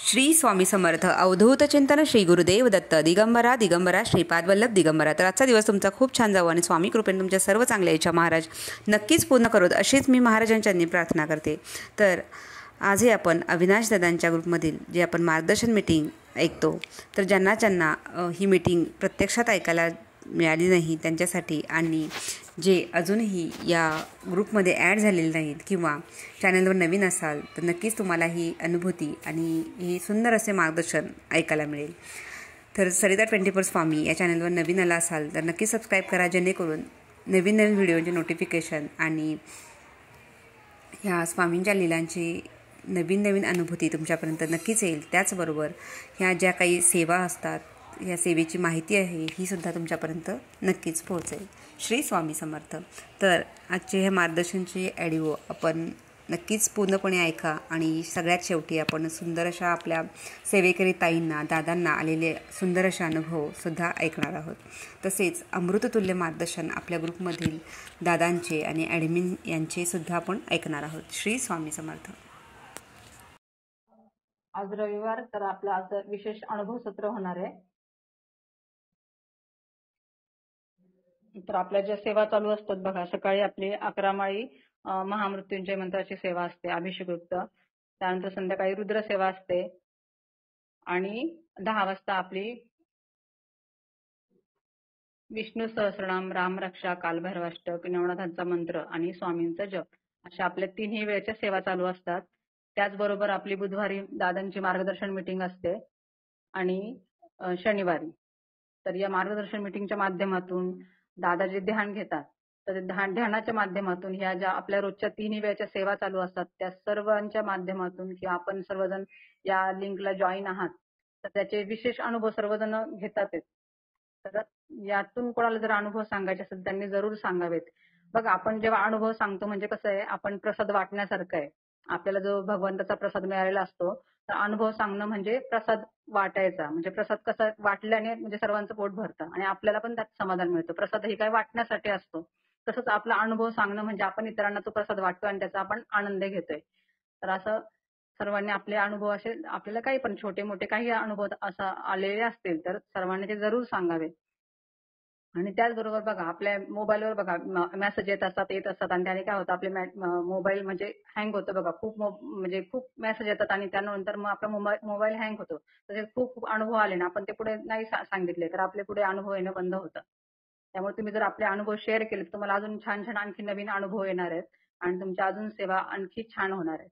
श्री स्वामी समर्थ. अवधूत चिंतन श्री गुरुदेव दत्त. दिगंबरा दिगंबरा श्रीपाद वल्लभ दिगंबरा. तर आजचा दिवस तुमचा खूप छान जावं आणि स्वामी कृपेने तुमच्या सर्व चांगल्या इच्छा महाराज नक्कीच पूर्ण करोत, अशीच मी महाराजांच्यांनी प्रार्थना करते. तर आजही आपण अविनाश दादांच्या ग्रुपमधील जे आपण मार्गदर्शन मीटिंग ऐकतो, तर ज्यांना ज्यांना ही मीटिंग प्रत्यक्षात ऐकायला मिळाली नाही त्यांच्यासाठी, आणि जे अजूनही या ग्रुपमध्ये ॲड झालेले नाहीत किंवा चॅनलवर नवीन असाल तर नक्कीच तुम्हाला ही अनुभूती आणि ही सुंदर असे मार्गदर्शन ऐकायला मिळेल. तर सरिता 24 स्वामी या चॅनलवर नवीन आला असाल तर नक्की सबस्क्राईब करा, जेणेकरून नवीन नवीन व्हिडिओचे नोटिफिकेशन आणि ह्या स्वामींच्या लीलांची नवीन नवीन अनुभूती तुमच्यापर्यंत नक्कीच येईल. त्याचबरोबर ह्या ज्या काही सेवा असतात, या सेवेची माहिती आहे ही सुद्धा तुमच्यापर्यंत नक्कीच पोहोचेल. श्री स्वामी समर्थ. तर आजचे हे मार्गदर्शनचे ऑडिओ आपण नक्कीच पूर्णपणे ऐका आणि सगळ्यात शेवटी आपण सुंदर अशा आपल्या सेवेकरी ताईंना, दादांना आलेले सुंदर असे अनुभवसुद्धा ऐकणार आहोत. तसेच अमृततुल्य मार्गदर्शन आपल्या ग्रुपमधील दादांचे आणि ॲडमिन यांचेसुद्धा आपण ऐकणार आहोत. श्री स्वामी समर्थ. आज रविवार, तर आपलं आज विशेष अनुभव सत्र होणार आहे. तर आपल्या ज्या सेवा चालू असतात बघा, सकाळी आपली 11 माळी महामृत्युंजय मंत्राची सेवा असते अभिषेकयुक्त. त्यानंतर संध्याकाळी रुद्र सेवा असते आणि 10 वाजता आपली विष्णू सहस्रनाम, राम रक्षा, कालभैरवाष्टक, नवनाथांचा मंत्र आणि स्वामींचा जप, अशा आपल्या 3ही वेळच्या सेवा चालू असतात. त्याचबरोबर आपली बुधवारी दादांची मार्गदर्शन मीटिंग असते आणि शनिवारी. तर या मार्गदर्शन मीटिंगच्या माध्यमातून दादा जे ध्यान घेतात, तर ध्यानाच्या माध्यमातून ह्या ज्या आपल्या रोजच्या 3ही वेळच्या सेवा चालू असतात त्या सर्वांच्या माध्यमातून, किंवा आपण सर्वजण या लिंकला जॉईन आहात तर त्याचे विशेष अनुभव सर्वजण घेतात. तर यातून कोणाला जर अनुभव सांगायचे असेल त्यांनी जरूर सांगावेत. बघा, आपण जेव्हा अनुभव सांगतो म्हणजे कसं आहे, आपण प्रसाद वाटण्यासारखं आहे. आपल्याला जो भगवंताचा प्रसाद मिळालेला असतो, तर अनुभव सांगणं म्हणजे प्रसाद वाटायचा. म्हणजे प्रसाद कसा वाटल्याने म्हणजे सर्वांचं पोट भरतं आणि आपल्याला पण त्यात समाधान मिळतं. प्रसाद ही काय वाटण्यासाठी असतो. तसंच आपला अनुभव सांगणं म्हणजे आपण इतरांना तो प्रसाद वाटतो आणि त्याचा आपण आनंद घेतोय. तर असं सर्वांनी आपले अनुभव, असे आपल्याला काही पण छोटे मोठे काही अनुभव असं आलेले असतील तर सर्वांनी ते जरूर सांगावे. आणि त्याचबरोबर बघा, आपल्या मोबाईलवर बघा मेसेज येत असतात आणि त्याने काय होतं, आपले मोबाईल म्हणजे हँग होतं बघा. म्हणजे खूप मेसेज येतात आणि त्यानंतर मग आपला मोबाईल हँग होतो. तसे खूप अनुभव आले ना, आपण ते पुढे नाही सांगितले तर आपले पुढे अनुभव येणं बंद होतं. त्यामुळे तुम्ही जर आपले अनुभव शेअर केले तर तुम्हाला अजून छान छान आणखी नवीन अनुभव येणार आहेत आणि तुमच्या अजून सेवा आणखी छान होणार आहेत.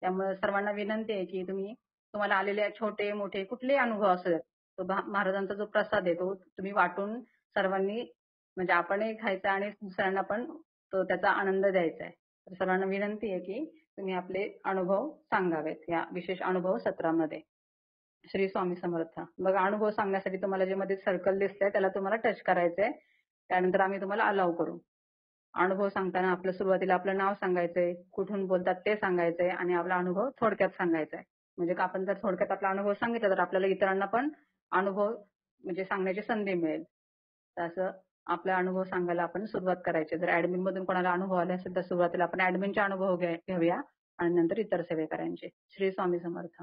त्यामुळे सर्वांना विनंती आहे की तुम्हाला आलेले छोटे मोठे कुठलेही अनुभव असू देत, तो महाराजांचा जो प्रसाद आहे तो तुम्ही वाटून सर्वांनी, म्हणजे आपणही खायचा आणि दुसऱ्यांना पण तो त्याचा आनंद द्यायचा आहे. तर सर्वांना विनंती आहे की तुम्ही आपले अनुभव सांगावेत या विशेष अनुभव सत्रामध्ये. श्री स्वामी समर्थ. बघा, अनुभव सांगण्यासाठी तुम्हाला जे मध्ये सर्कल दिसतंय त्याला तुम्हाला टच करायचंय. त्यानंतर आम्ही तुम्हाला अलाउ करू. अनुभव सांगताना आपलं सुरुवातीला आपलं नाव सांगायचंय, कुठून बोलतात ते सांगायचंय आणि आपला अनुभव थोडक्यात सांगायचा आहे. म्हणजे आपण जर थोडक्यात आपला अनुभव सांगितला तर आपल्याला इतरांना पण अनुभव म्हणजे सांगण्याची संधी मिळेल. तर असं आपला अनुभव सांगायला आपण सुरुवात करायची. जर ऍडमिन मधून कोणाला अनुभव आले असेल तर सुरुवातीला आपण ऍडमिनचे अनुभव घेऊया आणि नंतर इतर सेवेकरांचे. श्री स्वामी समर्थ.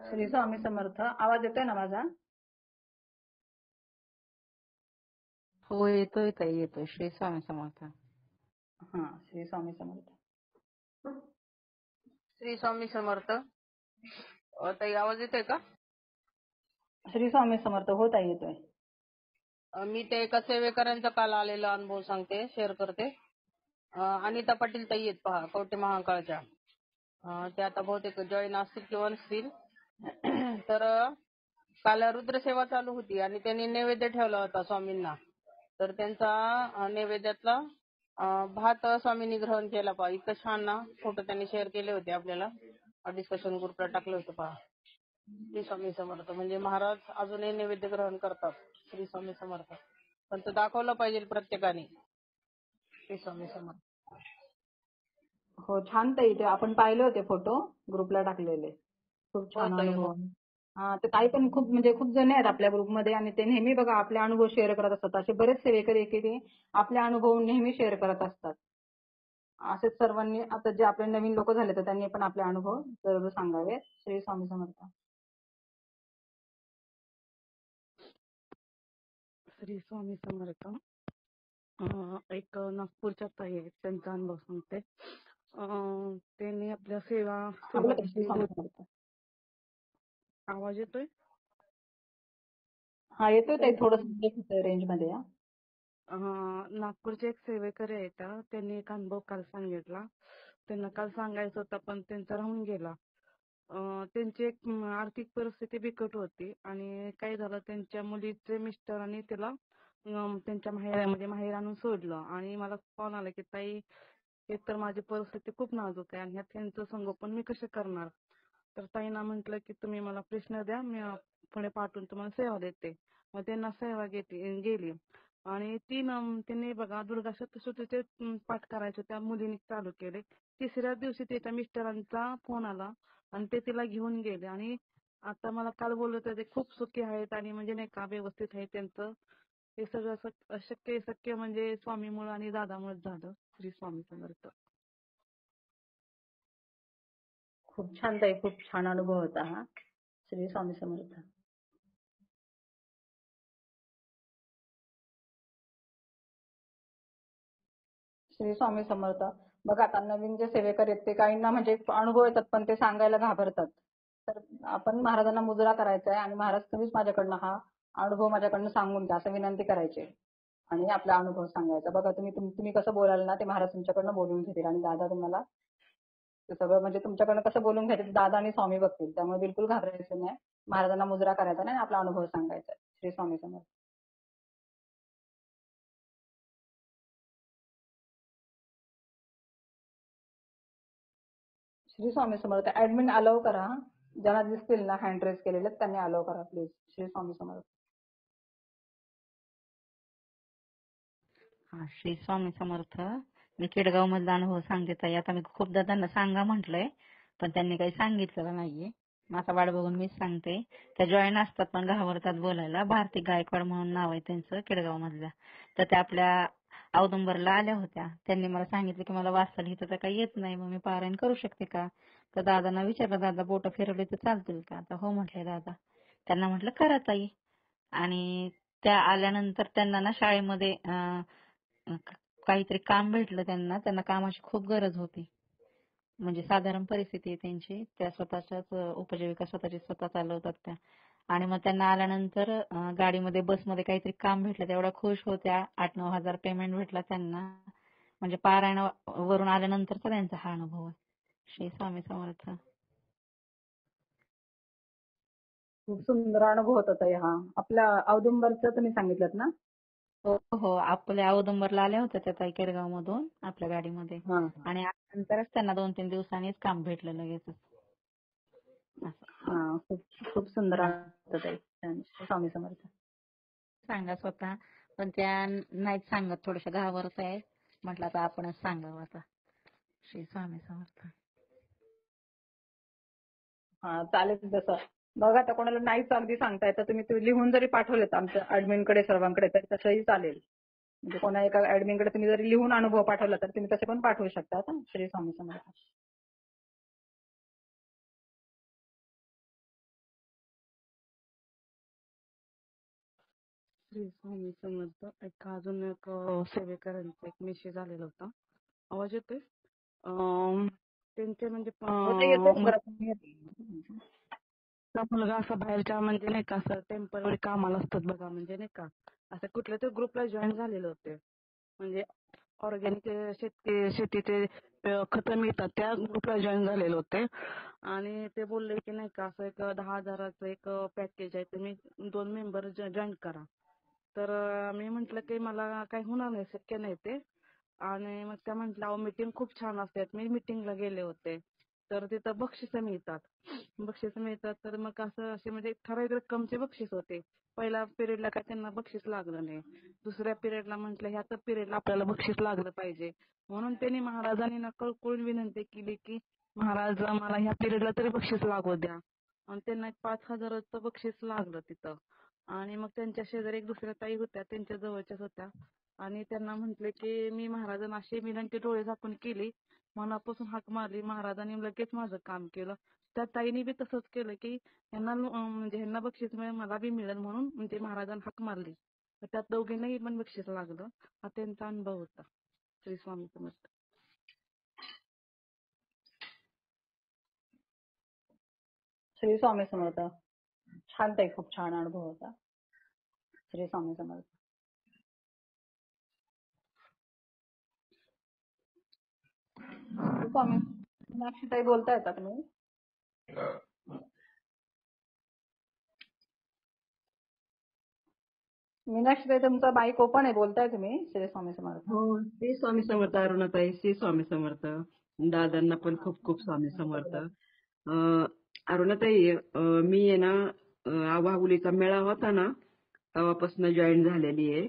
श्री स्वामी समर्थ. आवाज येतोय ना माझा? हो, येतोय ताई, येतोय. श्री स्वामी समर्थ. हा, श्री स्वामी समर्थ. श्री स्वामी समर्थ. ताई, आवाज येतोय का? श्री स्वामी समर्थ. हो ताई, येतोय. मी ते एका सेवेकरांचा काल आलेला अनुभव सांगते, शेअर करते. अनिता पाटील ताई आहेत पहा, कवटे महाकाळच्या. ते आता बहुतेक जॉईन असतील किंवा नसतील. तर काल रुद्रसेवा चालू होती आणि त्यांनी नैवेद्य ठेवला होता स्वामींना. तर त्यांचा नैवेद्यातला भात स्वामींनी ग्रहण केला पहा. इतकं छान ना, फोटो त्यांनी शेअर केले होते आपल्याला, डिस्कशन ग्रुपला टाकले होते पहा. श्री स्वामी समर्थ. म्हणजे महाराज अजूनही नैवेद्य ग्रहण करतात. श्री स्वामी समर्थ. पण तो दाखवलं पाहिजे प्रत्येकाने. श्री स्वामी समर्थ. हो, छान ताई. ते आपण पाहिले होते फोटो ग्रुपला टाकलेले. खूप छान ताई, अनुभव. हो. ते ताई पण खूप म्हणजे खूप जण आहेत आपल्या ग्रुपमध्ये आणि ते नेहमी बघा आपले अनुभव शेअर करत असतात. असे बरेच सेवेकरी आहे की ते आपले अनुभव नेहमी शेअर करत असतात. असेच सर्वांनी आता जे आपले नवीन लोक झाले तर त्यांनी पण आपले अनुभव जरूर सांगावेत. श्री स्वामी समर्थ. श्री स्वामी समर्थ. एक नागपूरच्या ताई आहेत, त्यांचा अनुभव सांगते. त्यांनी आपल्या बोला की श्री स्वामी सेवा समर्थ. आवाज येतोय? हा येतोय ताई, थोडंसं ब्रेक होतोय रेंज मध्ये या. नागपूरचे एक सेवेकरी आहेत, त्यांनी एक अनुभव काल सांगितला. त्यांना काल सांगायचा होता पण त्यांचा राहून गेला. त्यांची एक आर्थिक परिस्थिती बिकट होती आणि काय झालं, त्यांच्या मुलीचे मिस्टरांनी तिला त्यांच्या माहेर आणून सोडलं आणि मला फोन आला की ताई, एक तर माझी परिस्थिती खूप नाजूक आहे आणि ह्यात त्यांचं संगोपन मी कसं करणार. तर ताईंना म्हटलं की तुम्ही मला प्रश्न द्या, मी पुढे पाठवून तुम्हाला सेवा देते. मग त्यांना सेवा गेली आणि त्यांनी बघा दुर्गा सप्तशतीचे पाठ करायचे त्या मुलीने चालू केले. तिसऱ्या दिवशी त्याच्या मिस्टरांचा फोन आला आणि ते तिला घेऊन गेले आणि आता मला काल बोलत होते ते खूप सुखी आहेत आणि म्हणजे नाही का व्यवस्थित आहे त्यांचं. हे सगळं शक्य म्हणजे स्वामीमुळे आणि दादामुळे झालं. श्री स्वामी समर्थ. खूप छान ताई, खूप छान अनुभव होता हा. श्री स्वामी समर्थ. श्री स्वामी समर्थ. बघा आता नवीन जे सेवेकरी आहेत ते काहींना म्हणजे अनुभव येतात पण ते सांगायला घाबरतात. तर आपण महाराजांना मुजरा करायचा आहे आणि महाराज तुम्हीच माझ्याकडनं हा अनुभव माझ्याकडनं सांगून द्या असं विनंती करायची आणि आपला अनुभव सांगायचा. बघा तुम्ही कसं बोलाल ना ते महाराज तुमच्याकडनं बोलून घेतील आणि दादा तुम्हाला ते सगळं म्हणजे तुमच्याकडनं कसं बोलून घ्यायचं दादा आणि स्वामी बघतील. त्यामुळे बिलकुल घाबरायचं नाही. महाराजांना मुजरा करायचा नाही, आपला अनुभव सांगायचा. श्री स्वामी समर्थ. श्री स्वामी समर्थ. ऍडमिन अलाव करा. ज्यांना दिसतील ना हँड रेस केलेले त्यांनी अलाव करा प्लीज. श्री स्वामी समर्थ. श्री स्वामी समर्थ. मी केडगाव मधला अनुभव सांगते ताई. आता मी खूपदा त्यांना सांगा म्हटलंय पण त्यांनी काही सांगितलेलं नाहीये. माझा वाट बघून मीच सांगते. त्या जॉईन असतात पण घाबरतात बोलायला. भारती गायकवाड म्हणून नाव आहे त्यांचं, केडगाव मधल्या. तर त्या आपल्या औदुंबरला आल्या होत्या. त्यांनी मला सांगितलं की मला वाचता लिहिता तर काही येत नाही, मग मी पारायण करू शकते का. तर दादांना विचारलं, दादा बोटं फिरवले तर चालतील का. तर हो म्हटले दादा. त्यांना म्हटलं करा ताई. आणि त्या आल्यानंतर त्यांना ना शाळेमध्ये काहीतरी काम भेटलं त्यांना. त्यांना कामाची खूप गरज होती. म्हणजे साधारण परिस्थिती आहे त्यांची. त्या स्वतःच्याच उपजीविका स्वतः चालवतात त्या. आणि मग त्यांना आल्यानंतर गाडीमध्ये बसमध्ये काहीतरी काम भेटलं, तेवढ्या खुश होत्या. 8-9 हजार पेमेंट भेटला त्यांना. म्हणजे पारायणावरून आल्यानंतरचा त्यांचा हा अनुभव आहे. श्री स्वामी समर्थ. खूप सुंदर अनुभव होता ताई हा. आपल्या औदुंबरचं तुम्ही सांगितलं ना. हो हो, आपल्या औदुंबरला आल्या होत्या त्या ताई केडगाव मधून आपल्या गाडीमध्ये. हा आणि नंतरच त्यांना 2-3 दिवसांनीच काम भेटलं लगेचच. असं. हा. खूप खूप सुंदर अनुभव होता ताई. छान. श्री स्वामी समर्थ. सांगा स्वतः, पण त्या नाहीच सांगत, थोड्याशा घाबरत आहे. म्हटलं आता आपणच सांगावं आता. श्री स्वामी समर्थ. हा चालेल तसं. बघा आता कोणाला नाहीच अगदी सांगता येतं तुम्ही ते लिहून जरी पाठवलेत आमच्या ऍडमिनकडे सर्वांकडे तरी तसंही चालेल. म्हणजे कोणा एका ऍडमिनकडे तुम्ही जरी लिहून अनुभव पाठवला तर तुम्ही तसे पण पाठवू शकता. श्री स्वामी समर्थ. श्री स्वामी समर्थ. अजून एक सेवेकरांचा एक मेसेज आलेला होता. आवाज येतोय? त्यांचे म्हणजे होता येतोय जरा कमी येतोय. मुलगा असा बाहेरच्या म्हणजे नाही का असं टेम्पररी कामाला असतात बघा, म्हणजे नाही का असं कुठल्या तरी ग्रुपला जॉईन झालेले होते. म्हणजे ऑर्गॅनिक शेतीचे खतं मिळतात त्या ग्रुपला जॉईन झालेले होते आणि ते बोलले की नाही का असं एक 10,000चं एक पॅकेज आहे, तुम्ही 2 मेंबर जॉईन करा. तर मी म्हंटल की मला काही होणार नाही, शक्य नाही ते. आणि मग त्या म्हंटल्या मीटिंग खूप छान असतात. मी मीटिंगला गेले होते तर तिथं बक्षिसं मिळतात. तर मग असं असे म्हणजे ठराविक रक्कमचे बक्षीस होते. पहिल्या पिरियडला काय त्यांना बक्षीस लागलं नाही. दुसऱ्या पिरियडला म्हटलं ह्याच पिरियडला आपल्याला बक्षीस लागलं पाहिजे. म्हणून त्यांनी महाराजांनी कळकळून विनंती केली की महाराज मला ह्या पिरियडला तरी बक्षीस लागू द्या. आणि त्यांना एक 5,000चं बक्षीस लागलं तिथं. आणि मग त्यांच्या शेजारी एक दुसऱ्या ताई होत्या, त्यांच्या जवळच्याच होत्या. आणि त्यांना म्हटले की मी महाराजांना अशी विनंती डोळे झाकून केली, मनापासून हाक मारली, महाराजांनी लगेच माझं काम केलं. त्या ताईने बी तसंच केलं की म्हणजे ह्यांना बक्षीस मिळेल, मला बी मिळेल म्हणून म्हणजे महाराजांना हाक मारली. तर त्यात दोघींनाही पण बक्षीस लागलं. हा त्यांचा अनुभव होता. श्री स्वामी समर्थ. श्री स्वामी समर्थ. छान ताई, खूप छान अनुभव होता. श्री स्वामी समर्थ. श्री स्वामी. मीनाक्षी ताई बोलताय का तुम्ही? मीनाक्षी ताई, तुमचा माईक ओपन आहे, बोलताय तुम्ही? श्री स्वामी समर्थ. हो, श्री स्वामी समर्थ अरुणाताई. श्री स्वामी समर्थ. दादांना पण खूप खूप स्वामी समर्थ. अरुणाताई, मी आहे ना, वाघुलीचा मेळा होता ना तेव्हापासून जॉईन झालेली आहे.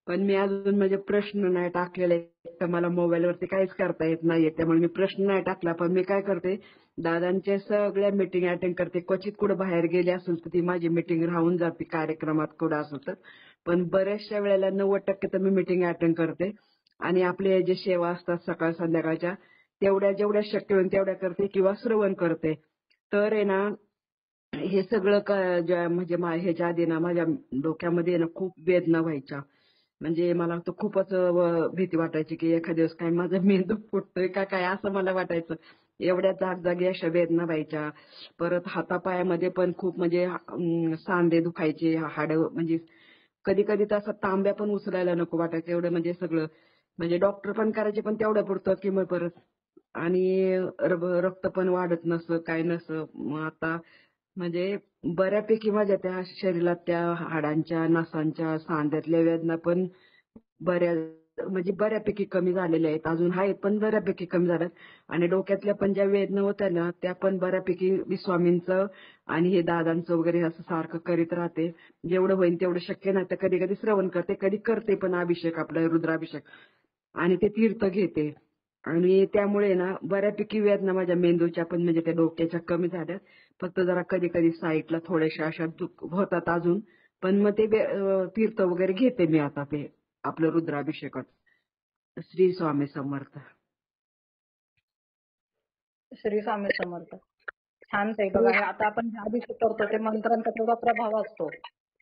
पण मी अजून म्हणजे प्रश्न नाही टाकलेले. तर मला मोबाईलवरती काहीच करता येत नाहीये, त्यामुळे मी प्रश्न नाही टाकला. पण मी काय करते, दादांच्या सगळ्या मीटिंग अटेंड करते. क्वचित कुठं बाहेर गेले असेल तर ती माझी मीटिंग राहून जाते कार्यक्रमात कुठं असेल तर. पण बऱ्याचशा वेळेला 90% तर मी मीटिंग अटेंड करते. आणि आपले जे सेवा असतात सकाळ संध्याकाळच्या जेवढ्या शक्य होईल तेवढ्या करते किंवा श्रवण करते. तर आहे ना, हे सगळं म्हणजे ह्याच्या आधी ना माझ्या डोक्यामध्ये ना खूप वेदना व्हायच्या. म्हणजे मला तर खूपच भीती वाटायची की एखाद्या दिवस काय माझा मेंदू फुटतोय का काय असं मला वाटायचं. एवढ्या जागजागी अशा वेदना व्हायच्या. परत हातापायामध्ये पण खूप म्हणजे सांधे दुखायचे, हाडं म्हणजे कधी कधी तर असं तांब्या पण उचलायला नको वाटायचं एवढं म्हणजे सगळं. म्हणजे डॉक्टर पण करायचे पण तेवढ्या पुरतं की मग परत. आणि रक्त पण वाढत नसतं काय नसतं. मग आता म्हणजे बऱ्यापैकी माझ्या त्या शरीरात त्या हाडांच्या, नसांच्या, सांध्यातल्या वेदना पण बऱ्यापैकी कमी झालेल्या आहेत. अजून आहेत पण बऱ्यापैकी कमी झाल्यात. आणि डोक्यातल्या पण ज्या वेदना होत्या ना त्या पण बऱ्यापैकी मी स्वामींचं आणि हे दादांचं वगैरे असं सारखं करीत राहते. जेवढं होईल तेवढं शक्य नाही तर कधी कधी श्रवण करते, कधी करते पण अभिषेक, आपला रुद्राभिषेक आणि ते तीर्थ घेते. आणि त्यामुळे ना बऱ्यापैकी वेदना माझ्या मेंदूच्या पण म्हणजे त्या डोक्याच्या कमी झाल्या. फक्त जरा कधी कधी साईडला थोड्याशा अशा होतात अजून. पण मग ते तीर्थ वगैरे घेते मी आता ते आपलं रुद्राभिषेकात. श्री स्वामी समर्थ. श्री स्वामी समर्थ. छान ताई. बघा, हे आता आपण जे अभिषेक करतो ते मंत्रांचा तेवढा प्रभाव असतो,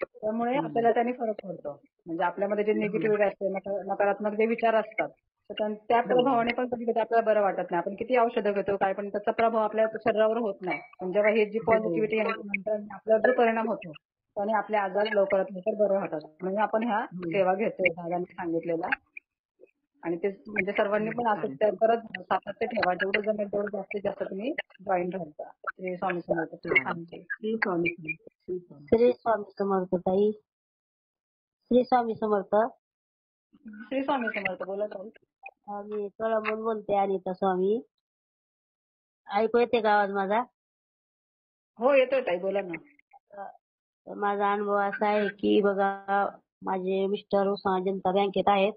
त्यामुळे आपल्याला त्याने फरक पडतो. म्हणजे आपल्यामध्ये जे निगेटिव्ह असते, नकारात्मक जे विचार असतात, तर त्या प्रभावाने पण कधी कधी आपल्याला बरं वाटत नाही. आपण किती औषधं घेतो काय, पण त्याचा प्रभाव आपल्या शरीरावर होत नाही. पण जेव्हा हे जी पॉझिटिव्हिटी मंत्रांनी आपल्यावर जो परिणाम होतो त्याने आपले आजार लवकरात लवकर बरं वाटतात. म्हणजे आपण ह्या सेवा घेतोय दादांनी सांगितलेला. आणि ते म्हणजे सर्वांनी पण असं करत सातत्य ठेवा. जेवढं जमेल तेवढं जास्तीत जास्त तुम्ही जॉईन राहायचा. श्री स्वामी समर्थ. खूप छान ताई. श्री स्वामी समर्थ. श्री स्वामी. श्री स्वामी समर्थ ताई. श्री स्वामी समर्थ. श्री स्वामी समर्थ. बोला ताई. मी कळंबून बोलते, अनिता स्वामी. ऐकू येते का आवाज माझा? हो, येतोय ताई, बोला ना. तर माझा अनुभव असा आहे की बघा, माझे मिस्टर उस्मा जनता बँकेत आहेत.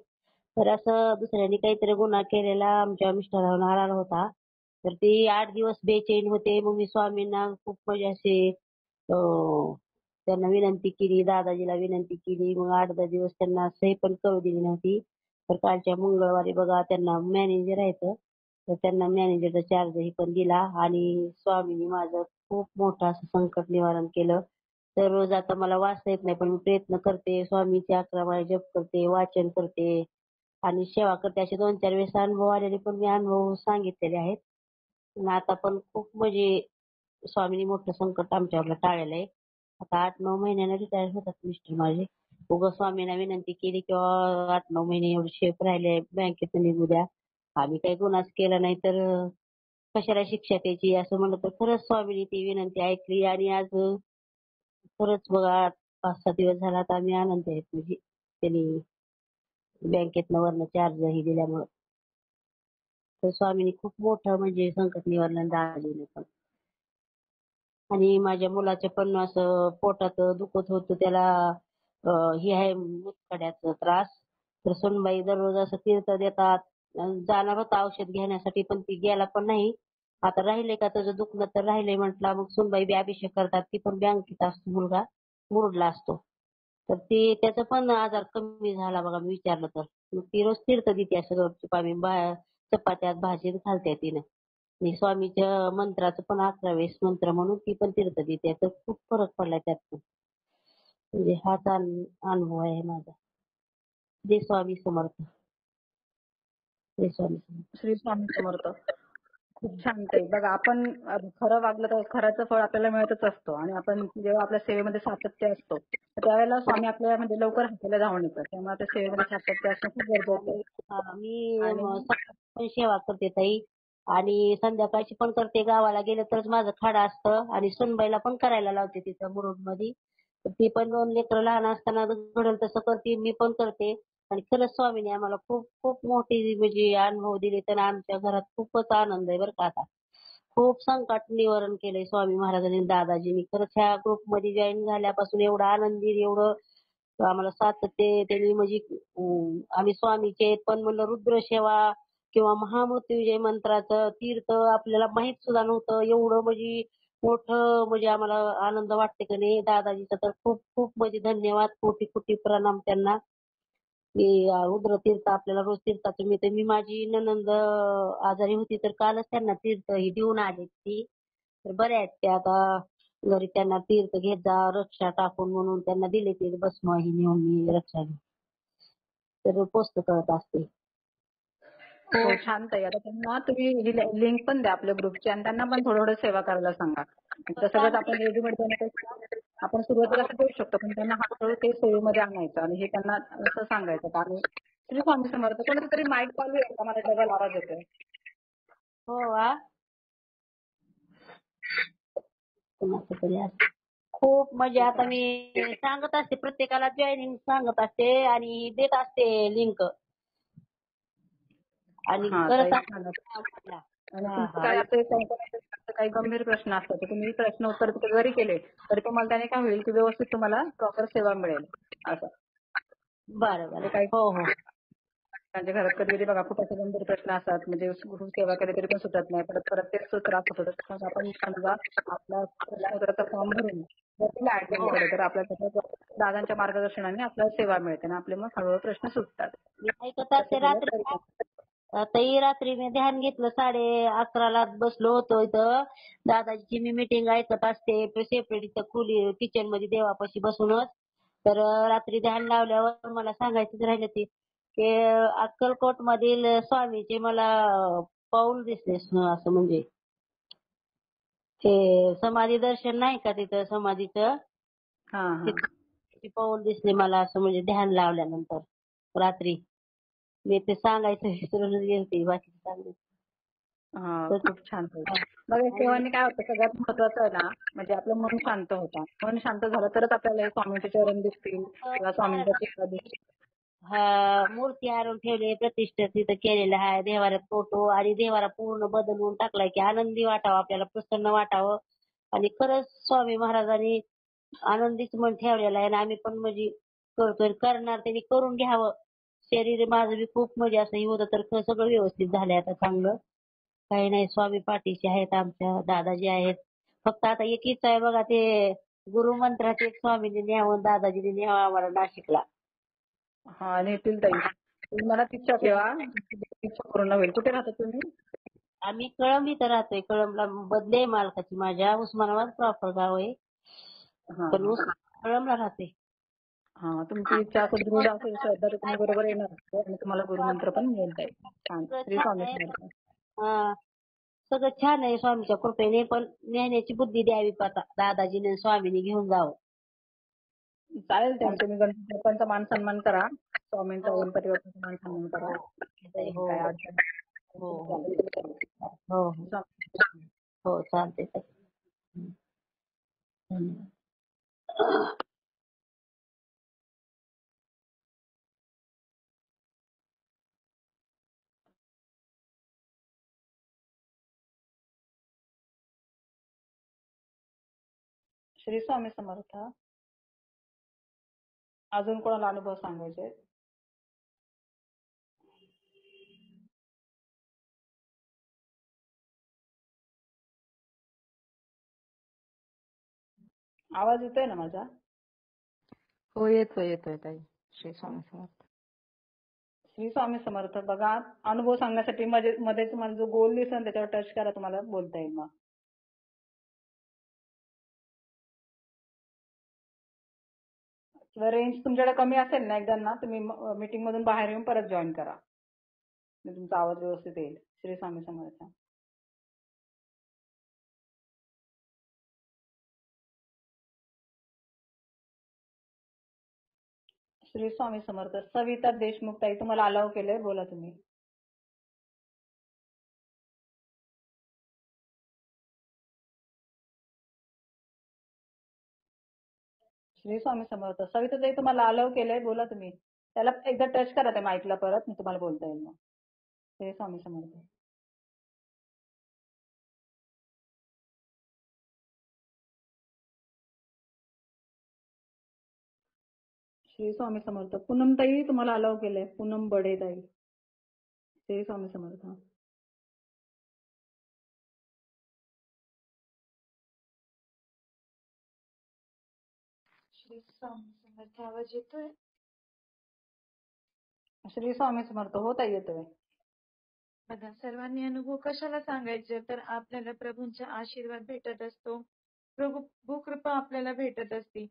तर असं दुसऱ्यांनी काहीतरी गुन्हा केलेला आमच्या मिस्टरांना आला होता. तर ते 8 दिवस बेचैन होते. मग मी स्वामींना खूप म्हणजे असे त्यांना विनंती केली, दादाजीला विनंती केली. मग 8-10 दिवस त्यांना सही पण करू दिली नव्हती. तर कालच्या मंगळवारी बघा, त्यांना मॅनेजर आहेत, तर त्यांना मॅनेजरचा चार्जही पण दिला. आणि स्वामींनी माझं खूप मोठं असं संकट निवारण केलं. तर रोज आता मला वाचता येत नाही, पण मी प्रयत्न करते. स्वामीचे 11 माळा जप करते, वाचन करते आणि सेवा करते. असे 2-4 वेळेस अनुभव आलेले पण मी अनुभव सांगितलेले आहेत. आणि आता पण खूप म्हणजे स्वामींनी मोठं संकट आमच्यावर टाळलेलं आहे. आता 8-9 महिन्यानं रिटायर होतात मिस्टर माझे. उगाच स्वामींना विनंती केली किंवा 8-9 महिने एवढे शेप राहिले बँकेतून निघू द्या, आम्ही काही गुन्हाच केला नाही तर कशाला शिक्षा त्याची असं म्हणलं. तर खरंच स्वामींनी ती विनंती ऐकली आणि आज खरंच बघा 5-6 दिवस झाला आता आम्ही आनंदी आहेत. म्हणजे त्यांनी बँकेतनं वरनं चार्जही दिल्यामुळं. तर स्वामींनी खूप मोठं म्हणजे संकट निवारण दाखवलेलं पण. आणि माझ्या मुलाच्या पण असं पोटात दुखत होतं, त्याला हे आहे मुतखड्याचा त्रास. तर सुनबाई दररोज असं तीर्थ देतात. जाणार होता औषध घेण्यासाठी पण ती गेला पण नाही. आता राहिले का तुझं दुखणं तर राहिलंय म्हटला. मग सुनबाई बी अभिषेक करतात, ती पण बँकेत असतो मुलगा, मुरुडला असतो. तर ती त्याचा पण आजार कमी झाला बघा मी विचारलं तर. मग ती रोज तीर्थ देते असं गपचूप आम्ही चपात्यात भाजीत घालते तिनं. आणि स्वामीच्या मंत्राचं पण 11 वेळेस मंत्र म्हणून ती पण तीर्थ देते. तर खूप फरक पडलाय त्यात. म्हणजे हाच अनुभव आहे माझा. जे स्वामी समर्थ. जे स्वामी समर्थ. श्री स्वामी समर्थ. खूप छान ताई. बघा आपण खरं वागलं तर खऱ्याचं फळ आपल्याला मिळतच असतं आणि आपण जेव्हा आपल्या सेवेमध्ये सातत्य असतो तर त्यावेळेला स्वामी आपल्या म्हणजे लवकर हाताला धावून येतात. त्यामुळे त्या सेवेमध्ये सातत्य असणं खूप गरजेचं आहे. मी आणि सकाळची पण सेवा करते ताई आणि संध्याकाळची पण करते. गावाला गेलं तरच माझं खाडा असतं आणि सुनबाईला पण करायला लावते तिथं मुरुडमध्ये. तर ती पण 2 लेकरं लहान असताना घडेल तसं करते, मी पण करते. आणि खरंच स्वामीने आम्हाला खूप खूप मोठी म्हणजे अनुभव दिले तर आमच्या घरात खूपच आनंद आहे बरं का आता. खूप संकट निवारण केलंय स्वामी महाराजांनी दादाजींनी. खरंच ह्या ग्रुपमध्ये जॉईन झाल्यापासून एवढं आनंदी एवढं आम्हाला सातत्य त्यांनी म्हणजे आम्ही स्वामीचे पण म्हणलं रुद्रसेवा किंवा महामृत्युंजय मंत्राचं तीर्थ आपल्याला माहित सुद्धा नव्हतं. एवढं म्हणजे मोठं म्हणजे आम्हाला आनंद वाटते की नाही दादाजीचा. तर खूप खूप म्हणजे धन्यवाद, कोटी कोटी प्रणाम त्यांना. की रुद्र तीर्थ आपल्याला रोज तीर्थाचं मिळते. मी माझी नणंद आजारी होती तर कालच त्यांना तीर्थ ही देऊन आली ती. तर बऱ्या आहेत त्या आता. घरी त्यांना तीर्थ घेत जा रक्षा टाकून म्हणून त्यांना दिले ते भस्म ही नेऊन मी रक्षा घेऊन. तर पोस्ट करत असते. हो छान ताई. आता त्यांना तुम्ही ही लिंक पण द्या आपल्या ग्रुपची आणि त्यांना पण थोडं थोडं सेवा करायला सांगा. तर सगळंच आपण रेडीमेड देण्यापेक्षा आपण सुरुवातीला असं करू शकतो पण त्यांना हळूहळू ते सेवेमध्ये आणायचं आणि हे त्यांना असं सांगायचं का आम्ही श्री स्वामी समर्थ. कोणाचा तरी माईक चालू आहे का? मला डबल आवाज येतोय. हो कोणाचं तरी असं. खूप म्हणजे आता मी सांगत असते प्रत्येकाला जॉईनिंग सांगत असते आणि देत असते लिंक आणि हा ताई करत छान. असते. आणि हा तुमचं हा काय असं काही गंभीर प्रश्न असतात तर तुम्ही प्रश्न उत्तर तिथे जरी केले तरी तुम्हाला त्याने काय होईल की व्यवस्थित तुम्हाला प्रॉपर सेवा मिळेल असं. बरं म्हणजे बरं काही हो हो त्यांच्या घरात कधी कधी बघा खूप असे गंभीर प्रश्न असतात म्हणजे गुरु सेवा केली तरी पण सुटत नाही. परत परत तेच त्रास होतो. त्याच्यामुळे आपण समजा आपला प्रश्न उत्तराचा फॉर्म भरून जर दिला ऍडमिनकडे तर आपल्याला त्याच्यात दादांच्या मार्गदर्शनाने आपल्याला सेवा मिळते आणि आपले मग हळूहळू प्रश्न सुटतात. मी ऐकत तसं असते केलं रात्री. तरी आताही रात्री मी ध्यान घेतलं 11:30ला बसलो होतो इथं. दादाची मी मीटिंग ऐकत असते सेपरेट इथं खोली किचन मध्ये देवापाशी बसूनच. तर रात्री ध्यान लावल्यावर मला सांगायचं राहिलं ते अक्कलकोट मधील स्वामीचे मला पाऊल दिसले असं म्हणजे ते समाधी दर्शन नाही का तिथं समाधीचं हा हा ते पाऊल दिसले मला असं म्हणजे ध्यान लावल्यानंतर रात्री. मी ते सांगायचं विसरूनच गेलते बाकी सांगायचं. हा खूप छान होईल. बघा सेवांनी काय होतं सगळ्यात महत्वाचं आहे ना म्हणजे आपलं मन शांत होतं. मन शांत झालं तरच आपल्याला हे स्वामींचे चरण दिसतील किंवा स्वामींचा चेहरा दिसतील. हा मूर्ती आणून ठेवली प्रतिष्ठित तिथं केलेलं आहे देवाऱ्यात फोटो आणि देवारा पूर्ण बदलून टाकलाय की आनंदी वाटावं आपल्याला प्रसन्न वाटावं. आणि खरंच स्वामी महाराजांनी आनंदीच मन ठेवलेलं आहे आणि आम्ही पण म्हणजे करतोय करणार त्यांनी करून घ्यावं. शरीर माझं बी खूप म्हणजे असं हे होतं तर सगळं व्यवस्थित झालंय आता चांगलं. काही नाही स्वामी पाठीशी आहेत आमच्या दादाजी आहेत. फक्त आता एकच आहे बघा ते गुरुमंत्राचे एक स्वामींनी न्यावं दादाजीने न्यावं आम्हाला नाशिकला. हा नेतील ताई. तुम्ही मला इच्छा ठेवा. इच्छा पूर्ण होईल. कुठे राहता तुम्ही? आम्ही कळंब इथं राहतोय. कळंबला बदली आहे मालकाची माझ्या. उस्मानाबाद प्रॉपर गाव आहे. हा पण हा कळंबला राहते. हा तुमची इच्छा असेल दृढ असेल श्रद्धा तर तुम्ही बरोबर येणार आणि तुम्हाला गुरुमंत्र पण मिळेल ताई. छान. सगळं श्री छान स्वामी आहे समर्थ. हा, सगळं छान आहे स्वामीच्या कृपेने पण नेण्याची बुद्धी द्यावी आता दादाजीने स्वामीने घेऊन जावं. चालेल ताई तुम्ही गणपती बाप्पांचा मान सन्मान करा. स्वामींचा हो ओम परिवर्तनाचा मान सन्मान करा. हो काय अडचण हो हो चालेल. हो हो हो चालते धन्यवाद. श्री स्वामी समर्थ. अजून कोणाला अनुभव सांगायचे? आवाज येतोय ना माझा? हो येतोय ताई. श्री स्वामी समर्थ. श्री स्वामी समर्थ. बघा, अनुभव सांगण्यासाठी मध्ये तुम्हाला जो गोल दिसेल त्याच्यावर टच करा, तुम्हाला बोलता येईल मग. किंवा रेंज तुमच्याकडे कमी असेल ना एकदा ना, तुम्ही मीटिंग मधून बाहेर येऊन परत जॉईन करा, म्हणजे तुमचा आवाज व्यवस्थित येईल. श्री स्वामी समर्थ. श्री स्वामी समर्थ. सविता देशमुख ताई, तुम्हाला अलाव केलंय, बोला तुम्ही. श्री स्वामी समर्थ. सविता ताई, तुम्हाला अलाव केलंय, बोला तुम्ही. त्याला एकदा टच करा त्या माईकला परत, मग तुम्हाला बोलता येईल मग. श्री स्वामी समर्थ. श्री स्वामी समर्थ. पूनम ताई, तुम्हाला अलाव केलंय. पूनम बडे ताई. श्री स्वामी समर्थ. श्री स्वामी समर्थ. आवाज येतोय? श्री स्वामी समर्थ. हो ताई, येतोय. बघा, सर्वांनी अनुभव कशाला सांगायचे, तर आपल्याला प्रभूंचा आशीर्वाद भेटत असतो, प्रभू कृपा आपल्याला भेटत असते.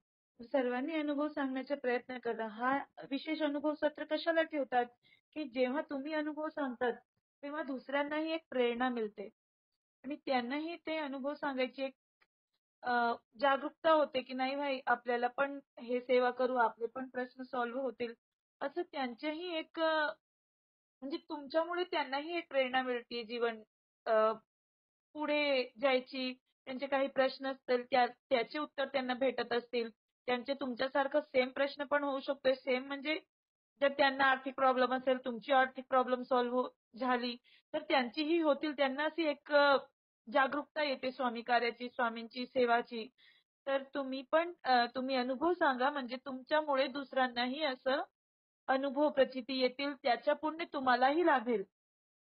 सर्वांनी अनुभव सांगण्याचा प्रयत्न करा. हा विशेष अनुभव सत्र कशाला ठेवतात, की जेव्हा तुम्ही अनुभव सांगतात तेव्हा दुसऱ्यांनाही एक प्रेरणा मिळते आणि त्यांनाही ते अनुभव सांगायची एक जागरूकता होते, की नाही भाई, आपल्याला पण हे सेवा करू, आपले पण प्रश्न सॉल्व्ह होतील, असं त्यांच्याही एक म्हणजे तुमच्यामुळे त्यांनाही एक प्रेरणा मिळते जीवन पुढे जायची. त्यांचे काही प्रश्न असतील त्याचे उत्तर त्यांना भेटत असतील. त्यांचे तुमच्यासारखं सेम प्रश्न पण होऊ शकतोय. सेम म्हणजे जर त्यांना आर्थिक प्रॉब्लेम असेल, तुमची आर्थिक प्रॉब्लेम सॉल्व्ह झाली, तर त्यांचीही होतील. त्यांना अशी एक जागरूकता येते स्वामी कार्याची, स्वामींची सेवाची. तर तुम्ही पण तुम्ही अनुभव सांगा, म्हणजे तुमच्यामुळे दुसऱ्यांनाही असं अनुभव प्रचिती येतील, त्याच्या पुण्य तुम्हालाही लाभेल.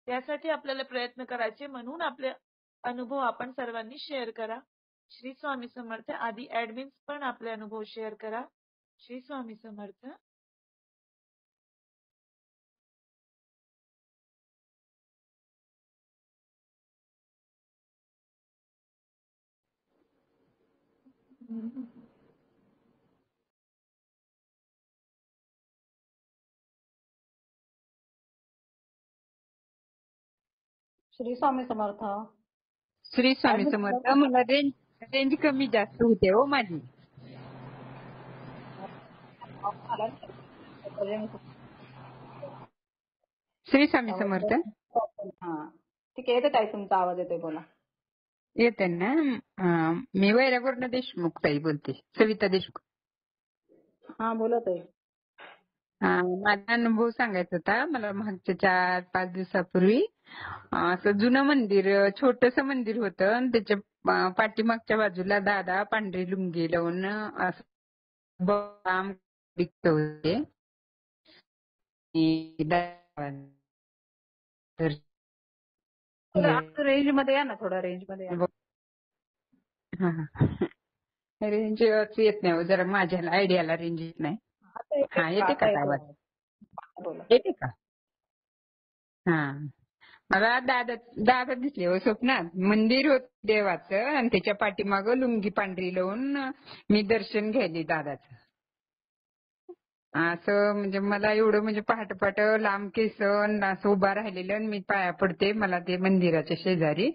त्यासाठी आपल्याला प्रयत्न करायचे, म्हणून आपले अनुभव आपण सर्वांनी शेअर करा. श्री स्वामी समर्थ. आधी ऍडमिन्स पण आपले अनुभव शेअर करा. श्री स्वामी समर्थ. श्री स्वामी समर्थ. श्री स्वामी ऍडमिट समर्थ. मला रेंज रेंज कमी जास्त होते हो माझी. श्री स्वामी समर्थ. हा, ठीक आहे. येते ताई, तुमचा आवाज येतोय, बोला. येते ना. मी वैरागवरून देशमुख ताई बोलते, सविता देशमुख. हा, बोला ताई. माझा अनुभव सांगायचा होता. मला मागच्या 4-5 दिवसापूर्वी असं जुनं मंदिर, छोटस मंदिर होतं आणि त्याच्या पाठीमागच्या बाजूला दादा पांढरी लुंगी लावून असं बदाम विकत होते. रेंज मध्ये या ना, थोडा रेंज मध्ये या. रेंज येत नाही जरा, माझ्याला आयडियाला रेंज येत नाही. हा, येते का आवाज? बोला. येते का? हा, मला दादा दिसले हो स्वप्नात. मंदिर होत देवाचं आणि त्याच्या पाठीमागं लुंगी पांढरी लावून मी दर्शन घ्यायले दादाचं. असं म्हणजे मला एवढं म्हणजे पहाट लांब केस असं उभा राहिलेलं आणि मी पाया पडते. मला ते मंदिराच्या शेजारी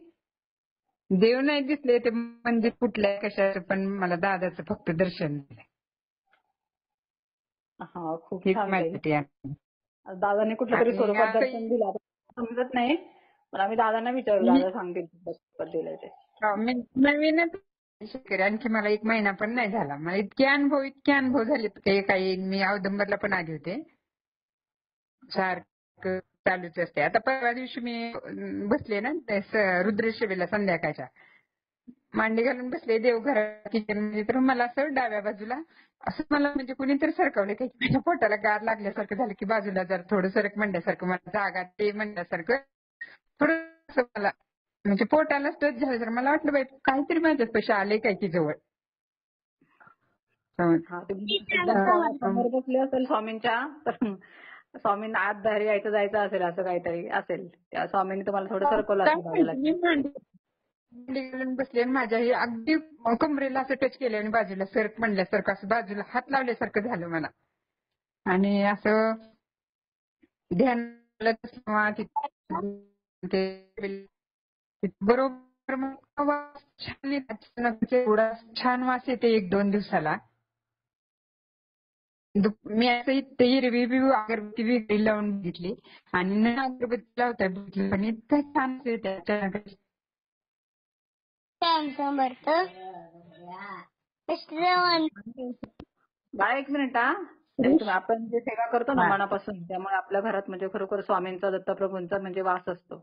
देव नाही दिसले, ते मंदिर कुठलंय कशाचं, पण मला दादाचं फक्त दर्शन झालं. हा, खूप हीच छान. माहिती आहे. दादाने कुठल्या तरी स्वरूपात दर्शन दिलं, समजत नाही, पण आम्ही दादांना विचारू, दादा सांगतील स्वरूपात दिलंय ते. मी नवीनच शेतकरी, आणखी मला 1 महिना पण नाही झाला. मला इतके अनुभव झालेत काही. मी औदुंबरला पण आले होते, सारखं चालूच असते. आता परवा दिवशी मी बसले ना रुद्रसेवेला संध्याकाळच्या, मांडी घालून बसले देवघरात किचन मध्ये, तर मला असं डाव्या बाजूला असं मला म्हणजे कुणीतरी सरकवलं, काही माझ्या पोटाला गार लागल्यासारखं झालं, की बाजूला जरा थोडं सरक म्हणल्यासारखं, मला जागा ते म्हणल्यासारखं थोडं मला म्हणजे पोटाला टच झालं. तर मला वाटलं बाई काहीतरी माझ्यापाशी आले काय की जवळ. हा तुम्ही समोर बसले असेल स्वामींच्या तर स्वामींना आत बाहेर यायचं जायचं असेल असं काहीतरी असेल. त्या स्वामींनी तुम्हाला थोडं सरकवलं काय असेल माहिती, मी बाजूला. मांडी घालून बसले आणि माझ्या हे अगदी कमरेला असं टच केलं आणि बाजूला सरक म्हणल्यासारखं असं बाजूला हात लावल्यासारखं झालं मला. आणि असं ध्यान बरोबर मग वास छान येतात. एवढा छान वास येते 1-2 दिवसाला. मी असं इथे हिरवी अगरबत्ती वेगळी लावून बघितली आणि न अगरबत्ती लावता बघितली पण इतकं छान त्याच्या बाळा एक मिनिट हा. आपण जे सेवा करतो ना मनापासून त्यामुळे आपल्या घरात म्हणजे खरोखर स्वामींचा दत्तप्रभूंचा म्हणजे वास असतो.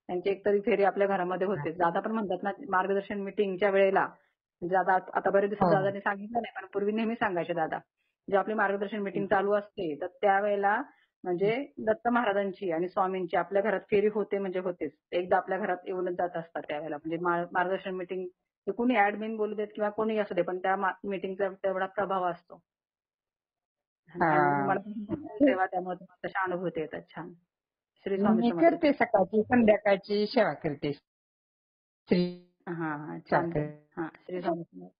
त्यांची एकतरी फेरी आपल्या घरामध्ये होते. दादा पण म्हणतात ना मार्गदर्शन मिटिंगच्या वेळेला म्हणजे आता बरेच दिवस दादांनी सांगितलं नाही पण पूर्वी नेहमी सांगायचे दादा. जे आपली मार्गदर्शन मिटिंग चालू असते तर त्यावेळेला म्हणजे दत्त महाराजांची आणि स्वामींची आपल्या घरात फेरी होते म्हणजे होतेच. एकदा आपल्या घरात येऊनच जात असतात त्यावेळेला म्हणजे मार्गदर्शन मिटिंग कोणी ऍडमिन बोलू देत किंवा कोणी असू दे पण त्या मिटिंगचा तेवढा प्रभाव असतो. मला सेवा त्यामुळे तशा अनुभूती येतात छान. श्री स्वामी मी समर्थ. करते सकाळची संध्याकाळची सेवा करते. हा छान. हा श्री स्वामी समर्थ.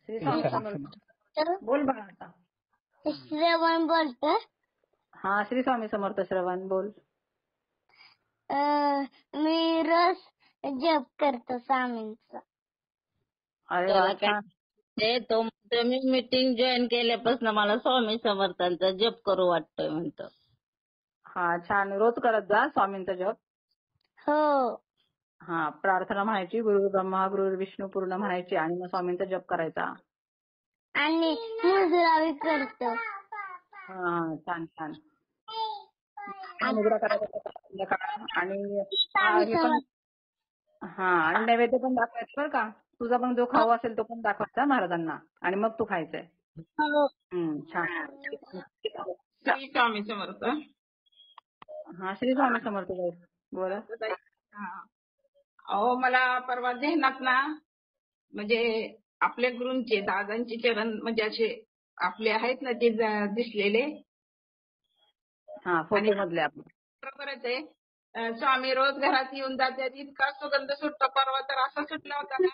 श्री स्वामी समर्थ. बोल बघा आता. श्रवण बोलतो. हा श्री स्वामी समर्थ श्रवण बोल. मी रोज जप करतो स्वामींचा. अरे वा छान. मी मीटिंग जॉईन केल्यापासून मला स्वामी समर्थांचा जप करू वाटतोय म्हणतो. हा छान. रोज करत जा स्वामींचा जप. हो. हा प्रार्थना म्हणायची गुरु ब्रह्मा गुरु विष्णू पूर्ण म्हणायची आणि मग स्वामींचा जप करायचा. आणि मुजरावी करतो. हा छान छान. मुजरा करायचा आणि आणि नैवेद्य पण दाखवायचं बरं का. तुझा पण जो खाऊ असेल तो पण दाखवायचा महाराजांना आणि मग तू खायचंय. छान. श्री स्वामी समर्थ. हा श्री स्वामी समर्थ बोला. अहो मला परवा ध्यानात ना म्हणजे आपल्या गुरूंचे दादांचे चरण म्हणजे असे आपले आहेत ना ते दिसलेले. हा फोटो मधले आपण. बरोबरच आहे. स्वामी रोज घरात येऊन जातात. इतका सुगंध सुटतो. परवा तर असा सुटला होता ना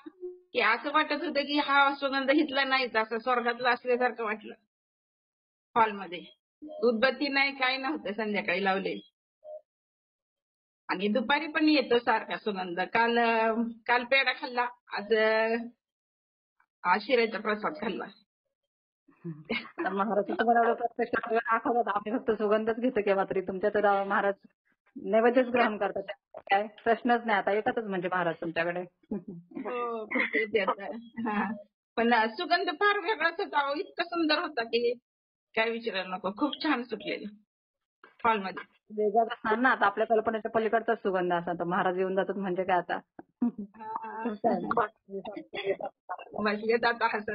की असं वाटत होतं की हा सुगंध इथला नाहीच असं स्वर्गातला असल्यासारखं वाटलं. हॉलमध्ये उदबत्ती नाही काही नव्हतं संध्याकाळी लावले. आणि दुपारी पण येतो सारखा सुगंध. काल पेढा खाल्ला. आज शिऱ्याचा प्रसाद खाल्ला. महाराज तुम्हाला प्रत्यक्ष दाखवतात. आम्ही फक्त सुगंधच घेतो केव्हा तरी. तुमच्या तर महाराज नैवेद्यच ग्रहण करतात. काय प्रश्नच नाही आता येतातच म्हणजे महाराज तुमच्याकडे. पण सुगंध फार वेगळाच होता. इतका सुंदर होता की काय विचारायला नको. खूप छान सुटलेलं हॉलमध्ये. वेगळाच असणार ना आता आपल्या कल्पनेच्या पलीकडचाच सुगंध असा तर महाराज येऊन जातात म्हणजे काय आता. बसले आता हसत.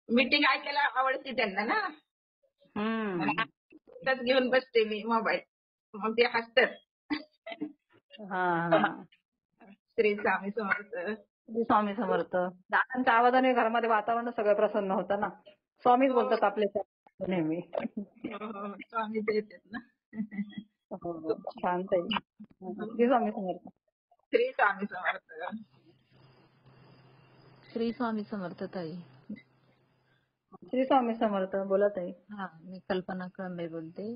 मीटिंग ऐकायला आवडते त्यांना ना. घेऊन बसते मी मोबाईल मग ते हसतात. श्री स्वामी समर्थ. श्री स्वामी समर्थ. दादांच्या आवाजाने घरामध्ये वातावरण सगळं प्रसन्न होतं ना. स्वामीच बोलतात आपल्या नेहमी. स्वामी येतात ना. छान ताई. श्री स्वामी समर्थ. श्री स्वामी समर्थ. श्री स्वामी समर्थ ताई. श्री स्वामी समर्थ. बोला ताई. हा मी कल्पना कळंबे बोलते.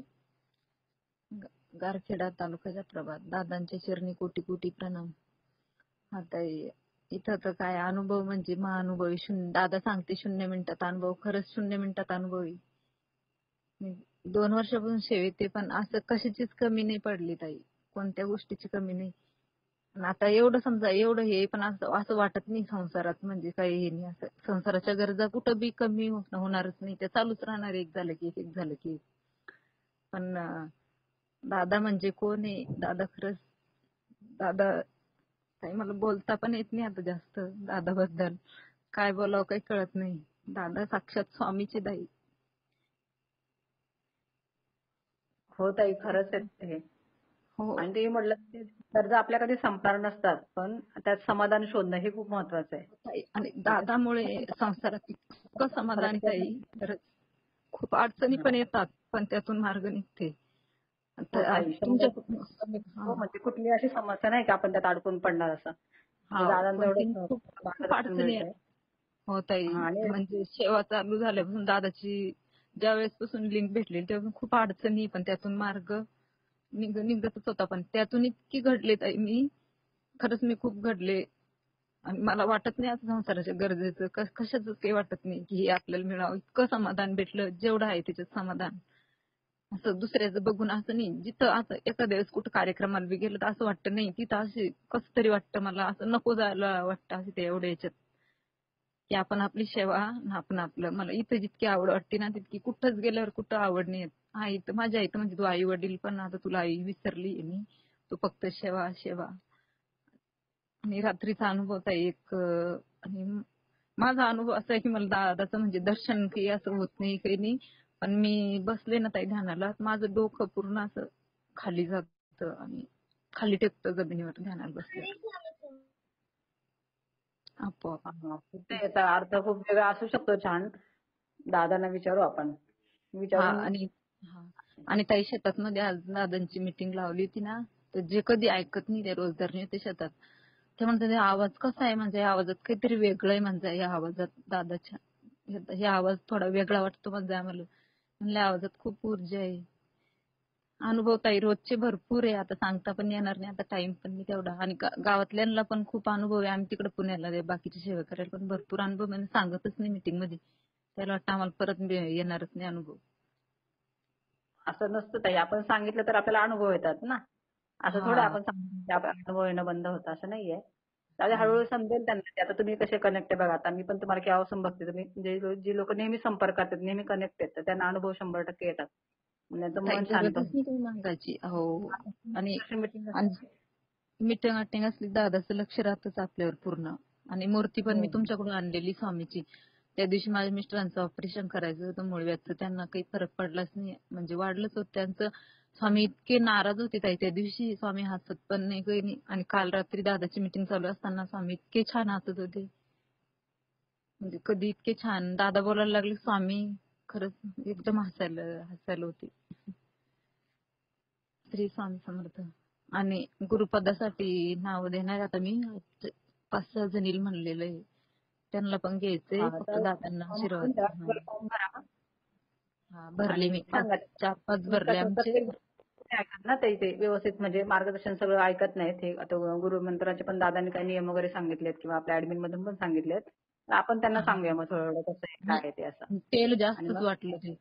गारखेडा तालुक्याच्या प्रभात. दादांच्या चरणी कोटी कोटी प्रणाम. हा ताई इथं तर काय अनुभव म्हणजे महाअनुभवी. दादा सांगते 0 मिनिटात अनुभव. खरंच 0 मिनिटात अनुभवी. 2 वर्षापासून सेवेत पण असं कशाचीच कमी नाही पडली ताई. कोणत्या गोष्टीची कमी नाही. आता एवढं समजा एवढं हे पण असं वाटत नाही संसारात म्हणजे काही हे नाही. असं संसाराच्या गरजा कुठं बी कमी होणारच नाही. त्या चालूच राहणार. एक झालं की एक झालं की. पण दादा म्हणजे कोण आहे. दादा खरंच दादा काही मला बोलता पण येत नाही आता जास्त दादाबद्दल. काय बोलावं काही कळत नाही. दादा साक्षात स्वामीची दाई. हो ताई खरंच आहे. हो आणि ते म्हटलं ते गरजा आपल्या कधी संपणार नसतात, पण त्यात समाधान शोधणं हे खूप महत्वाचं आहे. ताई. आणि दादामुळे संसारात इतकं समाधान ताई, खरंच खूप अडचणी पण येतात पण त्यातून मार्ग निघते. हो तर ताई, तुमच्या 100% हो, हा म्हणजे कुठली अशी समस्या नाही की आपण त्यात अडकून पडणार असं. म्हणजे हा पण दादांचं ती एवढं खूप खूप मार्गदर्शन अडचणी मिळतंय. हो ताई. हा, आणि म्हणजे सेवा चालू झाल्यापासून दादाची ज्या वेळेसपासून लिंक भेटली तेव्हा खूप अडचणी, पण त्यातून मार्ग निघतच होता. पण त्यातून इतकी घडले ताई मी, खरंच मी खूप घडले. आणि मला वाटत नाही असं संसाराच्या गरजेचं कशाच काही वाटत नाही की हे आपल्याला मिळावं. इतकं समाधान भेटलं जेवढं आहे त्याच्यात समाधान. असं दुसऱ्याचं बघून असं नाही. जिथं असं एखाद्या वेळेस कुठं कार्यक्रमाला बी गेलं तर असं वाटतं नाही, तिथं असे कसं तरी वाटतं मला, असं नको जायला वाटतं असं ते एवढ्या याच्यात की आपण आपली सेवा आणि आपण आपलं. मला इथं जितकी आवड वाटते ना तितकी कुठंच गेल्यावर कुठं आवड नाही येत. आई तर माझ्या आई तर म्हणजे तू आई वडील पण आता तुला आई विसरली मी, तू फक्त सेवा सेवा. आणि रात्रीचा अनुभव होता एक आणि माझा अनुभव असा आहे की मला दादाचं म्हणजे दर्शन काही असं होत नाही काही नाही, पण मी बसले ना ताई ध्यानाला, माझं डोकं पूर्ण असं खाली जातं आणि खाली टेकतं जमिनीवर ध्यानाला बसल्यावर आपोआप. हा, त्याचा अर्थ खूप वेगळा असू शकतो. छान, दादांना विचारू आपण. हा विचारून आणि ताई शेतात मध्ये आज दादांची मीटिंग लावली होती ना, तर जे कधी ऐकत नाही ते रोजदार ते शेतात, ते म्हणतात आवाज कसा आहे, म्हणजे या आवाजात काहीतरी वेगळं आहे, म्हणजे या आवाजात दादाच्या हे आवाज थोडा वेगळा वाटतो म्हणजे आम्हाला. म्हणल्या आवाजात खूप ऊर्जा आहे. अनुभव ताई रोजचे भरपूर आहे, आता सांगता पण येणार नाही, आता टाइम पण नाही तेवढा. आणि गावातल्यांना पण खूप अनुभव आहे. आम्ही तिकडे पुण्याला आहे, बाकीची सेवा करायला पण भरपूर अनुभव म्हणजे सांगतच नाही मीटिंग मध्ये. त्याला वाटतं आम्हाला परत येणारच नाही अनुभव. असं नसतं ताई, आपण सांगितलं तर आपल्याला अनुभव येतात ना. असं थोडं हा आपण सांगितलं की आपला अनुभव येणं बंद होतं, असं नाहीये. त्यामुळे हळूहळू समजेल त्यांना की आता तुम्ही कसे कनेक्ट आहे बघा. आता मी पण तुम्हाला केव्हापासून बघते, तुम्ही जी लोक नेहमी संपर्कात आहेत, नेहमी कनेक्ट आहेत, तर त्यांना अनुभव 100% येतात. म्हणजे त्यांचं काही मन शांत गरजच नाही काही मागायची. हो. आणि होतं. मीटिंग अटेंग असली दादाचं लक्ष राहतच आपल्यावर पूर्ण. आणि मूर्ती पण मी हो. तुमच्याकडून आणलेली स्वामीची. त्या दिवशी माझ्या मिस्टरांचं ऑपरेशन करायचं होतं मूळव्याधचं, त्यांना काही फरक पडलाच नाही, म्हणजे वाढलंच होतं त्यांचं. स्वामी इतके नाराज होते ताई त्या दिवशी, स्वामी हसत पण नाही काही नाही. आणि काल रात्री दादाची मीटिंग चालू असताना स्वामी इतके छान हसत होते, म्हणजे कधी इतके छान. दादा बोलायला लागले स्वामी खरंच एकदम हसायला हसायला होते. श्री स्वामी समर्थ. आणि गुरुपदासाठी नाव देणार आता मी 5-6 जणील म्हणलेलं आहे, त्यांना पण घ्यायचंय, हा, फक्त तर दादांना फॉर्म आशीर्वाद. भरून द्या, फॉर्म भरा हा भरले आणि मी सांगा. 4-5 तुम्ही भरले कसं आमचे. प्रत्येक गोष्ट ऐकत ना ते व्यवस्थित, म्हणजे मार्गदर्शन सगळं ऐकत नाहीत. हे आता गुरुमंत्राचे पण दादांनी काही नियम वगैरे सांगितलेत किंवा आपल्या ऍडमिन मधून पण सांगितलेत, तर आपण त्यांना हा सांगूया मग थोडं कसं आहे काय आहे ते असं. तेल आणि जास्तच मग वाटलं ते.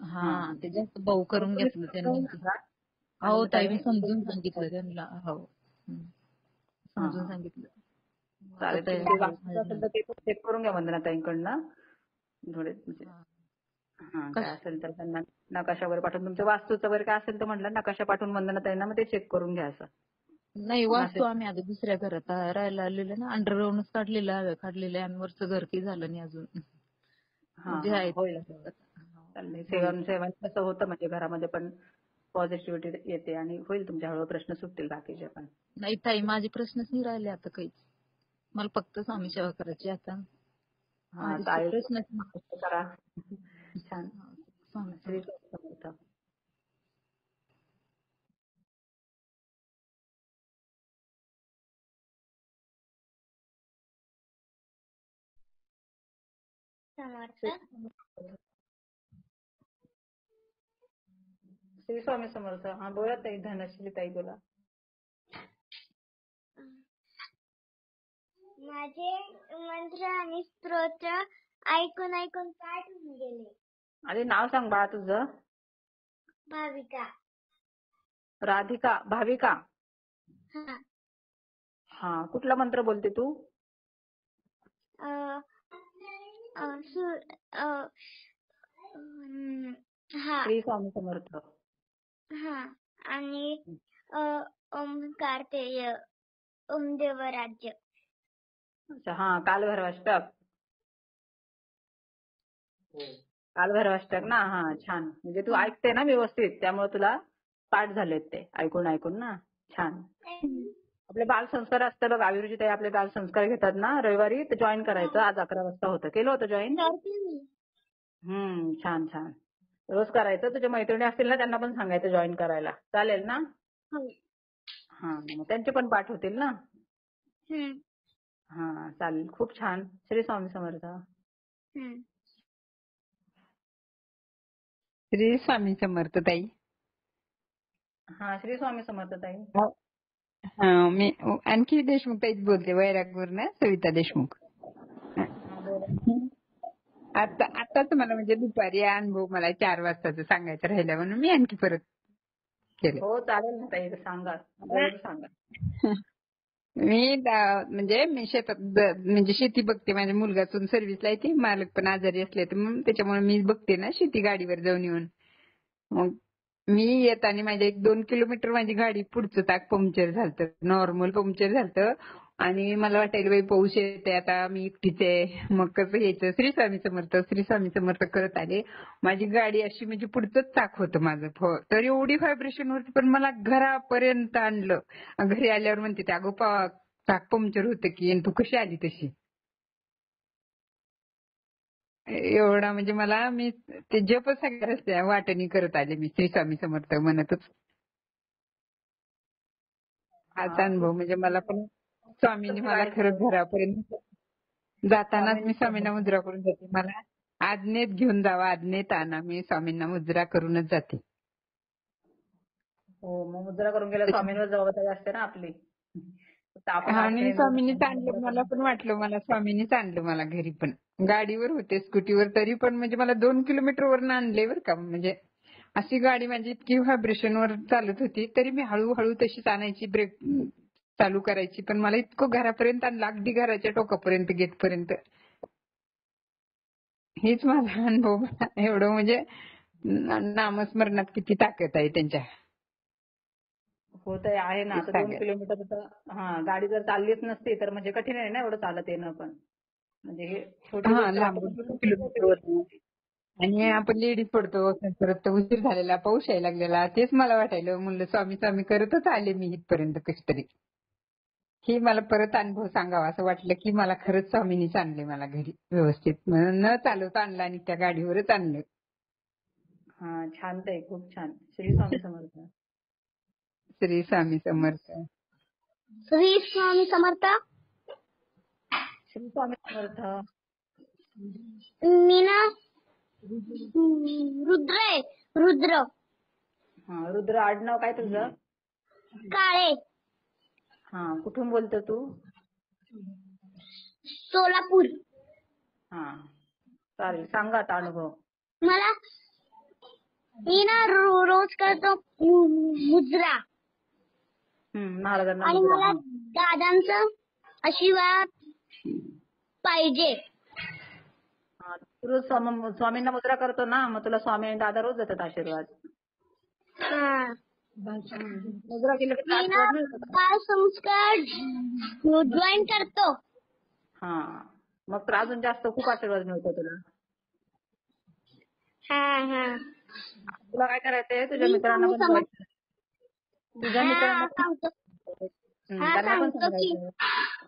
हा, हा ते जास्त भाऊ मग करून तुम्ही घेतलं त्यांनी समजावून ते. सांगा. आणि हो मग ताई मी त्यांनी समजून सांगितलं त्यांना. हो हा समजून हा, सांगितलं. आता चालेल. तुम्ही तयार ते आहे वाचलं माझ्या. असेल तर ते चेक करून घ्या वंदनाताईंकडनं थोडे, म्हणजे हा. हा काय कश असेल तर त्यांना नकाशा वगैरे पाठवून, तुमच्या वास्तूचं वगैरे काय असेल तर म्हटलं नकाशा पाठवून वंदनाताईंना मग ते चेक करून घ्या असं नाही वास्तू मेसेज. आम्ही आता दुसऱ्या घरात राहायला आलेलो ना, अंडरग्राऊंडच काढलेलं आहे आणि वरचं घर काही झालं नाही अजून. हा जे हा, आहे होईल. ते चाललंय. होईल. सेवांनी कसं होतं, म्हणजे घरामध्ये पण पॉझिटिव्हिटी येते आणि होईल, तुमच्या हळूहळू प्रश्न सुटतील बाकीचे पण. नाही ताई माझे प्रश्नच नाही राहिले आता काहीच. मला फक्त स्वामी सेवा करायची आता. हा, माझे चालेल. प्रश्नच करा. छान. स्वामी श्री समर्थ. समर्थ. समर्थ. श्री स्वामी समर्थ. हा, बोला ताई. धनश्री ताई बोला. माझे मंत्र आणि स्तोत्र ऐकून ऐकून पाठ होऊन गेले. आधी नाव सांग बाळा तुझं. भाविका. राधिका. भाविका. हा. हा, कुठला मंत्र बोलते तू? अ, अ, सु- अ, हा श्री स्वामी समर्थ. हा आणि ओमकार ते ओम देवराज्य. अच्छा, हा, कालभैरवाष्टक. कालभैरवाष्टक ना. हा, छान. म्हणजे तू ऐकते ना व्यवस्थित, त्यामुळे तुला पाठ झालेत ते ऐकून ऐकून ना. छान. आपले बालसंस्कार असतं बघ, अभिरुची ताई आपले बालसंस्कार घेतात ना रविवारी, तर जॉईन करायचं. आज 11 वाजता होतं. केलं होतं जॉईन? छान छान. रोज करायचं. तुझ्या मैत्रिणी असतील ना त्यांना पण सांगायचं जॉईन करायला. चालेल ना? हा मग त्यांचे पण पाठ होतील ना. हा चालेल. खूप छान. श्री स्वामी समर्थ. श्री स्वामी समर्थ ताई. हा श्री स्वामी समर्थ ताई. हा, मी आणखी देशमुख ताईच बोलते, वैरागवरनं सविता देशमुख. आताच मला म्हणजे दुपारी अनुभव मला 4 वाजताचा सांगायचा राहिला म्हणून मी आणखी परत केलं. हो चालेल ना ताई, सांगा. जरूर सांगा. मी शेतात म्हणजे शेती बघते. माझ्या मुलगा सर्व्हिसला येते, मालक पण आजारी असले तर मग त्याच्यामुळे मी बघते ना शेती गाडीवर जाऊन येऊन. मग मी येताना माझ्या 1-2 किलोमीटर माझी गाडी पुढचं टाक पंक्चर झालतं, नॉर्मल पंक्चर झालतं. आणि मला वाटायला बाई पाऊस येते आता, मी एकटीच आहे, मग कसं यायचं. श्री स्वामी समर्थ करत आले. माझी गाडी अशी म्हणजे पुढचंच चाक होतं माझं, तर एवढी व्हायब्रेशन होती, पण मला घरापर्यंत आणलं. घरी आल्यावर म्हणते ते अगं चाक पंक्चर होतं की, आणि तू कशी आली तशी. एवढा म्हणजे मला मी ते जप सगळ्या रस्त्या वाटणी करत आले मी श्री स्वामी समर्थ म्हणतच. हाच अनुभव म्हणजे मला पण स्वामींनी मला खरंच घरापर्यंत जातानाच मी स्वामींना मुद्रा करून जाते. मला आज्ञेत घेऊन जावा, आज्ञेत आणा, मी स्वामींना मुद्रा करूनच जाते. हो मग मुद्रा करून गेल्या स्वामींवर जबाबदारी असते ना आपली. आणि स्वामींनीच आणलं. मला पण वाटलं मला स्वामींनीच आणलं मला घरी पण. गाडीवर होते, स्कूटीवर, तरी पण म्हणजे मला 2 किलोमीटरवरून आणले बरं का. म्हणजे अशी गाडी माझी इतकी व्हायब्रेशनवर चालत होती, तरी मी हळूहळू तशीच आणायची, ब्रेक चालू करायची, पण मला इतकं घरापर्यंत आणलं, अगदी घराच्या टोकापर्यंत, गेटपर्यंत. हेच माझा अनुभव. एवढं म्हणजे नामस्मरणात किती ताकद आहे त्यांच्या. हो ते आहे ना. आता 2 किलोमीटर गाडी जर चाललीच नसती तर म्हणजे कठीण आहे ना एवढं चालत येणं पण. म्हणजे हे छोटी गोष्ट आहे. आणि आपण लेडीज पडतो, परत उशीर झालेला, पाऊस यायला लागलेला, तेच मला वाटायला म्हणलं स्वामी स्वामी करतच आले मी इथपर्यंत कशी तरी. ही मला परत अनुभव सांगावा असं वाटलं की मला खरंच स्वामींनीच आणले मला घरी व्यवस्थित, न चालवता आणलं आणि त्या गाडीवरच आणलं. हा छान ताई, खूप छान. श्री स्वामी समर्थ. श्री स्वामी समर्थ. श्री स्वामी समर्थ. श्री स्वामी समर्थ. मी ना रुद्र आहे. रुद्र. हा रुद्र. आडनाव काय तुझं? काळे. हा कुठून बोलतो तू? सोलापूर. हा चालेल, सांगा आता अनुभव. मला मी ना रोज करतो मुद्रा. महाराजांना आणि मला दादांचा आशीर्वाद पाहिजे. रोज स्वामींना मुद्रा करतो ना, मग तुला स्वामी आणि दादा रोज देतात आशीर्वाद. मुद्रा केली की बाल संस्कार जॉईन करतो. हा मग तर अजून जास्त खूप आशीर्वाद मिळतो तुला. तुला काय करायचंय, तुझ्या मित्रांना पण सांगायचं. तुझ्या मित्रांना त्यांना पण सांगायचं.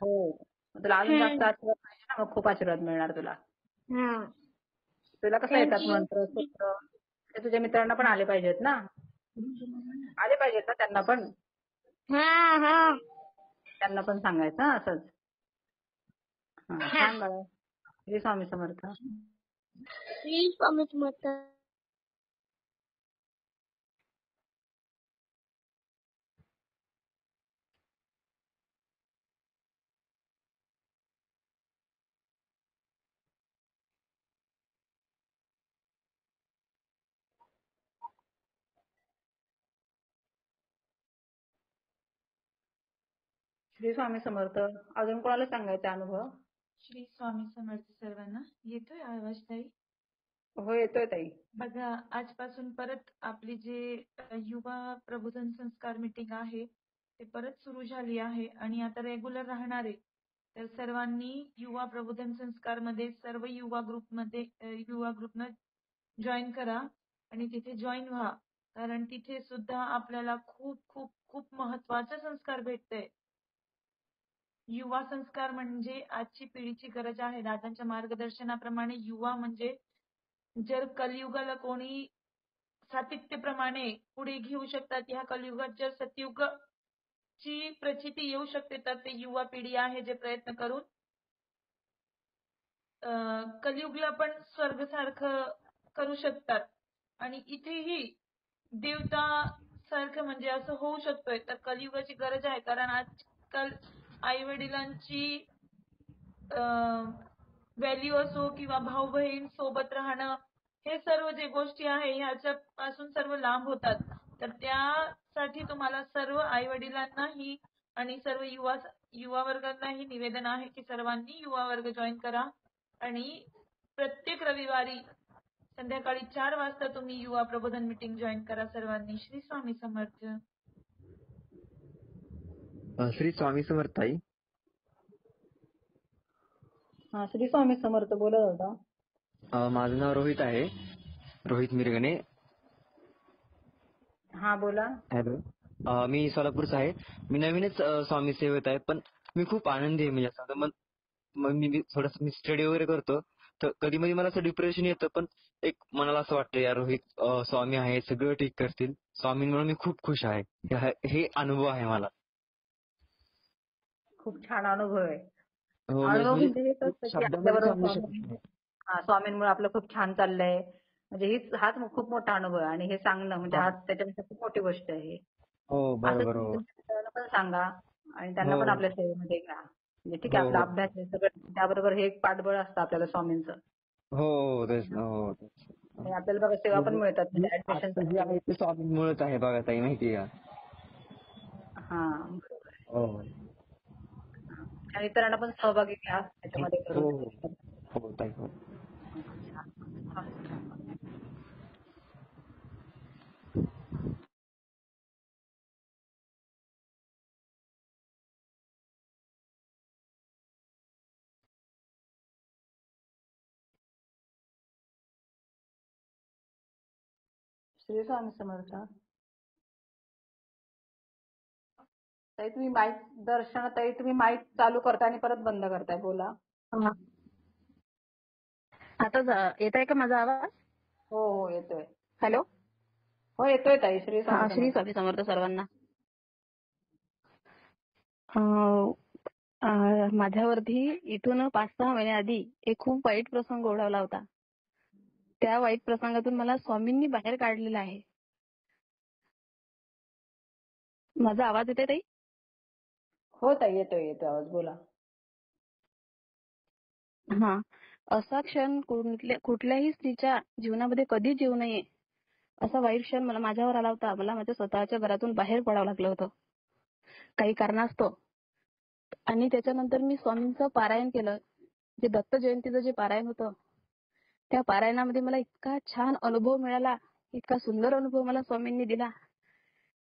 हो तुला अजून जास्त आशीर्वाद पाहिजे ना, मग खूप आशीर्वाद मिळणार तुला. तुला कसं येतात मंत्र सूत्र, ते तुझ्या मित्रांना पण आले पाहिजेत ना. आले पाहिजेत ना त्यांना पण. त्यांना पण सांगायचं असंच. छान बाळा. श्री स्वामी समर्थ. श्री स्वामी समर्थ. श्री स्वामी समर्थ. अजून कोणाला सांगायचा अनुभव? श्री स्वामी समर्थ सर्वांना. येतोय आवाज ताई? हो येतोय ताई. बघा आजपासून परत आपली जे युवा प्रबोधन संस्कार मीटिंग आहे ते परत सुरू झाली आहे आणि आता रेग्युलर राहणार आहे. तर सर्वांनी युवा प्रबोधन संस्कार मध्ये सर्व युवा ग्रुपनं जॉईन करा आणि तिथे जॉईन व्हा. कारण तिथे सुद्धा आपल्याला खूप खूप खूप महत्वाचे संस्कार भेटते. युवा संस्कार म्हणजे आजची पिढीची गरज आहे. दादांच्या मार्गदर्शनाप्रमाणे युवा म्हणजे जर कलियुगाला कोणी सातत्यप्रमाणे पुढे घेऊ शकतात, ह्या कलियुगात जर सतयुगाची प्रचिती येऊ शकते तर ते युवा पिढी आहे, जे प्रयत्न करून कलियुगला पण स्वर्गासारखं करू शकतात. आणि इथेही देवता सारखं म्हणजे असं होऊ शकतोय. तर कलियुगाची गरज आहे, कारण आजकाल आई वडिलांची व्हॅल्यू असो किंवा भाऊ बहीण सोबत राहणं, हे सर्व जे गोष्टी आहे ह्याच्यापासून सर्व लांब होतात. तर त्यासाठी तुम्हाला सर्व आई वडिलांनाही आणि सर्व युवा वर्गांनाही निवेदन आहे की सर्वांनी युवा वर्ग जॉईन करा. आणि प्रत्येक रविवारी संध्याकाळी 4 वाजता तुम्ही युवा प्रबोधन मीटिंग जॉईन करा सर्वांनी. श्री स्वामी समर्थ. श्री स्वामी समर्थ ताई. हा, श्री स्वामी समर्थ. बोला दादा. माझं नाव रोहित आहे, रोहित मिरगणे. हा, बोला. हॅलो. मी सोलापूरचा आहे. मी नवीनच स्वामी सेवेत आहे, पण मी खूप आनंदी आहे. म्हणजे असं मग मी थोडंसं मी स्टडी वगैरे करतो, तर कधी कधी मला असं डिप्रेशन येतं, पण एक मनाला असं वाटतं यार रोहित स्वामी आहे, सगळं ठीक करतील. स्वामींमुळे मी खूप खुश आहे. हे अनुभव आहे मला. खूप छान अनुभव आहे. हो, अनुभव म्हणजे म्हणजे हेच असतं की शब्दामध्ये आपल्याबरोबर सांगू शकत नाही. स्वामींमुळे आपलं खूप छान चाललंय. म्हणजे हाच खूप मोठा अनुभव आहे. आणि हे सांगणं म्हणजे हा. हा त्याच्यापेक्षा खूप मोठी गोष्ट आहे. हो, असं बरोबर. तुम्ही हो तुमच्या मित्रांना पण सांगा आणि त्यांना हो पण आपल्या सेवेमध्ये घ्या. म्हणजे ठीक आहे, हो आपला हो अभ्यास आहे सगळं, त्याबरोबर हे एक पाठबळ असतं आपल्याला स्वामींचं. हो हो तेच ना. हो तेच. आणि आपल्याला बघा सेवा पण म्हणजे मिळतात मी म्हणजे ऍडमिशन आता जे साठी. आहे ते स्वामींमुळेच आहे बघा ताई, माहितीये का. हा, बरोबर आहे. हो आणि इतरांना पण सहभागी घ्या त्याच्यामध्ये हो करून. हो हो ताई. हो. श्री स्वामी समर्थ. ताई तुम्ही माईक ताई तुम्ही माईक चालू करताय आणि परत बंद करताय. बोला. आता येत आहे का माझा आवाज? हो हो, येतोय. हॅलो. हो, येतोय ताई. श्री स्वामी हा, श्री समर्थ. स्वामी समर्थ सर्वांना. माझ्यावरती इथून 5-6 महिन्याआधी एक खूप वाईट प्रसंग ओढवला होता. त्या वाईट प्रसंगातून मला स्वामींनी बाहेर काढलेलं आहे. माझा आवाज येते ताई? हो ताई, येतोय आवाज. बोला. हा. असा क्षण कुठल्याही स्त्रीच्या जीवनामध्ये कधीच येऊ नये, असा वाईट क्षण माझ्यावर आला होता. मला माझ्या स्वतःच्या घरातून बाहेर पडावं लागलं होतं काही कारणास्तव. आणि त्याच्यानंतर मी स्वामींचं पारायण केलं. जे दत्त जयंतीचं जे पारायण होतं, त्या पारायणामध्ये मला इतका छान अनुभव मिळाला, इतका सुंदर अनुभव मला स्वामींनी दिला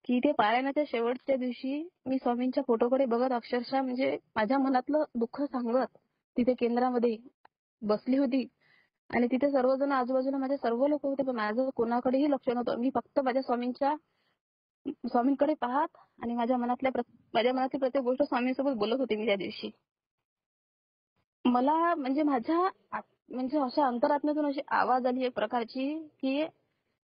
की ते पारायणाच्या शेवटच्या दिवशी मी स्वामींच्या फोटोकडे बघत अक्षरशः म्हणजे माझ्या मनातलं दुःख सांगत तिथे केंद्रामध्ये बसली होती. आणि तिथे सर्वजण आजूबाजूला माझे सर्व लोक होते, पण माझं कोणाकडेही लक्ष नव्हतं. मी फक्त माझ्या स्वामींकडे पाहत आणि माझ्या मनातली प्रत्येक गोष्ट स्वामींसोबत बोलत होते मी त्या दिवशी. मला म्हणजे अशा अंतरात्म्यातून अशी आवाज आली एक प्रकारची की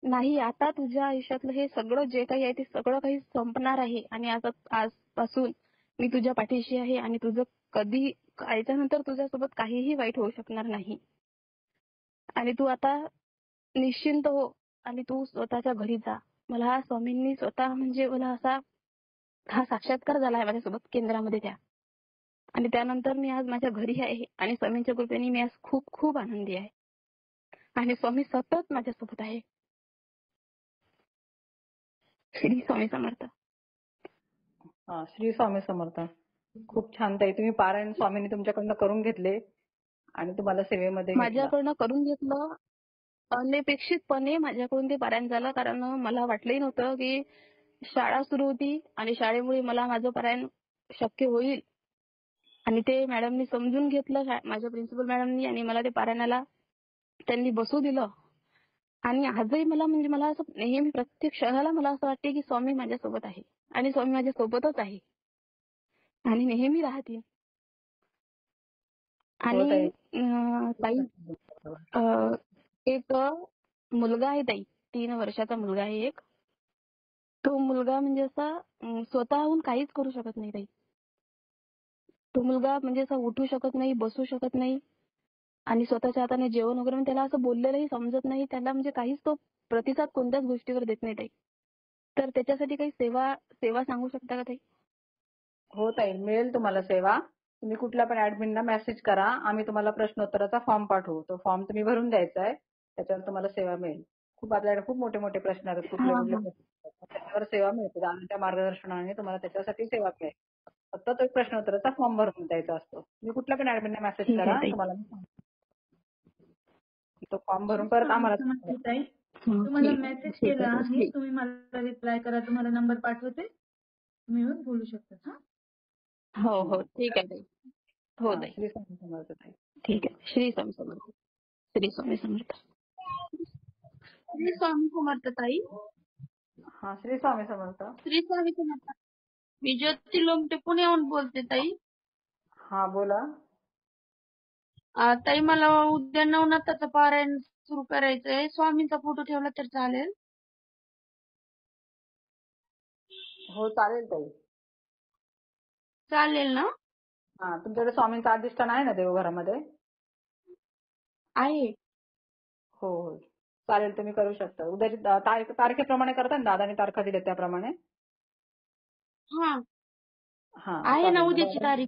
नाही, आता तुझ्या आयुष्यातलं हे सगळं जे काही आहे ते सगळं काही संपणार आहे. आणि आजपासून मी तुझ्या पाठीशी आहे आणि तुझं कधी याच्यानंतर तुझ्यासोबत काहीही वाईट होऊ शकणार नाही. आणि तू आता निश्चिंत हो आणि तू स्वतःच्या घरी जा. मला हा स्वामींनी स्वतः म्हणजे मला हा साक्षात्कार झाला आहे माझ्यासोबत केंद्रामध्ये त्या. आणि त्यानंतर मी आज माझ्या घरी आहे आणि स्वामींच्या कृपेने मी आज खूप खूप आनंदी आहे. आणि स्वामी सतत माझ्यासोबत आहे. श्री स्वामी समर्थ. श्री स्वामी समर्थ. खूप छान ताई. तुम्ही पारायण स्वामींनी तुमच्याकडनं करून घेतले आणि तुम्हाला सेवेमध्ये घेतलं. माझ्याकडनं करून घेतलं. अनपेक्षितपणे माझ्याकडून ते पारायण झालं, कारण मला वाटलंही नव्हतं की शाळा सुरू होती आणि शाळेमुळे मला माझं पारायण शक्य होईल. आणि ते मॅडमनी समजून घेतलं, माझ्या प्रिन्सिपल मॅडमनी, आणि मला ते पारायणाला त्यांनी बसू दिलं. आणि आजही मला असं नेहमी प्रत्येक क्षणाला मला असं वाटते की स्वामी माझ्यासोबत आहे आणि स्वामी माझ्यासोबतच आहे आणि नेहमी राहतील. हो आणि ताई. ताई अं, एक मुलगा आहे ताई, 3 वर्षाचा मुलगा आहे एक. तो मुलगा म्हणजे असा स्वतःहून काहीच करू शकत नाही ताई. तो मुलगा म्हणजे असा उठू शकत नाही, बसू शकत नाही आणि स्वतःच्या हाताने जेवण वगैरे म्हणजे त्याला असं बोललेलंही समजत नाही. त्याला म्हणजे काहीच तो प्रतिसाद कोणत्याच गोष्टीवर देत नाही ताई. तर त्याच्यासाठी काही सेवा सेवा सांगू शकता का ताई? हो ताई, मिळेल तुम्हाला सेवा. तुम्ही कुठल्या पण ऍडमिनला मेसेज करा. आम्ही तुम्हाला प्रश्नोत्तराचा फॉर्म पाठवू. तो फॉर्म तुम्ही भरून द्यायचा आहे. त्याच्यावर तुम्हाला सेवा मिळेल. आपल्याकडे खूप मोठे मोठे प्रश्न आहेत. कुठले कुठले प्रश्न असतात. त्याच्यावर सेवा मिळते. दादांच्या मार्गदर्शनाने तुम्हाला त्याच्यासाठी सेवा मिळेल. फक्त तो एक प्रश्नोत्तराचा फॉर्म भरून द्यायचा असतो. तुम्ही कुठल्या पण ऍडमिनला मेसेज ठीक आहे करा. ताई. तुम्हाला मी सांगते. तो फॉर्म भरून परत आम्हाला ताई, तुम्हाला मेसेज ठीक केला आहे आहे. ताई. तुम्ही मला रिप्लाय करा. तुम्हाला नंबर पाठवते. तुम्ही येऊन बोलू शकता. हा. हो हो ठीक आहे ताई. हो ताई. श्री स्वामी समर्थ ताई. ठीक आहे. श्री स्वामी समर्थ. श्री स्वामी समर्थ. श्री स्वामी समर्थ ताई. हा, श्री स्वामी समर्थ. श्री स्वामी समर्थ. मी ज्योती लोमटे पुण्याहून बोलते ताई. हा, बोला. ताई, मला उद्या नवनाथाचं पारायण सुरू करायचंय. स्वामींचा फोटो ठेवला तर चालेल? हो, चालेल ताई. चालेल ना? हा, तुमच्याकडे स्वामींचं अधिष्ठान आहे ना देवघरामध्ये? आहे. हो हो, चालेल, तुम्ही करू शकता. उद्याची तारखेप्रमाणे करता ना, दादाने तारखा दिल्या त्याप्रमाणे? हा, हा, आहे ना चालेल. उद्याची तारीख.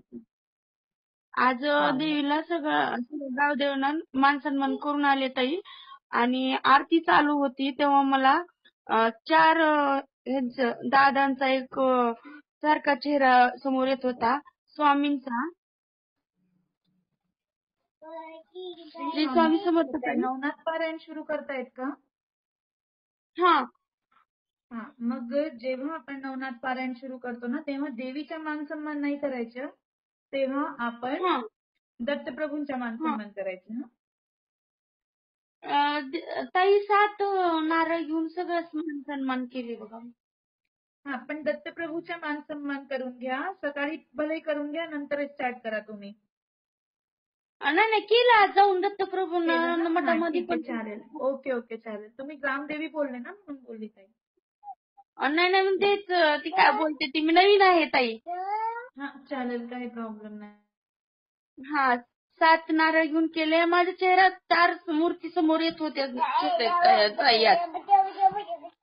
आज देवीला सगळं गावदेवांना मान सन्मान करून आले ताई. आणि आरती चालू होती तेव्हा मला 4 दादांचा एक सारखा चेहरा समोर येत होता स्वामींचा. श्री स्वामी समर्थ ताई. नवनाथ पारायण सुरू करतायत का? हा. हा, मग जेव्हा आपण नवनाथ पारायण सुरू करतो ना, तेव्हा देवीचा मान सन्मान नाही करायचं. तेव्हा आपण दत्तप्रभूंचा मान सन्मान करायचं. ताई 7 नारळ घेऊन सगळंच मान सन्मान केले बघा. हा, पण दत्तप्रभूचा मान सन्मान करून घ्या. सकाळी भले करून घ्या, नंतर स्टार्ट करा तुम्ही. नाही केला जाऊन दत्तप्रभूंना मठामध्ये पण. चालेल. ओके ओके, चालेल. तुम्ही ग्रामदेवी बोलले ना, म्हणून बोलली ताई. नाही मग तेच ती काय बोलते ती, मी नवीन आहे ताई. हा, चालेल, काही प्रॉब्लेम नाही. हा, 7 नारळ घेऊन केले. माझा चेहरा 4 मूर्ती समोर येत होत्या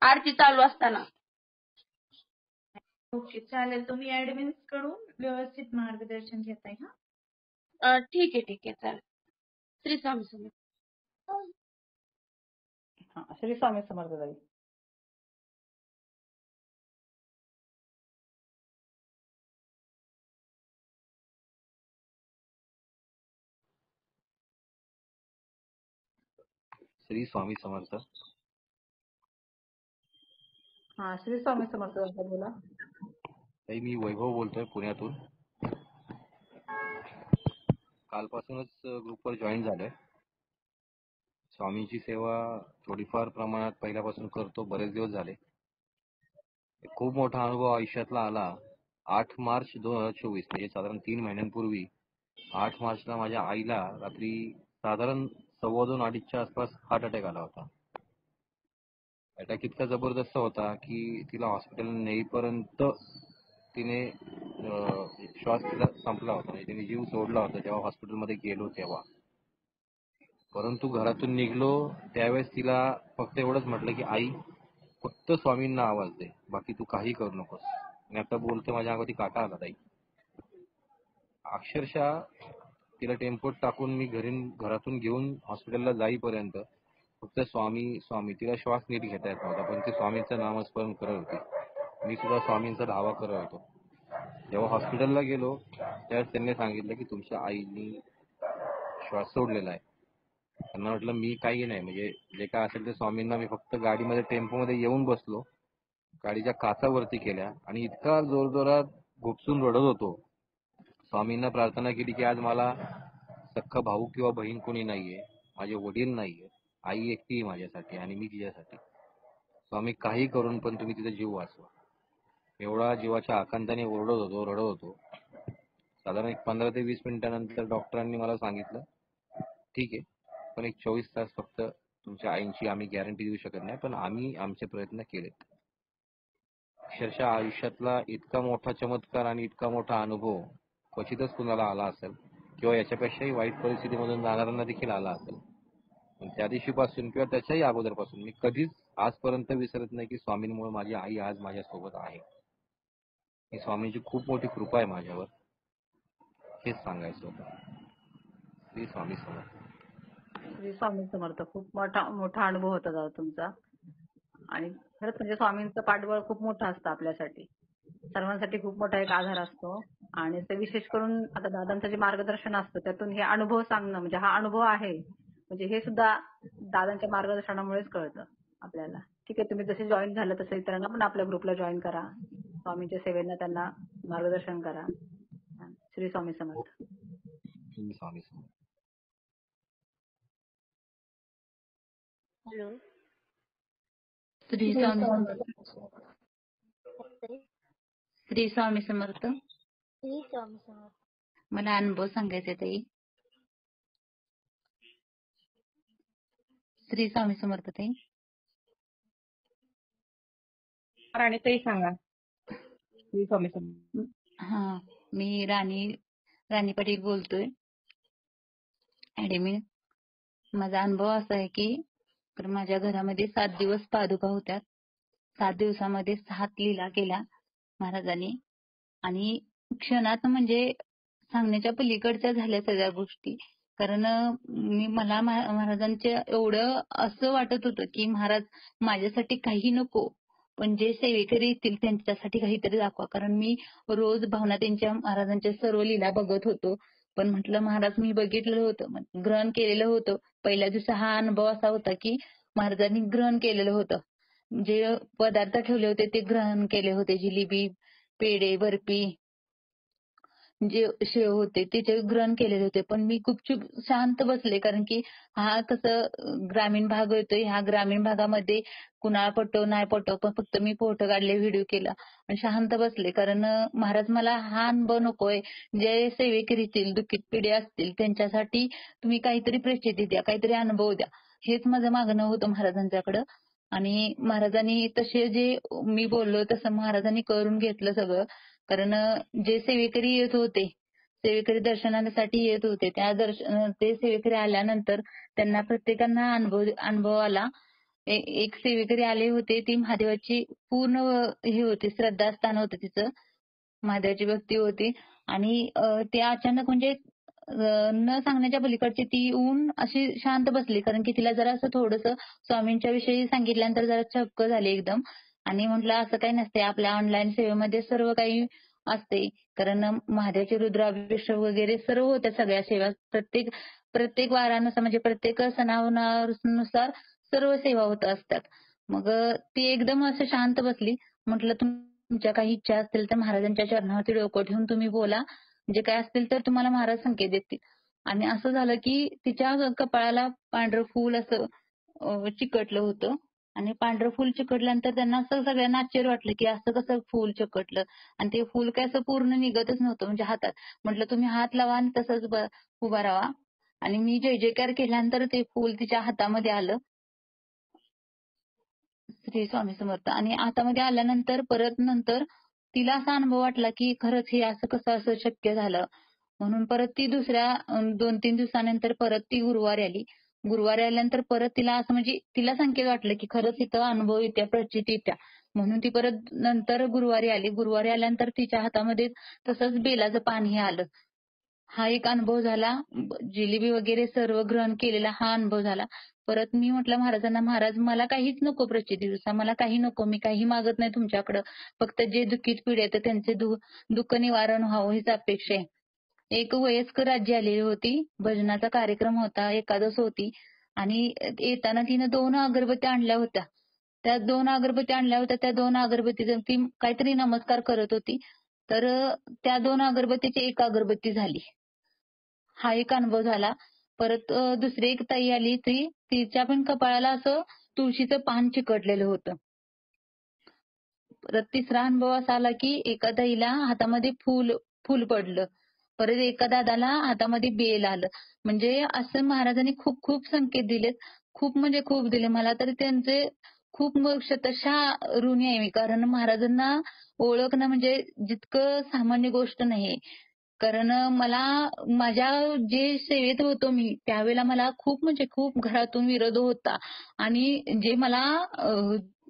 आरती चालू असताना. ओके, चालेल. तुम्ही ऍडमिन्स कडून व्यवस्थित मार्गदर्शन घेताय. हा, ठीक आहे चालेल. श्री स्वामी समर्थ. हा, श्री स्वामी समर्थ ताई. श्री स्वामी समर्थ. हा, श्री स्वामी समर्थ बोला. ताई, मी वैभव बोलतोय पुण्यातून. कालपासूनच ग्रुपवर जॉईन झालोय. स्वामींची सेवा थोडीफार प्रमाणात पहिल्यापासून करतो, बरेच दिवस झाले. खूप मोठा अनुभव आयुष्यातला आला 8 मार्च 2024, म्हणजे साधारण 3 महिन्यांपूर्वी. 8 मार्चला माझ्या आईला रात्री साधारण 2:15-2:30च्या आसपास हार्ट अटॅक आला होता. अटॅक इतका जबरदस्त होता की तिला हॉस्पिटल नेईपर्यंत तिने श्वास तिला संपला होता, म्हणजे तिने जीव सोडला होता जेव्हा हॉस्पिटलमध्ये गेलो तेव्हा. परंतु घरातून निघलो त्यावेळेस तिला फक्त एवढंच म्हटलं की आई, फक्त स्वामींना आवाज दे, बाकी तू काही करू नकोस. आणि आता बोलतो माझ्या अंगावरती काटा आला ताई. अक्षरशः तिला टेम्पोत टाकून मी घरातून घेऊन हॉस्पिटलला जाईपर्यंत फक्त स्वामी स्वामी, तिला श्वास नीट घेता येत नव्हता, पण ती स्वामींचं नामस्मरण करत होती. मी सुद्धा स्वामींचा धावा करत होतो. जेव्हा हॉस्पिटलला गेलो त्यावेळेस त्यांनी सांगितलं की तुमच्या आईनी श्वास सोडलेला आहे. त्यांना म्हटलं मी काही नाही, म्हणजे जे काय असेल ते स्वामींना. मी फक्त गाडीमध्ये टेम्पोमध्ये येऊन बसलो, गाडीच्या काचा वरती केल्या आणि इतका जोरजोरात घुपसून रडत होतो. स्वामींना प्रार्थना केली की आज मला सख्खा भाऊ किंवा बहीण कोणी नाहीये, माझे वडील नाहीये, आई एकटी आहे माझ्यासाठी आणि मी तिच्यासाठी. स्वामी काही करून पण तुम्ही तिचा जीव वाचवा. एवढा जीवाच्या आकांताने ओरडत होतो, रडत होतो. साधारण एक 15 ते 20 मिनिटानंतर डॉक्टरांनी मला सांगितलं, ठीक आहे, पण एक 24 तास फक्त तुमच्या आईंची आम्ही गॅरंटी देऊ शकत नाही, पण आम्ही आमचे प्रयत्न केलेत. अक्षरशः आयुष्यातला इतका मोठा चमत्कार आणि इतका मोठा अनुभव क्वचितच कुणाला आला असेल किंवा याच्यापेक्षाही वाईट परिस्थितीमधून जाणाऱ्यांना देखील आला असेल. पण त्या दिवशीपासून किंवा त्याच्याही अगोदरपासून मी कधीच आजपर्यंत विसरत नाही की स्वामींमुळे माझी आई आज माझ्यासोबत आहे. ही स्वामींची खूप मोठी कृपा आहे माझ्यावर. हेच सांगायचं होतं. श्री स्वामी समर्थ. श्री स्वामी समर्थ. खूप मोठा अनुभव होता दादा तुमचा. आणि खरंच म्हणजे स्वामींचं पाठबळ खूप मोठं असतं आपल्यासाठी, सर्वांसाठी खूप मोठा एक आधार असतो. आणि ते विशेष करून आता दादांचं जे मार्गदर्शन असतं त्यातून हे अनुभव सांगणं, म्हणजे हा अनुभव आहे म्हणजे हे सुद्धा दादांच्या मार्गदर्शनामुळेच कळतं आपल्याला. ठीक आहे, तुम्ही जसे जॉईन झालं तसे इतरांना पण आपल्या ग्रुपला जॉईन करा, स्वामींच्या सेवेनं त्यांना मार्गदर्शन करा. श्री स्वामी समर्थ. श्री स्वामी समर्थ. हॅलो. श्री स्वामी समर्थ. श्री स्वामी समर्थ. श्री स्वामी समर्थ. मला अनुभव सांगायचा ताई. श्री स्वामी समर्थ ताई. राणी ताई सांगा. श्री स्वामी समर्थ. हा, मी राणी पाटील बोलतोय, ऍडमिन. माझा अनुभव असा आहे की तर माझ्या घरामध्ये 7 दिवस पादुका होत्या. 7 दिवसामध्ये 7 लीला केल्या महाराजांनी आणि क्षणात म्हणजे सांगण्याच्या पलीकडच्या झाल्या सगळ्या गोष्टी. कारण मला महाराजांच्या एवढं असं वाटत होतं की महाराज माझ्यासाठी काही नको, पण जे सेवेकरी येतील त्यांच्यासाठी काहीतरी दाखवा. कारण मी रोज भावना त्यांच्या महाराजांच्या सर्व लीला बघत होतो. पण म्हटलं महाराज मी बघितलेलं होतं, ग्रहण केलेलं होतं. पहिल्या दिवसा हा अनुभव असा होता की महाराजांनी ग्रहण केलेलं होतं. जे पदार्थ ठेवले होते ते ग्रहण केले होते. जिलेबी, पेढे, बर्फी, जे शेव होते त्याचे ग्रहण केलेले होते. पण मी गुपचूप शांत बसले, कारण की हा कसं ग्रामीण भाग येतोय, ह्या ग्रामीण भागामध्ये कुणाला पटो नाही पटो, पण फक्त मी फोटो काढले, व्हिडिओ केला आणि शांत बसले. कारण महाराज मला हा अनुभव नकोय. जे सेवेकरी असतील, दुःखित पिढी असतील त्यांच्यासाठी तुम्ही काहीतरी प्रचिती द्या, काहीतरी अनुभव द्या, हेच माझं मागणं होतं महाराजांच्याकडं. आणि महाराजांनी तसे जे मी बोललो तसं महाराजांनी करून घेतलं सगळं. कारण जे सेवेकरी येत होते, सेवेकरी दर्शनासाठी येत होते, ते सेवेकरी आल्यानंतर त्यांना प्रत्येकांना अनुभव आला. एक सेवेकरी आले होते, ती महादेवाची पूर्ण हे होती, श्रद्धास्थान होतं तिचं, महादेवाची भक्ती होती. आणि ते अचानक म्हणजे न सांगण्याच्या पलीकडची ती येऊन अशी शांत बसली, कारण की तिला जरा असं थोडंसं स्वामींच्या विषयी सांगितल्यानंतर जरा चक्क झाली एकदम. आणि म्हटलं असं काही नसते, आपल्या ऑनलाईन सेवेमध्ये सर्व काही असते. कारण महादेवाचे रुद्राभिषेक वगैरे सर्व होत्या, सगळ्या सेवा प्रत्येक वारानुसार म्हणजे प्रत्येक सणानुसार सर्व सेवा होत असतात. मग ती एकदम असं शांत बसली. म्हटलं तुमच्या काही इच्छा असतील तर महाराजांच्या चरणावरती डोकं ठेवून तुम्ही बोला, जे काय असतील तर तुम्हाला महाराज संकेत देतील. आणि असं झालं की तिच्या कपाळाला पांढरं फूल असं चिकटलं होतं. आणि पांढरं फूल चिकटल्यानंतर त्यांना असं सगळ्यांना आश्चर्य वाटलं की असं कसं फूल चिकटलं, आणि ते फूल काय असं पूर्ण निघतच नव्हतं म्हणजे हातात. म्हटलं तुम्ही हात लावा आणि तसंच उभा राहा. आणि मी जय जयकार केल्यानंतर ते फूल तिच्या हातामध्ये आलं. श्री स्वामी समर्थ. आणि हातामध्ये आल्यानंतर नंतर तिला असा अनुभव वाटला की खरंच हे असं कसं असं शक्य झालं. म्हणून परत ती दुसऱ्या 2-3 दिवसानंतर परत ती गुरुवारी आली. गुरुवारी आल्यानंतर परत तिला असं म्हणजे तिला संकेत वाटलं की खरंच इथं अनुभव येत्या, प्रचिती येत्या. म्हणून ती परत नंतर गुरुवारी आली. गुरुवारी आल्यानंतर तिच्या हातामध्ये तसंच बेलाचं पाणी आलं. हा एक अनुभव झाला. जिलेबी वगैरे सर्व ग्रहण केलेला हा अनुभव झाला. परत मी म्हटलं महाराजांना, महाराज मला काहीच नको प्रचिती दिवसा, मला काही नको, मी काही मागत नाही तुमच्याकडं. फक्त जे दुःखित पिढी आहेत त्यांचे दुःख निवारण व्हावं हीच अपेक्षा आहे. एक वयस्कर आजी आलेली होती, भजनाचा कार्यक्रम होता, एकादश होती. आणि येताना तिनं 2 अगरबत्त्या आणल्या होत्या. त्या 2 अगरबत्त्या आणल्या होत्या. त्या 2 अगरबत्तीचा ती काहीतरी नमस्कार करत होती. तर त्या 2 अगरबत्तीची 1 अगरबत्ती झाली. हा एक अनुभव झाला. परत दुसरी एक ताई आली तिच्या पण कपाळाला असं तुळशीचं पान चिकटलेलं होतं. परत तिसरा अनुभव असा आला की एका ताईला हातामध्ये फूल पडलं. परत एका दादाला हातामध्ये बेल आलं. म्हणजे असं महाराजांनी खूप खूप संकेत दिलेत. खूप म्हणजे खूप दिले. मला तर त्यांचे खूप शतशः ऋणी आहे मी. कारण महाराजांना ओळखणं म्हणजे जितकं सामान्य गोष्ट नाही. कारण मला माझ्या जे सेवेत होतो मी त्यावेळेला मला खूप म्हणजे खूप घरातून विरोध होता. आणि जे मला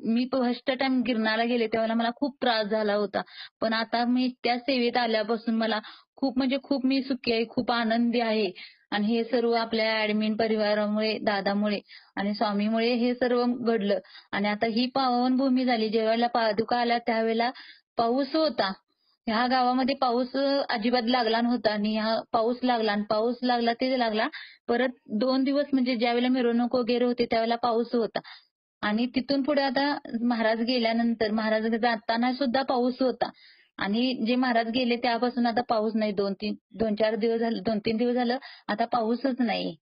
मी फर्स्ट टाइम गिरणाला गेले त्यावेळेला मला खूप त्रास झाला होता. पण आता मी त्या सेवेत आल्यापासून मला खूप म्हणजे खूप मी सुखी आहे, खूप आनंदी आहे. आणि हे सर्व आपल्या ऍडमिन परिवारामुळे, दादामुळे आणि स्वामीमुळे हे सर्व घडलं. आणि आता ही पावनभूमी झाली. ज्यावेळेला पादुका आल्या त्यावेळेला पाऊस होता. ह्या गावामध्ये पाऊस अजिबात लागला नव्हता आणि हा पाऊस लागला आणि पाऊस लागला ते लागला. परत 2 दिवस म्हणजे ज्यावेळेला मिरवणूक वगैरे होती त्यावेळेला पाऊस होता. आणि तिथून पुढे आता महाराज गेल्यानंतर महाराज जाताना सुद्धा पाऊस होता. आणि जे महाराज गेले त्यापासून आता पाऊस नाही. 2-4 दिवस झाले, 2-3 दिवस झालं आता पाऊसच नाही.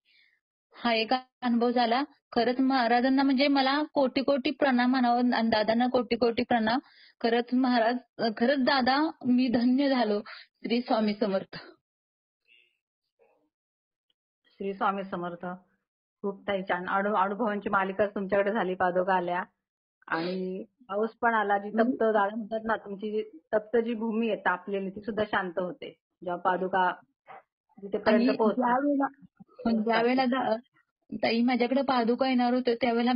हा एक अनुभव झाला. खरंच महाराजांना म्हणजे मला कोटी कोटी प्रणाम म्हणावं आणि दादांना कोटी कोटी प्रणाम. खरंच महाराज, खरंच दादा मी धन्य झालो. श्री स्वामी समर्थ. श्री स्वामी समर्थ. खूप ताई छान अनुभवांची मालिकाच तुमच्याकडे झाली. पादुका आल्या आणि पाऊस पण आला. जी तप्त दादा म्हणतात ना, तुमची जी तप्त जी भूमी आहे तापलेली ती सुद्धा शांत होते जेव्हा पादुका तिथेपर्यंत आणि पोहोचतात. ज्यावेळेला ताई माझ्याकडे पादुका येणार होते त्यावेळेला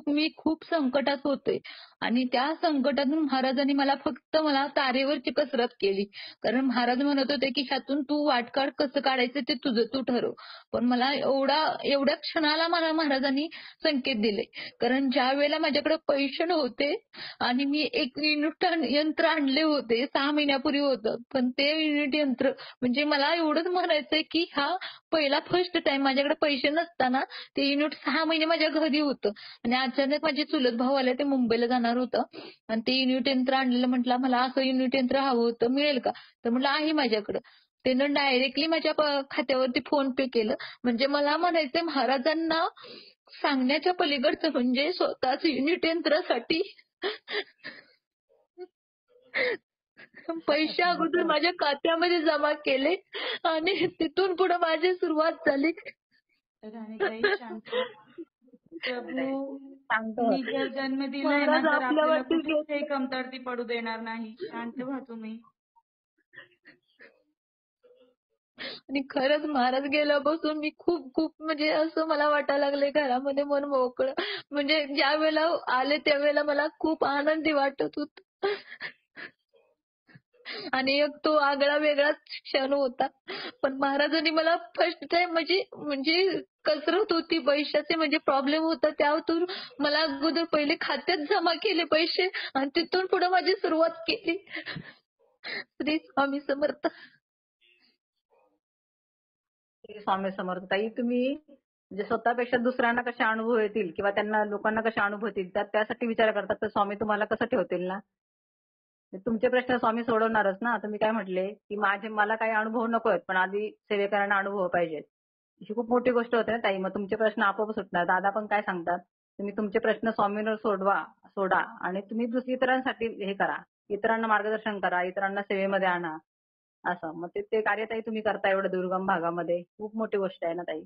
मी खूप संकटात होते. आणि त्या संकटातून महाराजांनी मला तारेवरची कसरत केली. कारण महाराज म्हणत होते की ह्यातून तू वाटकाढ, कसं काढायचं ते तुझं तू ठरव. पण मला एवढ्या क्षणाला मला महाराजांनी संकेत दिले. कारण ज्या वेळेला माझ्याकडे पैसे नव्हते आणि मी एक युनिट यंत्र आणले होते 6 महिन्यापूर्वी होतं. पण ते युनिट यंत्र म्हणजे मला एवढंच म्हणायचंय की हा पहिला फर्स्ट टाइम माझ्याकडे पैसे नसताना ते युनिट 6 महिने माझ्या घरी होतं. आणि अचानक माझे चुलत भाऊ आले, ते मुंबईला जाणार होतं आणि ते युनिट यंत्र आणलेलं. म्हटलं मला असं युनिट यंत्र हवं होतं, मिळेल का? तर म्हटलं आहे माझ्याकडं. त्यानं डायरेक्टली माझ्या खात्यावरती फोन पे केलं. म्हणजे मला म्हणायचंय महाराजांना सांगण्याच्या पलीकडचं म्हणजे स्वतःच युनिट यंत्रासाठी पैसे अगोदर माझ्या खात्यामध्ये जमा केले आणि तिथून पुढे माझी सुरुवात झाली. राणीताई शांत व्हा. प्रभूंनी जर जन्म दिलाय ना तर आपल्याला कुठेच काही कमतरती पडू देणार नाही. शांत व्हा तुम्ही. आणि खरंच महाराज गेल्यापासून मी खूप खूप म्हणजे असं मला वाटायला लागले घरामध्ये मन मोकळं. म्हणजे ज्या वेळेला आले त्यावेळेला मला खूप आनंदी वाटत होत. आणि एक तो आगळा वेगळाच क्षण होता. पण महाराजांनी मला फर्स्ट टाइम म्हणजे कसरत होती पैशाचे, म्हणजे प्रॉब्लेम होता त्यातून मला अगोदर पहिले खात्यात जमा केले पैसे आणि तिथून पुढे माझी सुरुवात केली. श्री स्वामी समर्थ. श्री स्वामी समर्थ. ताई तुम्ही म्हणजे स्वतःपेक्षा दुसऱ्यांना कसे अनुभव येतील किंवा त्यांना लोकांना कसे अनुभव येतील त्यासाठी विचार करतात तर स्वामी तुम्हाला कसं ठेवतील ना. तुमचे प्रश्न स्वामी सोडवणारच ना. तर मी काय म्हटले की मला काही अनुभव नकोत पण आधी सेवेकरांना अनुभव पाहिजेत. ही खूप मोठी गोष्ट होते ना ताई. मग तुमचे प्रश्न आपोआप सुटणार. दादा पण काय सांगतात, तुम्ही तुमचे प्रश्न स्वामींवर सोडा आणि तुम्ही इतरांसाठी हे करा, इतरांना मार्गदर्शन करा, इतरांना सेवेमध्ये आणा. असं मग ते कार्य ताई तुम्ही करता एवढ्या दुर्गम भागामध्ये. खूप मोठी गोष्ट आहे ना ताई.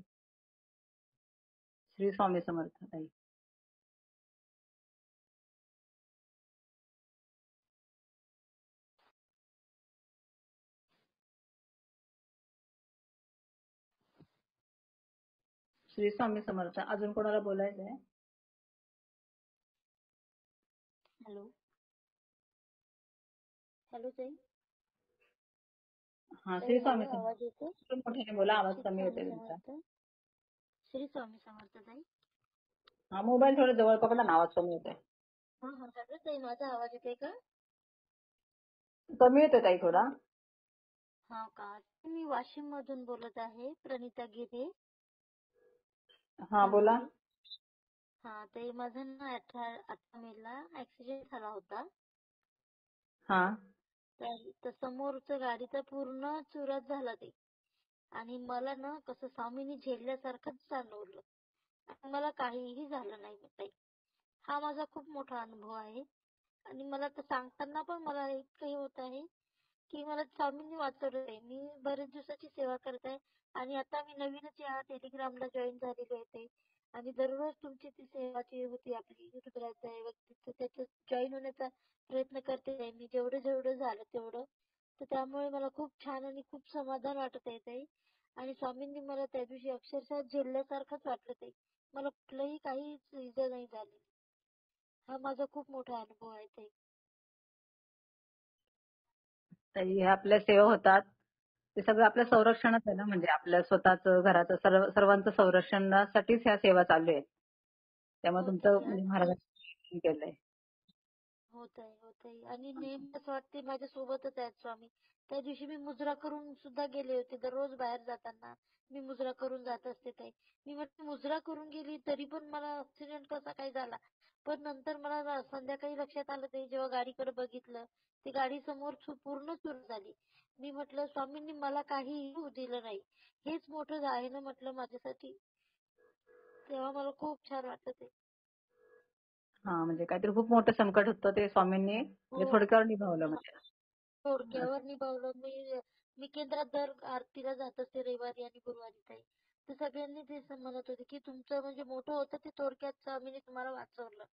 श्री स्वामी समर्थ ताई. श्री स्वामी समर्थ. अजून कोणाला बोलायचंय? हॅलो हॅलो ताई. हा ताई श्री स्वामी हॅलो, आवाज येतो? समर्थ. मोठ्याने बोला, आवाज श्री कमी स्वामी येतोय तुमचा. समर्थ. श्री स्वामी समर्थ ताई. हा मोबाईल थोडं जवळ पकडा ना, आवाज कमी येतोय. हा हॅलो ताई, माझा आवाज येतोय का? कमी येतोय ताई थोडा. हा का? मी वाशिम मधून बोलत आहे, प्रणिता गिरे. हा बोला. हा ताई, माझा ना 18 मेला ऍक्सिडेंट झाला होता. हा तर समोरचं गाडीचा पूर्ण चुराच झाला ते. आणि मला ना कसं स्वामींनी झेलल्यासारखंच जाणवलं आणि मला काहीही झालं नाही ताई. हा माझा खूप मोठा अनुभव आहे आणि मला तर सांगताना पण मला इतकं हे होत आहे की मला स्वामींनी वाचवलं आहे. मी बरेच दिवसाची सेवा करत आहे आणि आता मी नवीनच या टेलिग्रामला जॉईन झालेली आहे ताई. आणि दररोज तुमची ती सेवाची होती आपली रुद्राचं आहे वगैरे त्याच्यात जॉईन होण्याचा प्रयत्न करते आहे मी जेवढं झालं तेवढं. तर त्यामुळे मला खूप छान आणि खूप समाधान वाटत आहे ताई. आणि स्वामींनी मला त्या दिवशी अक्षरशः झेलल्यासारखंच वाटलं ताई. मला कुठलंही काहीच इजा नाही झाली. हा माझा खूप मोठा अनुभव आहे ताई. ताई हे आपल्या सेवा होतात ते सगळं आपल्या संरक्षणात आहे ना, म्हणजे आपल्या स्वतःचं घराचं सर्वांचं संरक्षणासाठीच ह्या सेवा चालू आहेत. त्यामुळे हो तुमचं ताई. म्हणजे महाराजांनी केलंय. होत आहे आणि नेहमी असं वाटते माझ्या सोबतच आहेत स्वामी. त्या दिवशी मी मुजरा करून सुद्धा गेले होते. दररोज बाहेर जाताना मी मुजरा करून जात असते ताई. मी म्हटलं मुजरा करून गेली तरी पण मला ऍक्सिडेंट कसा काय झाला. पण नंतर मला संध्याकाळी लक्षात आलं ताई जेव्हा गाडीकडे बघितलं ती गाडी समोर पूर्ण चूर झाली. मी म्हटलं स्वामींनी मला काहीही होऊ दिलं नाही. हेच मोठं आहे ना म्हटलं माझ्यासाठी. तेव्हा मला खूप छान वाटलं ते. हा म्हणजे काहीतरी खूप मोठं संकट होतं ते स्वामींनी म्हणजे हो. थोडक्यावर निभावलं म्हणजे. थोडक्यावर निभावलं. मी केंद्रात दर आरतीला जात असते रविवारी आणि गुरुवारी ताई. तर सगळ्यांनी तेच म्हणत होते की तुमचं म्हणजे मोठं होतं ते थोडक्यात स्वामीने तुम्हाला वाचवलं.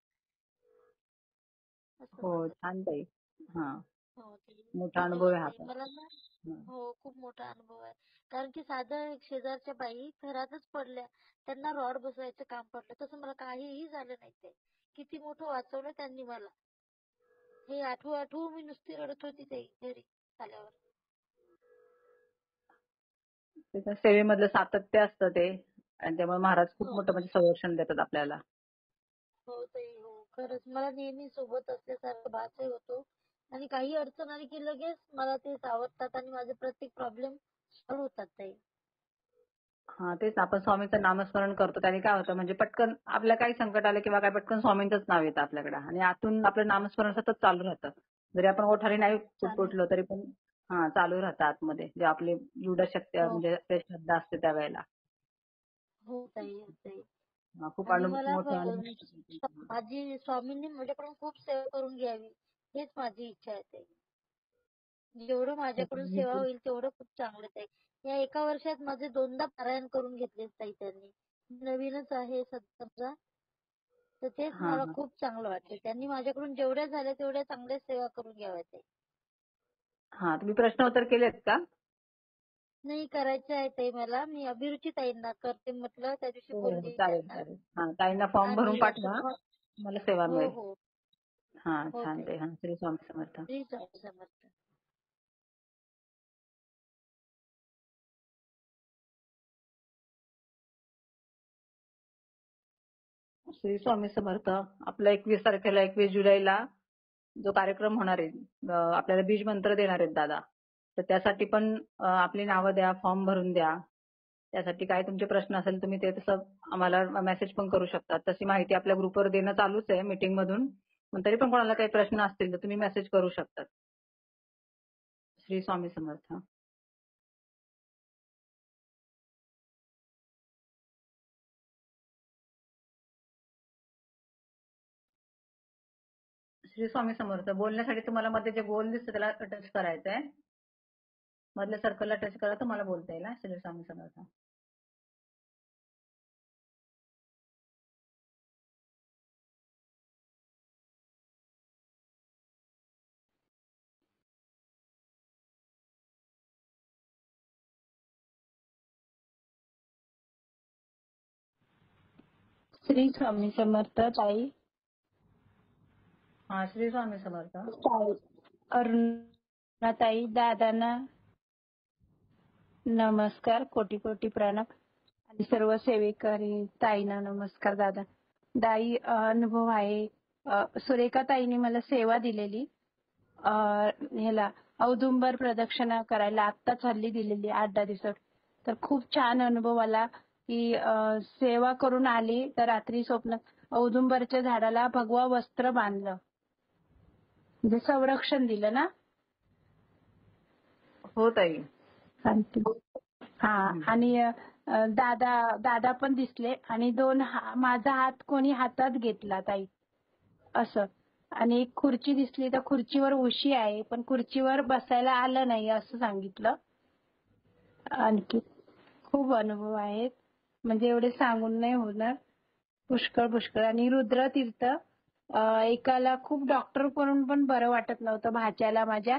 असं हो म्हणत होते. छान ताई. हा हो ताई. मोठा अनुभव धन्यवाद आहे हा ताई. पण. मला ना हं. हो खूप मोठा अनुभव आहे. कारण की साधं एक शेजारच्या बाई घरातच पडल्या. त्यांना रॉड बसवायचं काम पडलं. तसं मला काहीही झालं नाही ताई. किती मोठं वाचवलं त्यांनी मला. हे आठवून मी नुसती रडत होती ताई घरी आल्यावर. त्याच्या सेवेमधलं सातत्य असतं ते आणि त्यामुळे महाराज खूप हो. मोठं म्हणजे संरक्षण देतात आपल्याला. हो ताई हो. खरंच मला नेहमी सोबत असल्यासारखं भासही होतो. आणि काही अडचण आली की लगेच मला ते सावरतात आणि माझे प्रत्येक प्रॉब्लेम सॉल्व्ह होतात ताई. हा तेच ना, आपण स्वामींचं नामस्मरण करतो त्याने काय होतं म्हणजे पटकन आपल्या काही संकट आलं किंवा काय पटकन स्वामींचंच नाव येतं आपल्याकडे आणि आतून आपलं नामस्मरण सतत चालू राहतं. जरी आपण ओठाने नाही पुटपुटलो तरी पण हा चालू राहतं आतमध्ये जे आपली गूढ शक्ती हो. म्हणजे श्रद्धा असते त्यावेळेला. हो ताई हो ताई. खूप आणि मला मोठा अनुभव. माझी स्वामींनी माझ्याकडून खूप सेवा करून घ्यावी हेच माझी इच्छा आहे ताई. जेवढं माझ्याकडून सेवा होईल तेवढं खूप चांगलं ताई. या एका वर्षात माझे 2दा पारायण करून घेतले ताई त्यांनी. नवीनच आहे समजा. तर तेच हा मला हा खूप चांगलं वाटतं. त्यांनी माझ्याकडून जेवढ्या झाल्या तेवढ्या चांगल्या सेवा करून घ्याव्या ताई. हा तुम्ही प्रश्न उत्तर केलेत का? नाही करायचं आहे ताई मला. मी अभिरुची ताईंना करते म्हटलं त्या दिवशी हो हो बोलली चालेल त्यांना. चालेल. हा ताईंना फॉर्म भरून आणि आता पाठवा. मला सेवा हो मिळेल. हो. हा हो छान ताई. ताई. हा श्री स्वामी समर्थ. श्री स्वामी समर्थ. श्री स्वामी समर्थ. आपला 21 तारखेला 21 जुलैला जो कार्यक्रम होणार आहे आपल्याला बीज मंत्र देणार आहेत दादा. तर त्यासाठी पण आपली नावं द्या, फॉर्म भरून द्या. त्यासाठी काय तुमचे प्रश्न असेल तुम्ही ते तसं आम्हाला मेसेज पण करू शकता. तशी माहिती आपल्या ग्रुपवर देणं चालूच आहे मीटिंग मधून. पण तरी पण कोणाला काही प्रश्न असतील तर तुम्ही मेसेज करू शकता. श्री स्वामी समर्थ. श्री स्वामी समर्थ. बोलण्यासाठी तुम्हाला मध्ये जे गोल दिसतं त्याला टच करायचंय. मधल्या सर्कलला टच करा तुम्हाला बोलता येईल. श्री स्वामी समर्थ. श्री स्वामी समर्थ ताई. हा श्री स्वामी समर्थ. ताई अरुणाताई दादांना नमस्कार, कोटी कोटी प्रणाम आणि सर्व सेवेकरी ताईंना नमस्कार. दादा दाई अनुभव आहे. सुरेखा ताईने मला सेवा दिलेली ह्याला औदुंबर प्रदक्षिणा करायला आत्ताच हल्ली दिलेली 8-10 दिवसात. तर खूप छान अनुभव आला की सेवा करून आली तर रात्री स्वप्नात औदुंबरच्या झाडाला भगवा वस्त्र बांधलं म्हणजे संरक्षण दिलं ना. हो ताई. हा आणि दादा पण दिसले आणि माझा हात कोणी हातात घेतला ताई असं. आणि एक खुर्ची दिसली तर खुर्चीवर उशी आहे पण खुर्चीवर बसायला आलं नाही असं सांगितलं. आणखी खूप अनुभव आहेत म्हणजे एवढे सांगून नाही होणार. पुष्कळ आणि रुद्रतीर्थ एकाला खूप डॉक्टर करून पण बरं वाटत नव्हतं भाच्याला माझ्या.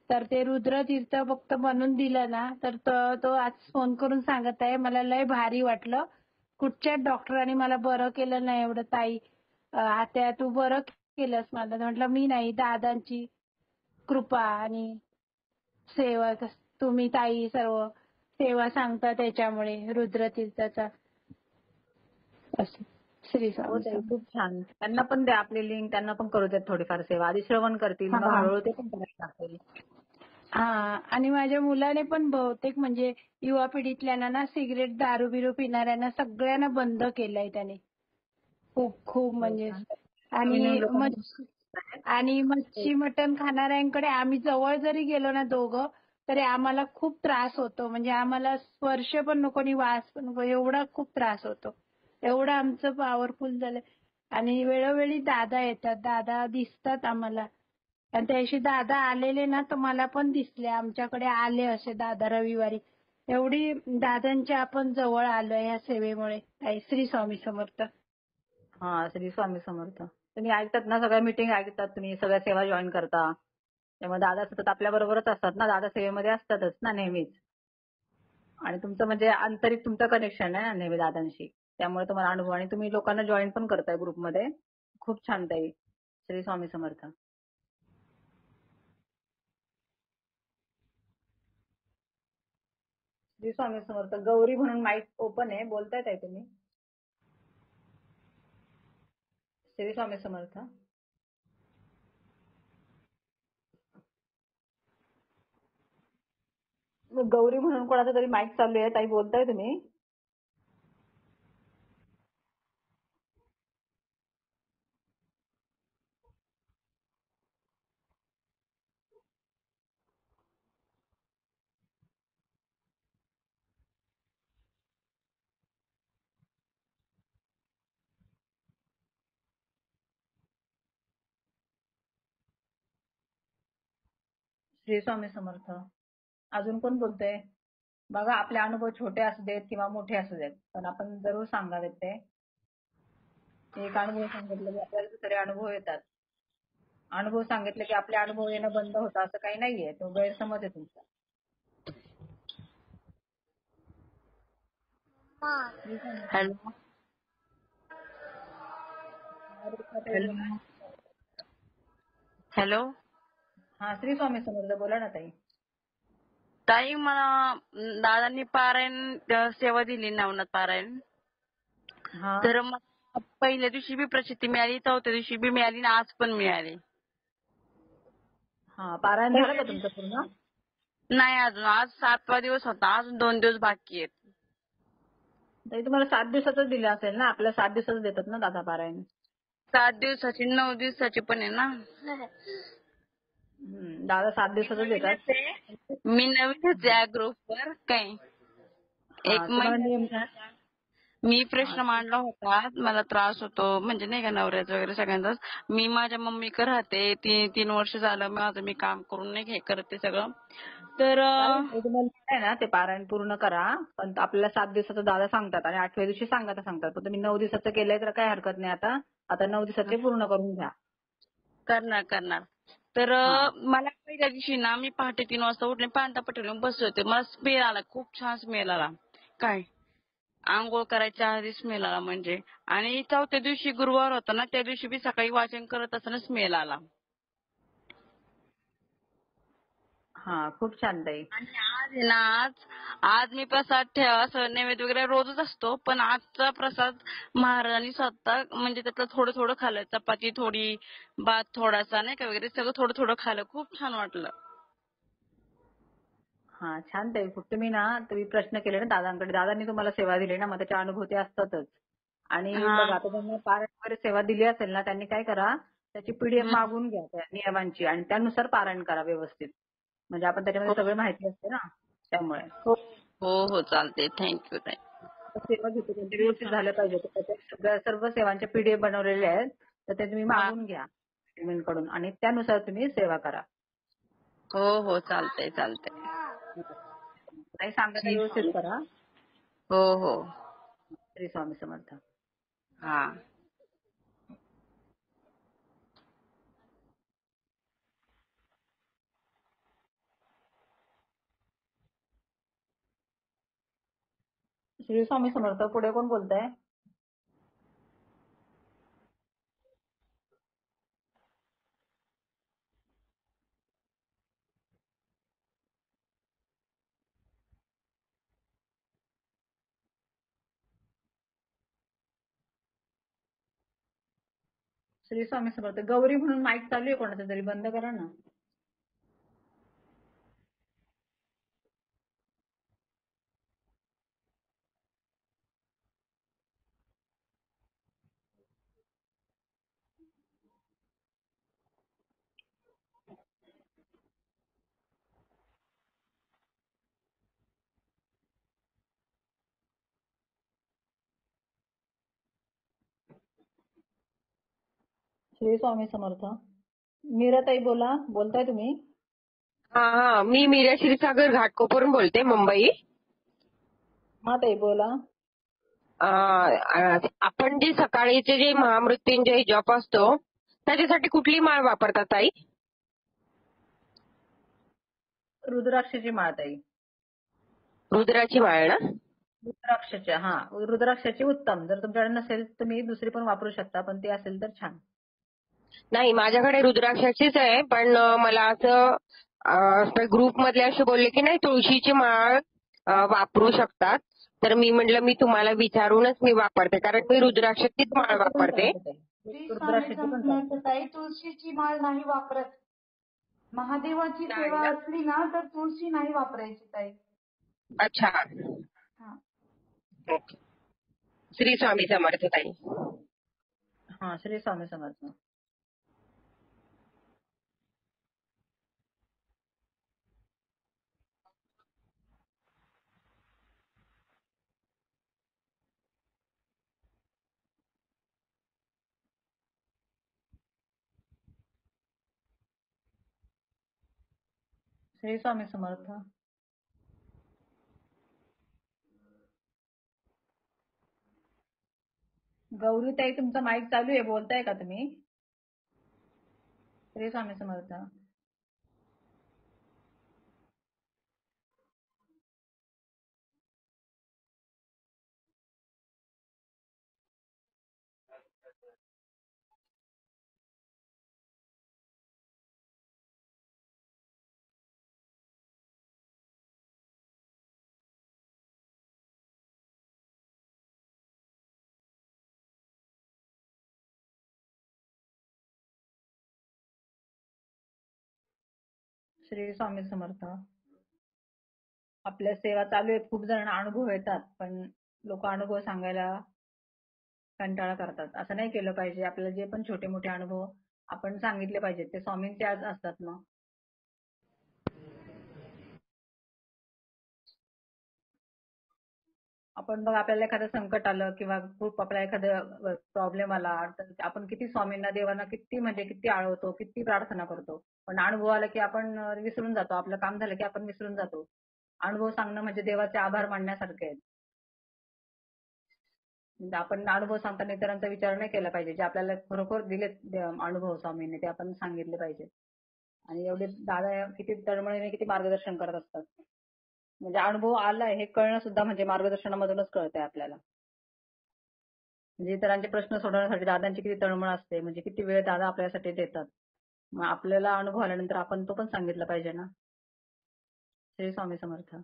तर ते रुद्रतीर्थ फक्त बनवून दिलं ना तर तो आज फोन करून सांगत आहे मला लय भारी वाटलं. कुठच्याच डॉक्टरांनी मला बरं केलं नाही एवढं ताई. आत्या तू बरं केलंस मला. म्हटलं मी नाही दादांची कृपा आणि सेवा तुम्ही ताई सर्व सेवा सांगता त्याच्यामुळे रुद्रतीर्थाचा असं. श्री हो स्वामी ताई समर्थ. खूप छान. त्यांना पण द्या आपली लिंक, त्यांना पण करू देत थोडीफार सेवा. आधी श्रवण करतील मग हा. हळूहळू ते पण करायला लागतील. हा आणि माझ्या मुलाने पण बहुतेक म्हणजे युवा पिढीतल्यांना ना सिगरेट दारू बिरू पिणाऱ्यांना सगळ्यांना बंद केलंय त्याने. खूप म्हणजे नवीन लोकांना आणि मच्छी मटण खाणाऱ्यांकडे आम्ही जवळ जरी गेलो ना दोघं तरी आम्हाला खूप त्रास होतो. म्हणजे आम्हाला स्पर्श पण नको आणि वास पण नको एवढा खूप त्रास होतो. एवढं आमचं पॉवरफुल झालंय. आणि वेळोवेळी दादा येतात, दादा दिसतात आम्हाला. आणि त्यादिवशी दादा आलेले ना तर मला पण दिसले आमच्याकडे आले असे दादा रविवारी. एवढी दादांच्या आपण जवळ आलोय या सेवेमुळे. श्री स्वामी समर्थ. हा श्री स्वामी समर्थ. तुम्ही ऐकतात ना सगळ्या मीटिंग ऐकतात, तुम्ही सगळ्या सेवा जॉईन करता. त्यामुळे दादा सतत आपल्या बरोबरच असतात ना, दादा सेवेमध्ये असतातच ना नेहमीच. आणि तुमचं म्हणजे आंतरिक तुमचं कनेक्शन आहे ना नेहमी दादांशी. त्यामुळे तुम्हाला अनुभव आणि तुम्ही लोकांना जॉईन पण करताय ग्रुपमध्ये. खूप छान ताई. श्री स्वामी समर्थ. श्री स्वामी समर्थ. गौरी म्हणून माईक ओपन आहे, बोलताय ताई तुम्ही. श्री स्वामी समर्थ. गौरी म्हणून कोणाचा तरी माईक चालू आहे, ताई बोलताय तुम्ही. श्री स्वामी समर्थ. अजून कोण बोलतंय? बघा आपले अनुभव छोटे असू देत किंवा मोठे असू देत पण आपण जरूर सांगावेत ते. एक अनुभव सांगितलं की आपल्याला दुसरे अनुभव येतात. अनुभव सांगितले की आपले अनुभव येणं बंद होतं असं काही नाहीये. तो गैरसमज आहे तुमचा. हॅलो. हॅलो. हा श्री स्वामी समर्थ. बोला ना ताई. ताई मला दादांनी पारायण सेवा दिली नवनाथ पारायण. तर मला पहिल्या दिवशी बी प्रचिती मिळाली, चौथ्या दिवशी बी मिळाली आणि आज पण मिळाली. हा पारायण झालं का तुमचं पूर्ण? नाही अजून. आज 7वा दिवस होता, अजून 2 दिवस बाकी आहेत. ताई तुम्हाला 7 दिवसाचंच दिलं असेल ना, आपल्याला 7 दिवसाचं देतात ना दादा पारायण. 7 दिवसाची 9 दिवसाची पण आहे ना. दादा 7 दिवसाचंच देतात. मी नवीनच आहे ग्रुपवर. काय एक महिना मी प्रश्न मांडला होता. मला त्रास होतो म्हणजे नाही का नवऱ्याचा वगैरे सगळ्यांचाच. मी माझ्या मम्मीकडे राहते. 3 वर्ष झालं मी काम करून नाही हे करते सगळं. तर तुम्हाला ना ते पारायण पूर्ण करा. पण आपल्याला 7 दिवसाचं दादा सांगतात आणि 8व्या दिवशी सांगतात. पण तुम्ही 9 दिवसाचं केलंय तर काही हरकत नाही. आता 9 दिवसाचे पूर्ण करून घ्या. करणार. तर मला पहिल्या दिवशी ना मी पहाटे 3 वाजता उठले, पांढरा पटवून बसले होते. मला स्मेल आला, खूप छान स्मेल आला. काय आंघोळ करायच्या आधी स्मेल आला म्हणजे. आणि चौथ्या दिवशी गुरुवार होता ना, त्या दिवशी बी सकाळी वाचन करत असताना स्मेल आला. हा खूप छान ताई. आणि आज आहे ना, आज मी प्रसाद असं नैवेद्य वगैरे रोजच असतो, पण आजचा प्रसाद महाराजांनी स्वतः म्हणजे त्यातलं थोडं खाल्लं. चपाती थोडी, भात थोडासा नाही का वगैरे सगळं थोडं खाल्लं. खूप छान वाटलं. हा छान ताई. तुम्ही प्रश्न केले ना दादांकडे. दादांनी तुम्हाला सेवा दिली ना, मग त्याचे अनुभव ते असतातच. आणि बघा आता त्यांना पारायण वगैरे सेवा दिली असेल ना, त्यांनी काय करा त्याची पीडीएफ मागून घ्या त्या नियमांची आणि त्यानुसार पारायण करा व्यवस्थित. म्हणजे आपण त्याच्यामध्ये सगळी माहिती असते ना त्यामुळे. हो चालते. थँक्यू. सेवा घेतो त्यांच्या व्यवस्थित झाल्या पाहिजे. तर त्याच्या सर्व सेवांचे पीडीएफ बनवलेले आहेत, तर ते तुम्ही मागून घ्या कडून आणि त्यानुसार तुम्ही सेवा करा. हो चालतंय. काही सांगत व्यवस्थित करा. हो. श्री स्वामी समर्थ. हा. श्री स्वामी समर्थ. पुढे कोण बोलतंय? श्री स्वामी समर्थ. गौरी म्हणून माईक चालू आहे कोणाचा तरी, बंद करा ना. श्री स्वामी समर्थ. मीराताई बोला. बोलताय तुम्ही? हा मी मीरा क्षीरसागर घाटकोपरून बोलते, मुंबई. हा ताई बोला. आपण जे सकाळीचे जे महामृत्युंजय जप असतो त्याच्यासाठी कुठली माळ वापरतात ताई? रुद्राक्षाची माळ ताई. रुद्राची माळ ना? रुद्राक्षाच्या. हा, रुद्राक्षाची उत्तम. जर तुमच्याकडे नसेल तर तुम्ही दुसरी पण वापरू शकता, पण ती असेल तर छान. नाही, माझ्याकडे रुद्राक्षाचीच आहे, पण मला असं ग्रुप मधले असे बोलले की नाही तुळशीची माळ वापरू शकतात. तर मी म्हटलं मी तुम्हाला विचारूनच मी वापरते, कारण मी रुद्राक्षाचीच माळ वापरते. ताई तुळशीची माळ नाही वापरत. महादेवाची सेवा असली ना तर तुळशी नाही वापरायची ताई. अच्छा. ओके. श्री स्वामी समर्थ ताई. हा, श्री स्वामी समर्थ. श्री स्वामी समर्थ. गौरीताई तुमचा माईक चालू आहे, बोलताय का तुम्ही? श्री स्वामी समर्थ. श्री स्वामी समर्थ. आपल्या सेवा चालू आहेत, खूप जण अनुभव येतात, पण लोक अनुभव सांगायला कंटाळा करतात. असं नाही केलं पाहिजे. आपल्याला जे पण छोटे मोठे अनुभव आपण सांगितले पाहिजेत, ते स्वामींचे आज असतात ना. आपण बघ, आपल्याला एखादं संकट आलं किंवा खूप आपल्याला एखादं प्रॉब्लेम आला तर आपण किती स्वामींना देवांना किती आळवतो, किती प्रार्थना करतो, पण अनुभव आला की आपण विसरून जातो. आपलं काम झालं की आपण विसरून जातो. अनुभव सांगणं म्हणजे देवाचे आभार मानण्यासारखे आहे. म्हणजे आपण अनुभव सांगताना इतरांचा विचार नाही केला पाहिजे. जे आपल्याला खरोखर दिलेत अनुभव स्वामींनी ते आपण सांगितले पाहिजे. आणि एवढे दादा किती तळमळीने किती मार्गदर्शन करत असतात. म्हणजे अनुभव आलाय हे कळणं सुद्धा म्हणजे मार्गदर्शनामधूनच कळतंय आपल्याला. म्हणजे इतरांचे प्रश्न सोडवण्यासाठी दादांची किती तळमळ असते, म्हणजे किती वेळ दादा आपल्यासाठी देतात. मग आपल्याला अनुभव आल्यानंतर आपण तो पण सांगितलं पाहिजे ना. श्री स्वामी समर्थ.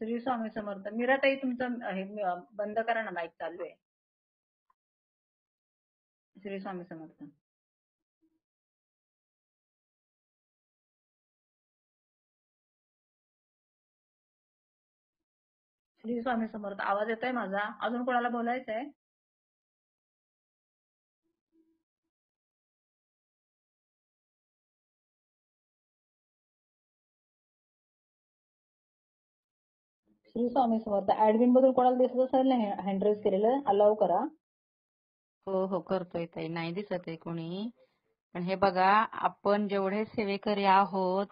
श्री स्वामी समर्थ. मीराताई तुमचं हे बंद करा ना, माईक चालू आहे. श्री स्वामी समर्थ. श्री स्वामी समर्थ. आवाज येतोय माझा? अजून कोणाला बोलायचंय? श्री स्वामी समर्थ. ऍडमिन मधून कोणाला दिसत असेल ना हँड रेज केलेलं, अलाव करा. हो हो करतोय ताई, नाही दिसत आहे कोणी. पण हे बघा, आपण जेवढे सेवेकरी आहोत,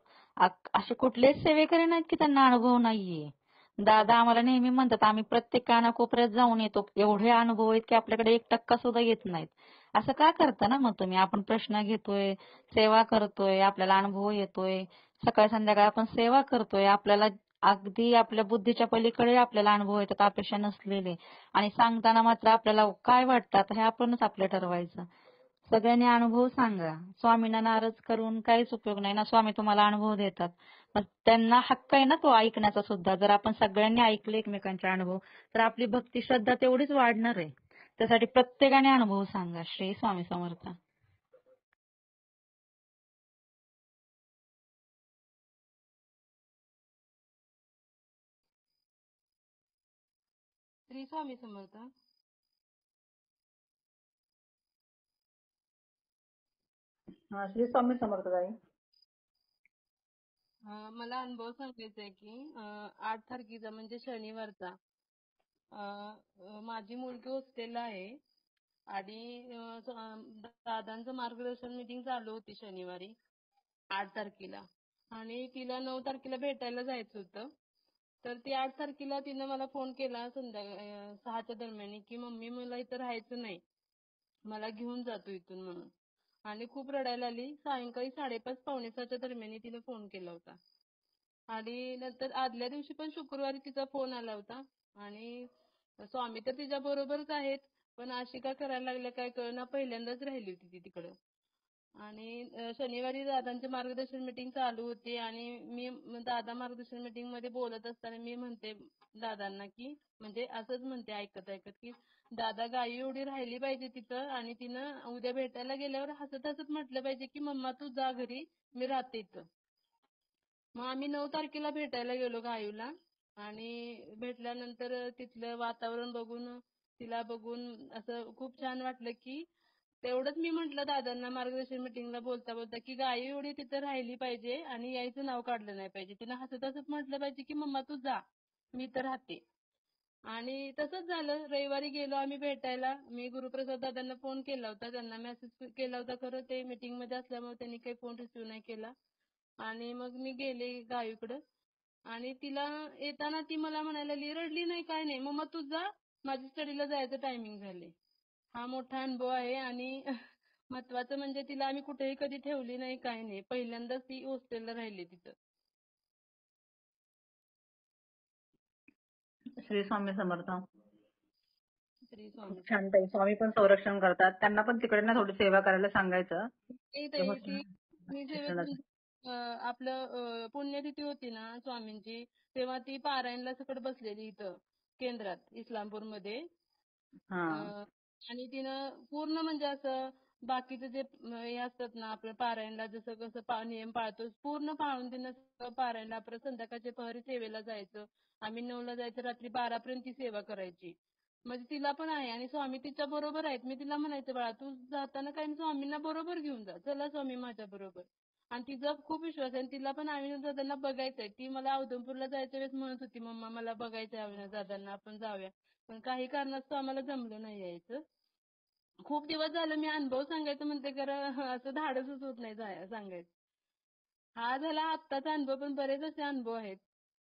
असे कुठलेच सेवेकरी नाहीत की त्यांना अनुभव नाहीये. दादा आम्हाला नेहमी म्हणतात, आम्ही प्रत्येक कानाकोपऱ्यात जाऊन येतो, एवढे अनुभव आहेत की आपल्याकडे 1% सुद्धा येत नाहीत. असं का करता ना मग तुम्ही? आपण प्रश्न घेतोय, सेवा करतोय, आपल्याला अनुभव येतोय, सकाळ संध्याकाळ आपण सेवा करतोय, आपल्याला अगदी आपल्या बुद्धीच्या पलीकडे आपल्याला अनुभव येतात अपेक्षा नसलेले, आणि सांगताना मात्र आपल्याला काय वाटतं हे आपणच आपलं ठरवायचं. सगळ्यांनी अनुभव सांगा. स्वामींना नाराज करून काहीच उपयोग नाही ना, स्वामी तुम्हाला अनुभव देतात. पण त्यांना हक्क आहे ना तो ऐकण्याचा सुद्धा. जर आपण सगळ्यांनी ऐकले एकमेकांचे अनुभव, तर आपली भक्ती श्रद्धा तेवढीच वाढणार आहे. त्यासाठी प्रत्येकाने अनुभव सांगा. श्री स्वामी समर्थ. श्री स्वामी समर्थ. हा, श्री स्वामी समर्थ ताई. मला अनुभव सांगायचा आहे की 8 तारखेचा म्हणजे शनिवारचा माझी मुलगी हॉस्टेलला आहे आणि दादांचं मार्गदर्शन मीटिंग चालू होती शनिवारी 8 तारखेला, आणि तिला 9 तारखेला भेटायला जायचं होतं. तर ती 8 तारखेला तिनं मला फोन केला संध्याकाळी 6च्या दरम्यान की मम्मी मला इथं राहायचं नाही, मला घेऊन जातो इथून म्हणून. आणि खूप रडायला आली. सायंकाळी 5:30 पावणे 6च्या दरम्यान तिनं फोन केला होता. आणि नंतर आदल्या दिवशी पण शुक्रवारी तिचा फोन आला होता. आणि स्वामी तर तिच्या बरोबरच आहेत, पण अशी का करायला लागल्या काय कळना, पहिल्यांदाच राहिली होती ती तिकडं. आणि शनिवारी दादांचे मार्गदर्शन मीटिंग चालू होती आणि मी दादा मार्गदर्शन मीटिंग मध्ये बोलत असताना मी म्हणते दादांना की म्हणजे असंच म्हणते ऐकत ऐकत की दादा गाई एवढी राहिली पाहिजे तिथं, आणि तिनं उद्या भेटायला गेल्यावर हसत हसत म्हटलं पाहिजे की मम्मा तू जा घरी, मी राहते इथं. मग आम्ही 9 तारखेला भेटायला गेलो गायूला, आणि भेटल्यानंतर तिथलं वातावरण बघून तिला बघून असं खूप छान वाटलं की तेवढंच मी म्हटलं दादांना मार्गदर्शन मीटिंगला बोलता बोलता की गाई एवढी तिथं राहिली पाहिजे आणि यायचं नाव काढलं नाही पाहिजे. तिनं हसत हसत म्हटलं पाहिजे की मम्मा तू जा, मी तर राहते. आणि तसंच झालं. रविवारी गेलो आम्ही भेटायला. मी गुरुप्रसाद दादांना फोन केला होता, त्यांना मेसेज केला होता, खरं ते मीटिंग मध्ये असल्यामुळे त्यांनी काही फोन रिसिव्ह नाही केला. आणि मग मी गेले गावीकडं, आणि तिला येताना ती मला म्हणायला लागली, रडली नाही काय नाही, मम्मा तू जा, माझी स्टडीला जायचं टायमिंग झाले. हा मोठा अनुभव आहे. आणि महत्वाचं म्हणजे तिला आम्ही कुठेही कधी ठेवली नाही काय नाही, पहिल्यांदाच ती हॉस्टेलला राहिली तिथं. श्री स्वामी समर्थ. श्री खूप स्वामी. छान ताई. स्वामी पण संरक्षण करतात. त्यांना पण तिकडे ना थोडी सेवा करायला सांगायचं. ती मी जेव्हा आपलं पुण्यतिथी होती ना स्वामींची, तेव्हा ती पारायणला सकट बसलेली इथं केंद्रात इस्लामपूरमध्ये. आणि तिनं पूर्ण म्हणजे असं बाकीचं जे हे असतात ना आपलं पारायणला जसं कसं नियम पाळतो पूर्ण पाळून तिनं पारायणला, परत संध्याकाळच्या प्रहरी सेवेला जायचं. आम्ही 9ला जायचं, रात्री 12पर्यंत ती सेवा करायची. म्हणजे तिला पण आहे, आणि स्वामी तिच्या बरोबर आहेत. मी तिला म्हणायचं बाळा तू जाताना काही स्वामींना बरोबर घेऊन जा, चला स्वामी माझ्या बरोबर. आणि तिचा खूप विश्वास आहे, आणि तिला पण अविनाश दादांना बघायचंय. ती मला औदुंबरला जायच्या वेळेस म्हणत होती मम्मा मला बघायचंय अविनाश दादांना, आपण जाऊया. पण काही कारणास्तव आम्हाला जमलं नाही यायचं. खूप दिवस झालं मी अनुभव सांगायचं म्हणते, खरं असं धाडसच होत नाही सांगायचं. हा झाला आत्ताचा अनुभव, पण बरेच असे अनुभव आहेत.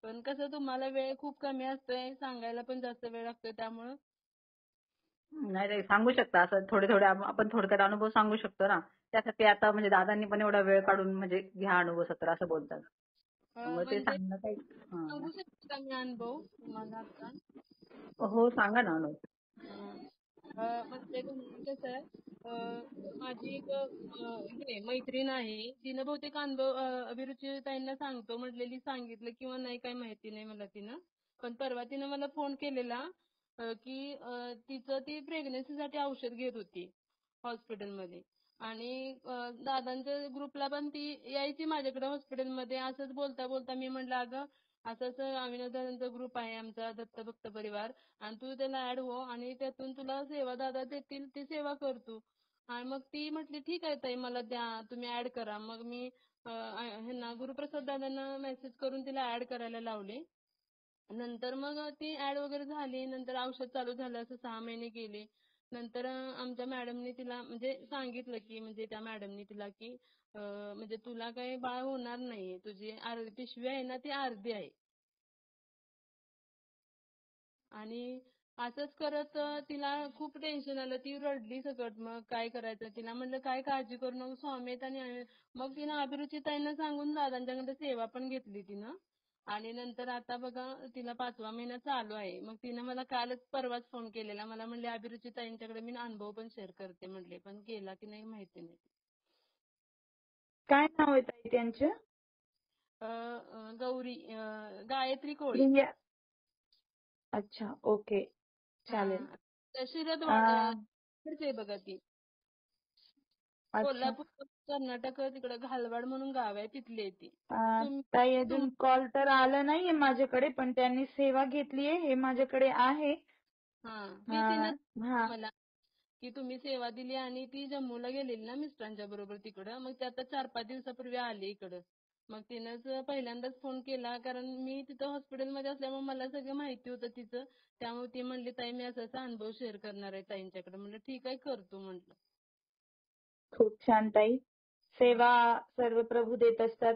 पण कसं तुम्हाला वेळ खूप कमी असतोय, सांगायला पण जास्त वेळ लागतोय, त्यामुळं नाही नाही, सांगू शकता असं थोडे थोडे आपण थोडक्यात अनुभव सांगू शकतो ना. त्यासाठी आता म्हणजे दादांनी पण एवढा वेळ काढून म्हणजे घ्या अनुभव सत्र असं बोलतात. मग ते म्हणजे सांगणं काही सांगू शकते का मी अनुभव तुम्हाला आता? हो सांगा ना अनुभव. म्हणजे कसं आहे, माझी एक मैत्रीण आहे, तिनं बहुतेक अनुभव अभिरुची ताईंना सांगतो म्हटलेली, सांगितलं किंवा नाही काय माहिती नाही मला तिनं. पण परवा तिनं मला फोन केलेला की तिचं ती प्रेग्नन्सीसाठी औषध घेत होती हॉस्पिटलमध्ये. आणि दादांच्या ग्रुपला पण ती यायची माझ्याकडे हॉस्पिटलमध्ये. असंच बोलता बोलता मी म्हटलं अगं असं असं अविनाश दादांचा ग्रुप आहे आमचा दत्त भक्त परिवार, आणि तू त्याला ऍड हो आणि त्यातून तुला सेवा दादा देतील ती सेवा कर तू. आणि मग ती म्हटली ठीक आहे ताई मला द्या, तुम्ही ऍड करा. मग मी ह्यांना गुरुप्रसाद दादांना मेसेज करून तिला ऍड करायला लावले. नंतर मग ती ऍड वगैरे झाली. नंतर औषध चालू झालं. असं 6 महिने गेले. नंतर आमच्या मॅडमनी तिला म्हणजे सांगितलं की म्हणजे त्या मॅडमनी तिला की म्हणजे तुला काही बाळ होणार नाहीये, तुझी पिशवी आहे ना ती अर्धी आहे. आणि असंच करत तिला खूप टेन्शन आलं. ती रडली सकट. मग काय करायचं? तिला म्हटलं काय काळजी करू नको, स्वामी आहेत आणि मग तिनं अभिरुचीताईंना सांगून दादांच्याकडे सेवा पण घेतली तिनं. आणि नंतर आता बघा तिला 5वा महिना चालू आहे. मग तिनं मला कालच परवाच फोन केलेला. मला म्हणले अभिरुचीताईंच्याकडे मी अनुभव पण शेअर करते म्हटले, पण केला की नाही माहिती नाही. काय नाव आहे ताई त्यांचं? गौरी गायत्री कोळी. प्रिया. अच्छा, ओके, चालेल. शिरदवाड आहे बघा ती. अच्छा. कोल्हापूर कर्नाटक तिकडे घालवाड म्हणून गाव आहे, तिथली आहे ती. ताई अजून कॉल तर आला नाहीये माझ्याकडे, पण त्यांनी सेवा घेतलीये हे माझ्याकडे आहे. मला की तुम्ही सेवा दिली आणि ती जम्मूला गेलेली ना मिस्टरांच्या बरोबर तिकडं. मग ती आता 4-5 दिवसापूर्वी आली इकडं. मग तिनंच पहिल्यांदाच फोन केला, कारण मी तिथं हॉस्पिटलमध्ये असल्यामुळे मला सगळं माहिती होतं तिचं. त्यामुळे ती म्हणली ताई मी असा अनुभव शेअर करणार आहे ताईंच्याकडे. म्हणलं ठीक आहे करतो म्हटलं. खूप छान ताई. सेवा सर्व प्रभू देत असतात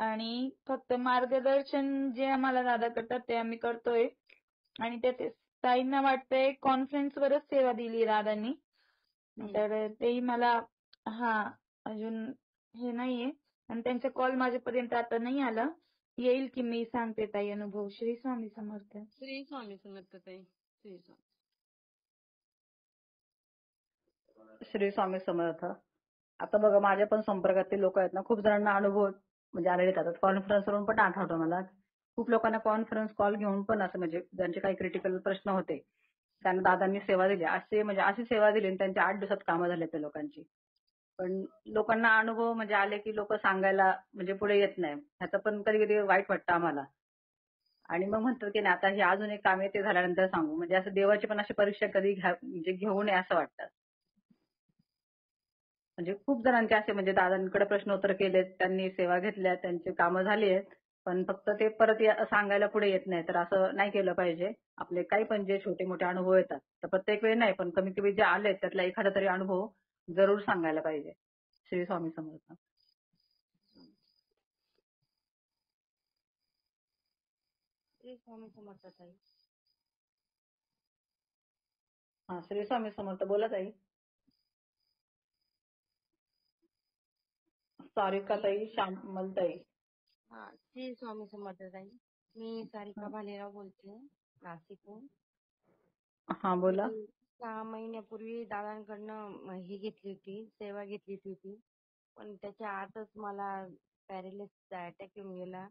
आणि फक्त मार्गदर्शन जे आम्हाला दादा करतात ते आम्ही करतोय. आणि त्याचे ताईंना वाटतंय कॉन्फरन्सवरच सेवा दिली दादांनी, तर तेही मला अजून हे नाहीये. आणि त्यांचा कॉल माझ्यापर्यंत आता नाही आला. येईल की मी सांगते ताई अनुभव. श्री स्वामी समर्थ. श्री स्वामी समर्थ ताई. श्री स्वामी. श्री स्वामी समर्थ. आता बघा माझ्या पण संपर्कातील लोक आहेत ना, खूप जणांना अनुभव म्हणजे आलेले आहेत. कॉन्फरन्सवरून पण आठवतं मला. खूप लोकांना कॉन्फरन्स कॉल घेऊन पण असं म्हणजे ज्यांचे काही क्रिटिकल प्रश्न होते त्यांना दादांनी सेवा दिली. अशी सेवा दिली आणि त्यांच्या 8 दिवसात कामं झाले त्या लोकांची. पण लोकांना अनुभव म्हणजे आले की लोक सांगायला म्हणजे पुढे येत नाही. ह्याचं पण कधी कधी वाईट वाटतं आम्हाला. आणि मग म्हणतात की नाही आता हे अजून एक काम आहे ते झाल्यानंतर सांगू. म्हणजे असं देवाची पण अशी परीक्षा कधी म्हणजे घेऊ नये असं वाटतं. म्हणजे खूप जणांचे असे म्हणजे दादांकडे प्रश्न उत्तर केलेत, त्यांनी सेवा घेतल्या, त्यांची कामं झाली आहेत, पण फक्त ते परत सांगायला पुढे येत नाही. तर असं नाही केलं पाहिजे. आपले काही पण जे छोटे मोठे अनुभव येतात तर प्रत्येक वेळी नाही, पण कमीत कमी जे आले त्यातला एखादा तरी अनुभव जरूर सांगायला पाहिजे. श्री स्वामी समर्थ. श्री स्वामी समर्थ ताई. श्री स्वामी समर्थ. बोला ताई. सारिका ताई, श्यामल ताई. श्री स्वामी समर्थ ताई. मी सारिका भालेराव बोलते नाशिकहून. बोला. 6 महिन्यापूर्वी दादांकडनं ही घेतली होती, सेवा घेतली होती. पण त्याच्या आतच मला पॅरालिसिसचा अटॅक येऊन गेला.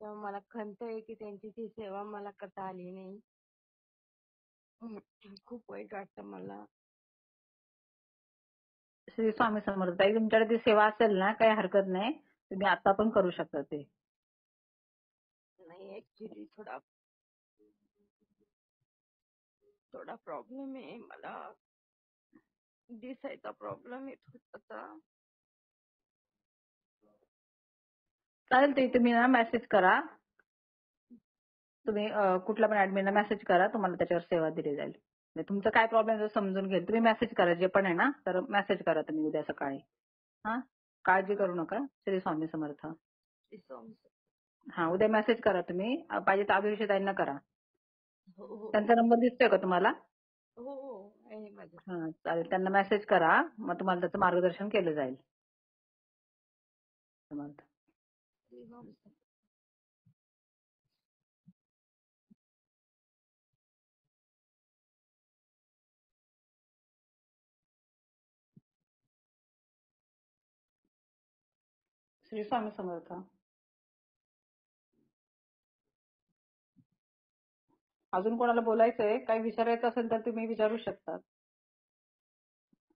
त्यामुळे मला खंत आहे की त्यांची ती सेवा मला करता आली नाही. खूप वाईट वाटतं मला. श्री स्वामी समर्थ ताई. तुमच्याकडे ती सेवा असेल ना काही हरकत नाही, तुम्ही आता पण करू शकता ते. नाही ऍक्च्युली थोडा प्रॉब्लेम आहे मला. दिसायचा प्रॉब्लेम येत होता. चालेल ते तुम्ही ना मेसेज करा. तुम्ही कुठला पण ऍडमिनला मेसेज करा, तुम्हाला त्याच्यावर सेवा दिली जाईल. तुमचा काय प्रॉब्लेम समजून घेईल. तुम्ही मेसेज करा जे पण आहे ना, तर मेसेज करा तुम्ही उद्या सकाळी. काळजी करू नका. श्री स्वामी समर्थ. उद्या मेसेज करा तुम्ही. पाहिजे तर अभिरुचीताईंना करा. त्यांचा नंबर दिसतोय का तुम्हाला? चालेल, त्यांना मेसेज करा, मग तुम्हाला त्याचं मार्गदर्शन केलं जाईल. श्री स्वामी समर्थ. अजून कोणाला बोलायचंय, काही विचारायचं असेल तर तुम्ही विचारू शकता.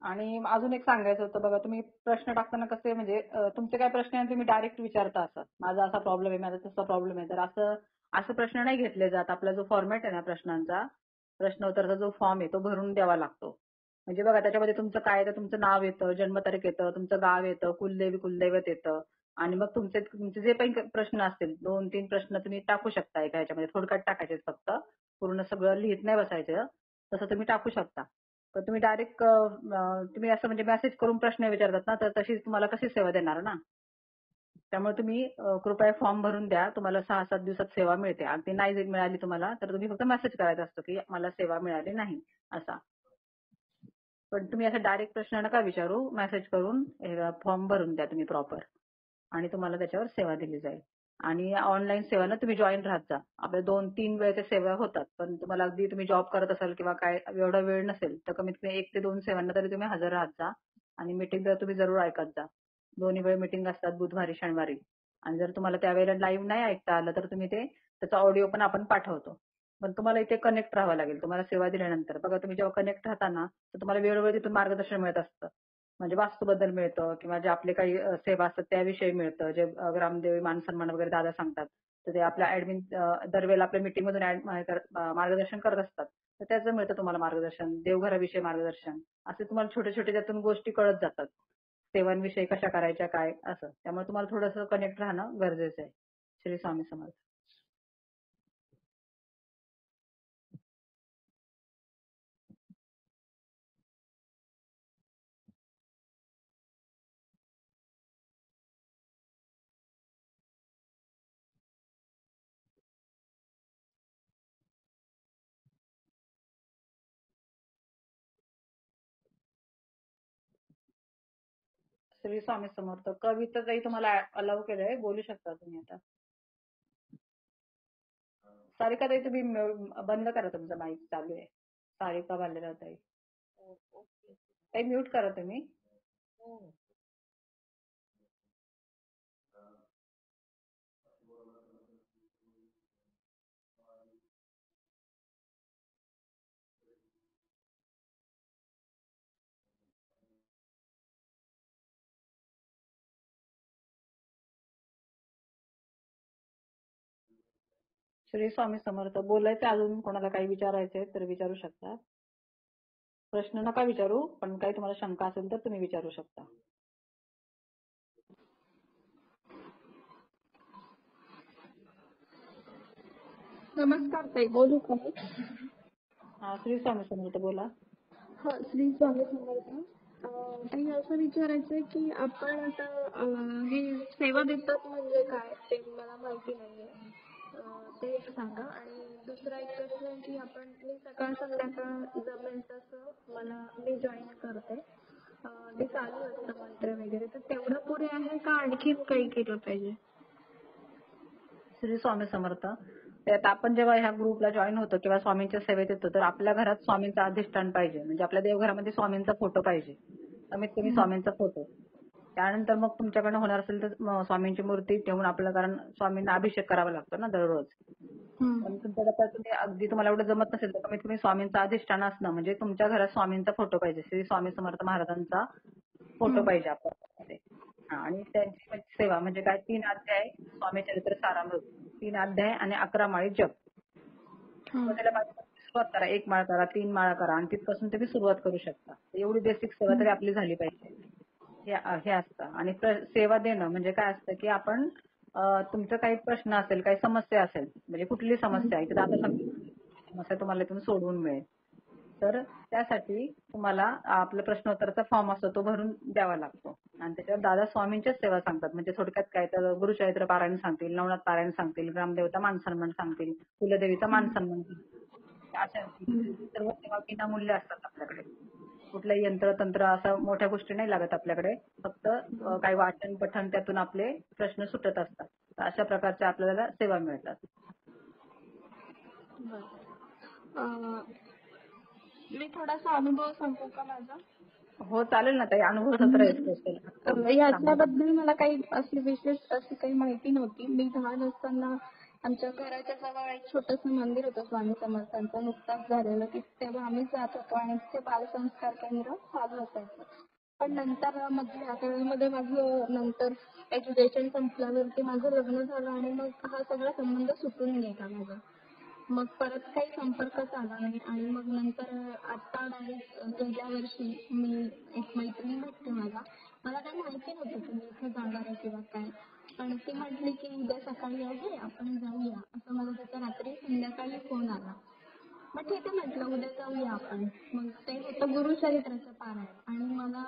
आणि अजून एक सांगायचं होतं बघा, तुम्ही प्रश्न टाकताना कसे म्हणजे तुमचे काय प्रश्न आहे तुम्ही डायरेक्ट विचारता असं, माझा असा प्रॉब्लेम आहे, माझा तसा प्रॉब्लेम आहे. तर असं असं प्रश्न नाही घेतले जात. आपला जो फॉर्मॅट आहे ना प्रश्नांचा, प्रश्न उत्तराचा जो फॉर्म आहे तो भरून द्यावा लागतो. म्हणजे बघा त्याच्यामध्ये तुमचं काय येतं, तुमचं नाव येतं, जन्मतारीख येतं, तुमचं गाव येतं, कुलदेवी कुलदैवत येतं. आणि मग तुमचे जे काही प्रश्न असतील 2-3 प्रश्न तुम्ही टाकू शकता एका ह्याच्यामध्ये. थोडक्यात टाकायचे फक्त, पूर्ण सगळं लिहित नाही बसायचं. तसं तुम्ही टाकू शकता. तर तुम्ही डायरेक्ट तुम्ही असं म्हणजे मेसेज करून प्रश्न विचारतात ना, तर तशी तुम्हाला कशी सेवा देणार ना. त्यामुळे तुम्ही कृपया फॉर्म भरून द्या. तुम्हाला 6-7 दिवसात सेवा मिळते. अगदी नाही जरी मिळाली तुम्हाला तर तुम्ही फक्त मेसेज करायचा असतो की मला सेवा मिळाली नाही असा. पण तुम्ही असं डायरेक्ट प्रश्न नका विचारू. मेसेज करून फॉर्म भरून द्या तुम्ही प्रॉपर आणि तुम्हाला त्याच्यावर सेवा दिली जाईल. आणि ऑनलाईन सेवा ना तुम्ही जॉईन राहत जा. आपल्या 2-3 वेळेच्या सेवा होतात. पण तुम्हाला अगदी तुम्ही जॉब करत असाल किंवा काय एवढा वेळ नसेल तर कमीत कमी 1 ते 2 सेवांना तरी तुम्ही हजर राहत जा. आणि मीटिंग तुम्ही जरूर ऐकत जा. दोन्ही वेळ मीटिंग असतात बुधवारी शनिवारी. आणि जर तुम्हाला त्यावेळेला लाईव्ह नाही ऐकता आलं तर तुम्ही त्याचा ऑडिओ पण आपण पाठवतो. पण तुम्हाला इथे कनेक्ट राहावं लागेल. तुम्हाला सेवा दिल्यानंतर बघा तुम्ही जेव्हा कनेक्ट राहता ना तर तुम्हाला वेळोवेळी तिथून मार्गदर्शन मिळत असतं. म्हणजे वास्तूबद्दल मिळतं किंवा जे आपले काही सेवा असतात त्याविषयी मिळतं. जे ग्रामदेवी मानसन्मान वगैरे दादा सांगतात. तर ते आपल्या ऍडमिन दरवेळेला आपल्या मीटिंग मधून मार्गदर्शन करत असतात. तर त्याचं मिळतं तुम्हाला मार्गदर्शन, देवघराविषयी मार्गदर्शन. असे तुम्हाला छोटे छोटे त्यातून गोष्टी कळत जातात. सेवांविषयी कशा करायच्या काय असं. त्यामुळे तुम्हाला थोडंसं कनेक्ट राहणं गरजेचं आहे. श्री स्वामी समर्थ. श्री स्वामी समर्थ. कविता ताई तुम्हाला अलाउ केलंय, बोलू शकता तुम्ही आता. सारिका ताई तुम्ही बंद करा, तुमचा माईक चालू आहे. सारिका भालेराव ताई. ताई म्यूट करा तुम्ही. श्री स्वामी समर्थ. बोलायचं अजून कोणाला काही विचारायचंय तर विचारू शकता. प्रश्न नका विचारू, पण काही तुम्हाला शंका असेल तर तुम्ही विचारू शकता. नमस्कार ताई, बोलू का मी? हा, श्री स्वामी समर्थ बोला. हा, श्री स्वामी समर्थ. ताई असं विचारायचंय की आपण आता हे सेवा देतात म्हणजे काय ते मला माहिती नाहीये. ते एक सांगा. आणि दुसरा एक प्रश्न आहे की मी सकाळ संध्याकाळ जमेल तसं मी जॉईन करते. ते चालू असतं मंत्र वगैरे, तर तेवढं पुरे आहे का आणखीन काही केलं पाहिजे? श्री स्वामी समर्थ. त्यात आपण जेव्हा ह्या ग्रुपला जॉईन होतो किंवा स्वामींच्या सेवेत येतो तर आपल्या घरात स्वामींचं अधिष्ठान पाहिजे. म्हणजे आपल्या देवघरामध्ये स्वामींचा फोटो पाहिजे, कमीत कमी स्वामींचा फोटो. त्यानंतर मग तुमच्याकडनं होणार असेल तर स्वामींची मूर्ती ठेवून आपल्याला, कारण स्वामींना अभिषेक करावा लागतो ना दररोज. पण तुमच्याकडे अगदी तुम्हाला एवढं जमत नसेल तर कमीत कमी स्वामींचं अधिष्ठान असणं म्हणजे तुमच्या घरात स्वामींचा फोटो पाहिजे, श्री स्वामी समर्थ महाराजांचा फोटो पाहिजे आपल्यामध्ये. आणि त्यांची सेवा म्हणजे काय, 3 अध्याय स्वामी चरित्र सारामृत, 3 अध्याय आणि 11 माळी जप. त्याला सुरुवात करा, 1 माळ करा, 3 माळा करा आणि तिथपासून तुम्ही सुरुवात करू शकता. एवढी बेसिक सेवा तरी आपली झाली पाहिजे हे असतं. आणि सेवा देणं म्हणजे काय असतं की आपण तुमचं काही प्रश्न असेल, काही समस्या असेल, म्हणजे कुठली समस्या आहे, आता समस्या तुम्हाला इथून सोडवून मिळेल. तर त्यासाठी तुम्हाला आपला प्रश्नोत्तराचा फॉर्म असतो तो भरून द्यावा लागतो. आणि त्याच्यावर दादा स्वामींच्याच सेवा सांगतात. म्हणजे थोडक्यात काय तर गुरुचरित्र पारायण सांगतील, नवनाथ पारायण सांगतील, ग्रामदेवता मानसन्मान सांगतील, कुलदेवीचा मानसन्मान सांगतील. अशा सर्व सेवा विनामूल्य असतात आपल्याकडे. कुठलंही यंत्र-तंत्र असं मोठ्या गोष्टी नाही लागत आपल्याकडे. फक्त काही वाचन पठण त्यातून आपले प्रश्न सुटत असतात. तर अशा प्रकारच्या आपल्याला सेवा मिळतात. मी थोडासा अनुभव सांगू का माझा? हो चालेल ना ताई, अनुभव सत्र आहे. याच्याबद्दल मला काही अशी विशेष काही माहिती नव्हती. मी लहान असताना आमच्या घराच्या जवळ एक छोटंसं मंदिर होतं स्वामी समर्थांचं नुकताच झालेलं, की तेव्हा आम्ही जात होतो आणि ते बालसंस्कार केंद्र चालू असायचं. पण नंतर मधल्या काळामध्ये माझं नंतर एज्युकेशन संपल्यावरती माझं लग्न झालं आणि मग हा सगळा संबंध सुटून गेला माझा. मग परत काही संपर्कच आला नाही आणि मग नंतर आता डायरेक्ट गेल्या वर्षी मी एक मैत्रीण भेटते मला काही माहिती नव्हतं की मी इथे जाणार आहे किंवा काय, पण ती म्हटली की उद्या सकाळी आहे आपण जाऊया, असं मला त्याचा रात्री संध्याकाळी फोन आला. मग ठीक आहे म्हटलं उद्या जाऊया आपण. मग ते होतं गुरुचरित्राचं पारायण आणि मला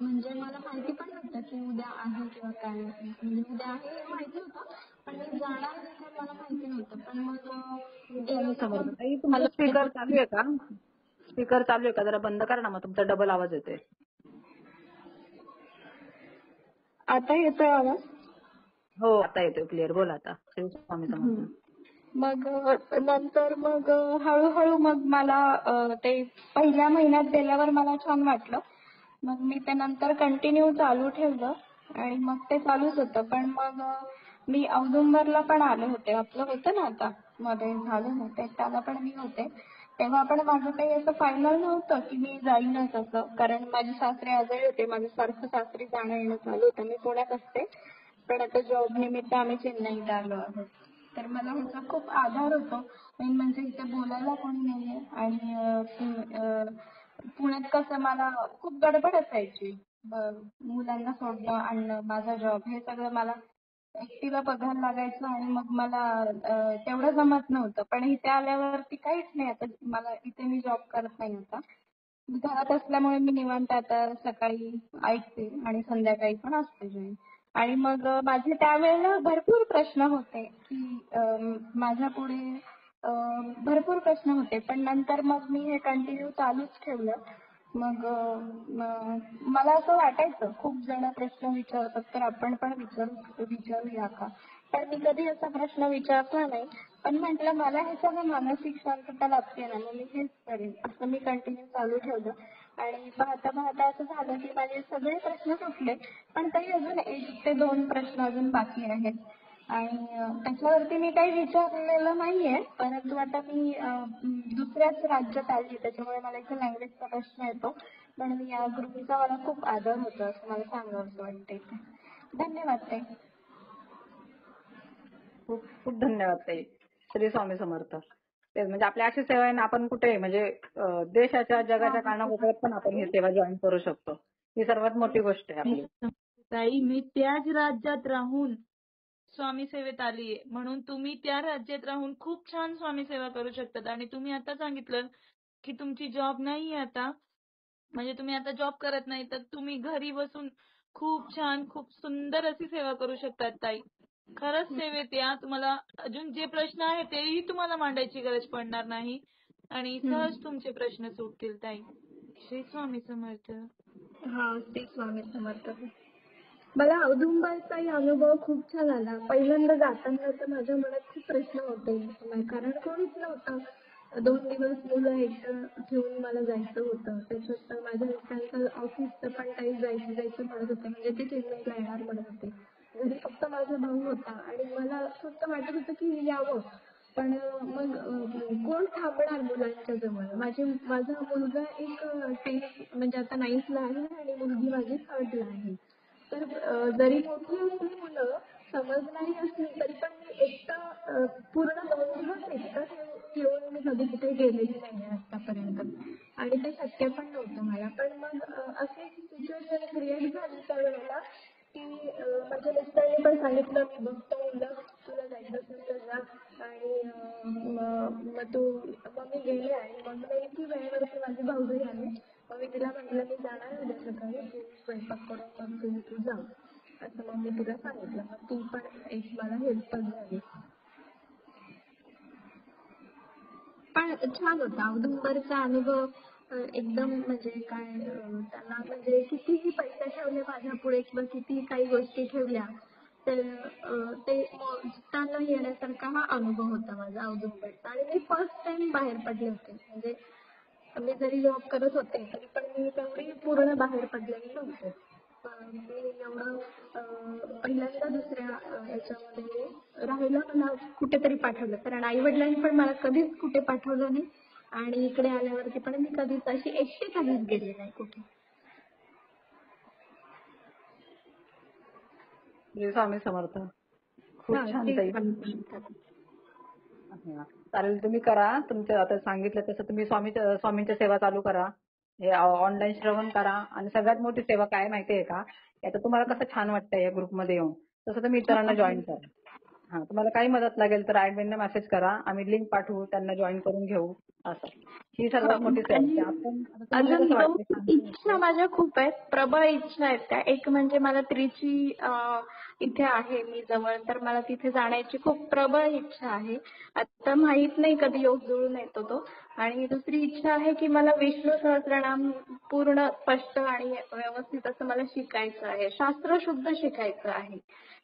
माहिती पण नव्हतं की उद्या आहे किंवा काय, म्हणजे उद्या आहे हे माहिती होतं पण मी जाणार हे मला माहिती नव्हतं. पण मग ताई, तुमचा स्पीकर चालू आहे का? स्पीकर चालू आहे का? जरा बंद करा ना, मग तुमचा डबल आवाज येतोय. आता येतोय आवाज? हो, आता येतोय क्लिअर. बोला आता. श्री स्वामी समर्थ. मग नंतर मग हळूहळू मग मला ते पहिल्या महिन्यात गेल्यावर मला छान वाटलं. मग मी ते नंतर कंटिन्यू चालू ठेवलं आणि मग ते चालूच होतं. पण मग मी औदुंबरला पण आले होते. आपलं होतं ना आता मध्ये झालं ना ते, त्याला पण मी होते. तेव्हा पण माझं काही असं फायनल नव्हतं की मी जाईनच असं, कारण माझे सासरे आजारी होते. माझं सारखं सासरी जाणं येणं चालू होतं. मी पुण्यात असते पण आता जॉब निमित्त आम्ही चेन्नईला आलो आहोत. तर मला ह्याचा खूप आधार होतो. मेन म्हणजे इथे बोलायला कोणी नाहीये आणि पुण्यात कसं मला खूप गडबड असायची. मुलांना सोडणं आणणं, माझा जॉब, हे सगळं मला एकटीला बघायला लागायचं आणि मग मला तेवढं जमत नव्हतं. पण इथे आल्यावरती काहीच नाही. आता मला इथे मी जॉब करत नाही आता. घरात असल्यामुळे मी निवांत आता सकाळी ऐकते आणि संध्याकाळी पण असते जॉईन. आणि मग माझे त्यावेळेला भरपूर प्रश्न होते की माझ्या पुढे भरपूर प्रश्न होते. पण नंतर मग मी हे कंटिन्यू चालूच ठेवलं. मग मला असं वाटायचं खूप जण प्रश्न विचारतात तर आपण पण विचारूया का, पण मी कधी असा प्रश्न विचारला नाही. पण म्हटलं मला हे सगळं मानसिक शांतता लागते ना, मग मी हेच करेन असं मी कंटिन्यू चालू ठेवलं. आणि पाहता असं झालं की माझे सगळे प्रश्न सुटले, पण तरी अजून 1 ते 2 प्रश्न अजून बाकी आहेत. आणि त्याच्यावरती मी काही विचारलेलं नाहीये, परंतु आता मी दुसऱ्याच राज्यात आली, त्याच्यामुळे मला इथे लँग्वेजचा प्रश्न येतो. पण या ग्रुपचा मला खूप आदर होतो असं मला सांगावंसं वाटतंय. धन्यवाद ताई. खूप खूप धन्यवाद ताई. श्री स्वामी समर्थ. तेच म्हणजे आपल्या अशी सेवा आहे ना, आपण कुठे म्हणजे देशाच्या जगाच्या कानाकोपऱ्यात पण आपण ही सेवा जॉईन करू शकतो. ही सर्वात मोठी गोष्ट आहे आपली. ताई, मी त्याच राज्यात राहून स्वामी सेवेत आलीये, म्हणून तुम्ही त्या राज्यात राहून खूप छान स्वामी सेवा करू शकतात. आणि तुम्ही आता सांगितलं की तुमची जॉब नाहीये आता, म्हणजे तुम्ही आता जॉब करत नाही, तर तुम्ही घरी बसून खूप छान खूप सुंदर अशी सेवा करू शकतात ताई. खरंच सेवेत या. तुम्हाला अजून जे प्रश्न आहेत तेही तुम्हाला मांडायची गरज पडणार नाही आणि सहज तुमचे प्रश्न सुटतील ताई. श्री स्वामी समर्थ. श्री स्वामी समर्थ. मला औदुंबरचाही अनुभव खूप छान आला. पहिल्यांदा जाताना तर माझ्या मनात खूप प्रश्न होते, कारण कोणीच नव्हतं. 2 दिवस मुलं एकटं ठेवून मला जायचं होतं. त्याच्यात माझ्या मिस्टरांचं ऑफिसचं पण काही जायचं म्हणत होते, म्हणजे ते चेन्नईला येणार म्हणत होते. घरी फक्त माझा भाऊ होता आणि मला फक्त वाटत होतं की यावं, पण मग कोण थांबणार मुलांच्या जवळ. माझा मुलगा एक 10th म्हणजे आता 9thला आहे आणि मुलगी माझी 3rd ला आहे. तर जरी मोठी असली मुलं समजणारी असली तरी पण मी एकटं पूर्ण 2 दिवस एकटं ठेवून मी कधी कुठे गेलेली नाही आतापर्यंत आणि ते शक्य पण नव्हतं मला. पण मग अशी सिच्युएशन क्रिएट झाली त्यावेळेला की माझ्या मिस्टरांनी पण सांगितलं मी बघतो मुलं, तुला जायचं असेल तर जा. आणि मग मी गेले आणि मग नेमकी वेळेवरती माझी भाऊजही आली. मग मी तिला म्हटलं मी जाणार उद्या सकाळी, तू स्वयंपाक करून मग तू जा असं मग मी तिला सांगितलं. मग ती पण एक मला हेल्पच झाली. पण छान होता औदुंबरचा अनुभव. एकदम म्हणजे काय त्याला म्हणजे कितीही पैसे ठेवले माझ्या पुढे किंवा कितीही काही गोष्टी ठेवल्या तर ते मोजता न येण्यासारखा हा अनुभव होता माझा औदुंबरचा. आणि मी फर्स्ट टाइम बाहेर पडले होते, म्हणजे मी जरी जॉब करत होते तरी पण मी तेवढी पूर्ण बाहेर पडलेली नव्हते. मी एवढं पहिल्यांदा दुसऱ्या याच्यामध्ये राहायला मला कुठेतरी पाठवलं, कारण आई वडिलांनी पण मला कधीच कुठे पाठवलं नाही आणि इकडे आल्यावरती पण मी कधीच अशी एकटी कधीच गेले नाही कुठे. श्री स्वामी समर्थ. खूप हा, छान ते ताई. हा. चालेल, तुम्ही करा तुमचं आता सांगितलं तसं तुम्ही स्वामींच्या सेवा चालू करा. हे ऑनलाईन श्रवण करा आणि सगळ्यात मोठी सेवा काय माहितीये का, की आता तुम्हाला कसं छान वाटतंय या ग्रुपमध्ये येऊन, तसं तुम्ही इतरांना जॉईन करा. हा, तुम्हाला काही मदत लागेल तर ऍडमिनला मेसेज करा, आम्ही लिंक पाठवू, त्यांना जॉईन करून घेऊ. असं ही सर्वात मोठी सेवा आहे. आपण आता तुम्हाला अजून कसं दोन वाटतंय इच्छा माझ्या खूप आहेत, प्रबळ इच्छा आहेत त्या. एक म्हणजे मला त्रिची इथे आहे मी जवळ, तर मला तिथे जाण्याची खूप प्रबळ इच्छा आहे. आता माहित नाही कधी योग जुळून येतो तो. आणि दुसरी इच्छा आहे की मला विष्णू सहस्त्रनाम पूर्ण स्पष्ट आणि व्यवस्थित असं मला शिकायचं आहे, शास्त्र शुद्ध शिकायचं आहे.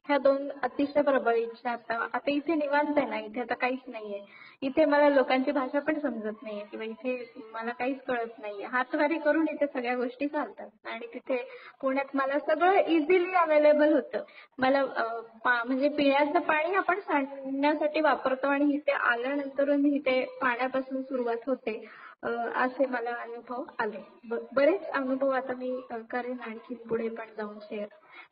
ह्या दोन अतिशय प्रबळ इच्छा. आता इथे निवांत आहे ना, इथे आता काहीच नाहीये. इथे मला लोकांची भाषा पण समजत नाहीये किंवा इथे मला काहीच कळत नाहीये. हातवारी करून इथे सगळ्या गोष्टी चालतात आणि तिथे पुण्यात मला सगळं इझिली अवेलेबल होतं. मला म्हणजे पिण्याचं पाणी आपण सांडण्यासाठी वापरतो आणि इथे आल्यानंतर इथे पाण्यापासून सुरुवात होते. असे मला अनुभव आले. बरेच अनुभव आता मी करेन आणखी पुढे पण जाऊन शेअर.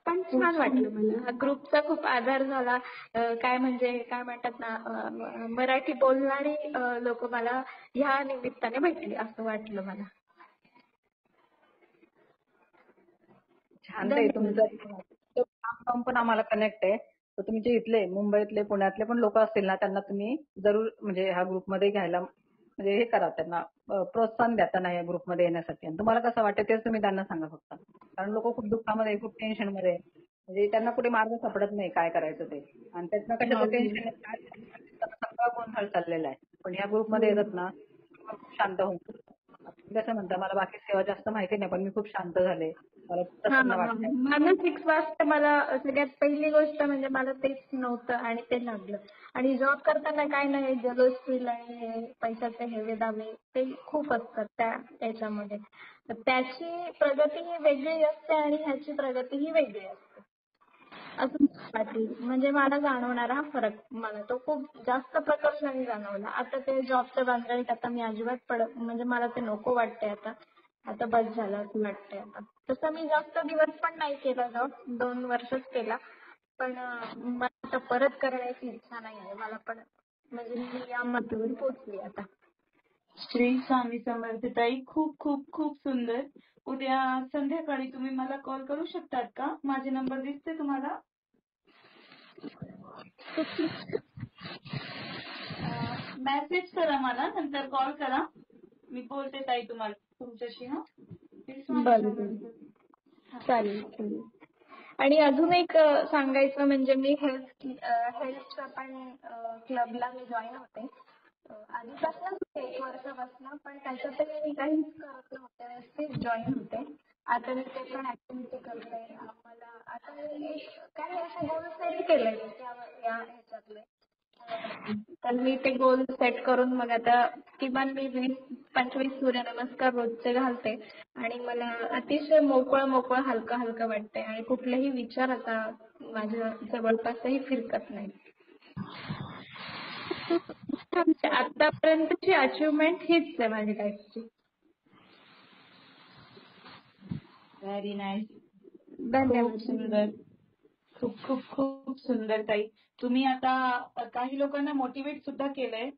पण छान वाटलं मला. ग्रुपचा खूप आधार झाला. काय म्हणतात ना, मराठी बोलणारी लोक मला ह्या निमित्ताने भेटली असं वाटलं मला. छान ताई तुमचं काम पण आम्हाला कनेक्ट आहे. तर तुमचे इथले मुंबईतले पुण्यातले पण लोक असतील ना, त्यांना तुम्ही जरूर म्हणजे ह्या ग्रुपमध्ये घ्यायला म्हणजे हे करा, त्यांना प्रोत्साहन द्या त्यांना या ग्रुपमध्ये येण्यासाठी. आणि तुम्हाला कसं वाटतं तेच तुम्ही त्यांना सांगा फक्त. कारण लोक खूप दुःखामध्ये खूप टेन्शनमध्ये म्हणजे त्यांना कुठे मार्ग सापडत नाही काय करायचं ते. आणि त्यातनं कशाचं टेन्शन सगळा गोंधळ चाललेला आहे. पण ह्या ग्रुपमध्ये येतात ना खूप शांत होऊन. कसं म्हणता, मला बाकी सेवा जास्त माहिती नाही पण मी खूप शांत झाले, मला प्रसन्न वाटतंय. मानसिक स्वास्थ्य मला सगळ्यात पहिली गोष्ट म्हणजे मला तेच नव्हतं आणि ते लागलं. आणि जॉब करताना काय नाही, जलोस्फील आणि पैशाचे हेवे दावे ते खूप असतात त्याच्यामध्ये. तर त्याची प्रगती ही वेगळी असते आणि ह्याची प्रगती ही वेगळी असते असं वाटलं. म्हणजे मला जाणवणारा हा फरक मला तो खूप जास्त प्रकर्षाने जाणवला. आता ते जॉबच्या भानगडीत आता मी अजिबात म्हणजे मला ते नको वाटतंय आता बस झालं असं वाटतंय आता. तसं मी जास्त दिवस पण नाही केला जॉब, 2 वर्षच केला. पण मला आता परत करण्याची इच्छा नाहीये मला पण. म्हणजे मी या मतावर पोहोचली आता. श्री स्वामी समर्थ ताई. खूप खूप खूप सुंदर. उद्या संध्याकाळी तुम्ही मला कॉल करू शकतात का? माझे नंबर दिसते तुम्हाला? मेसेज करा मला, नंतर कॉल करा. मी बोलते ताई तुम्हाला तुमच्याशी. हा, चालेल. आणि अजून एक सांगायचं म्हणजे मी हेल्थच्या पण क्लबला मी जॉईन होते. आधीपासूनच होते 1 वर्षापासून, पण त्याच्यातही मी काहीच करत नव्हते, नुसतीच जॉईन होते. आता मी ते पण ऍक्टिव्हिटी करते. मला आता मी काही असे गोल सेट केले या ह्याच्यातले. तर मी ते गोल सेट करून मग आता किमान मी 20-25 सूर्यनमस्कार रोजचे घालते आणि मला अतिशय मोकळं हलकं वाटतंय आणि कुठलेही विचार आता माझ्या जवळपासही फिरकत नाही. आतापर्यंतची अचिव्हमेंट हीच आहे माझी लाईफची. Very nice. धन्यवाद. खूप सुंदर. खूप खूप खूप सुंदर ताई. तुम्ही आता काही लोकांना मोटिवेट सुद्धा केलंय,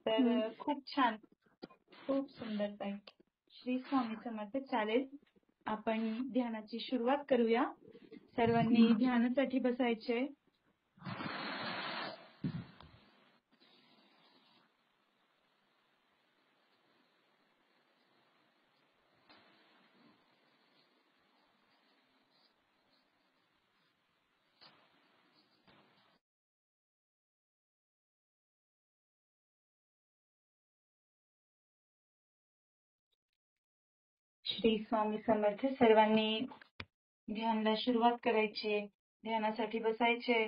तर खूप छान. खूप सुंदर ताई. श्री स्वामी समर्थ. चालेल, आपण ध्यानाची सुरुवात करूया. सर्वांनी ध्यानासाठी बसायचे. श्री स्वामी समर्थ. सर्वांनी ध्यानाला सुरुवात करायची, ध्यानासाठी बसायचे.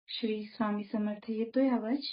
श्री स्वामी समर्थ. येतोय आवाज?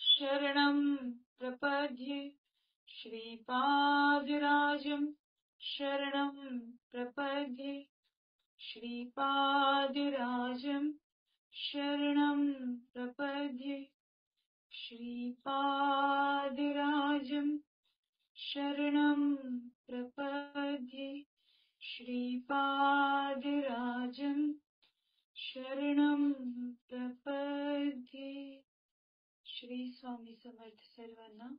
शरणं प्रपद्ये श्रीपादराजं शरणं प्रपद्ये श्रीपादराजं शरणं प्रपद्ये श्रीपादराजं शरणं प्रपद्ये श्रीपादराजं शरणं प्रपद्ये. श्री स्वामी समर्थ सर्वांना.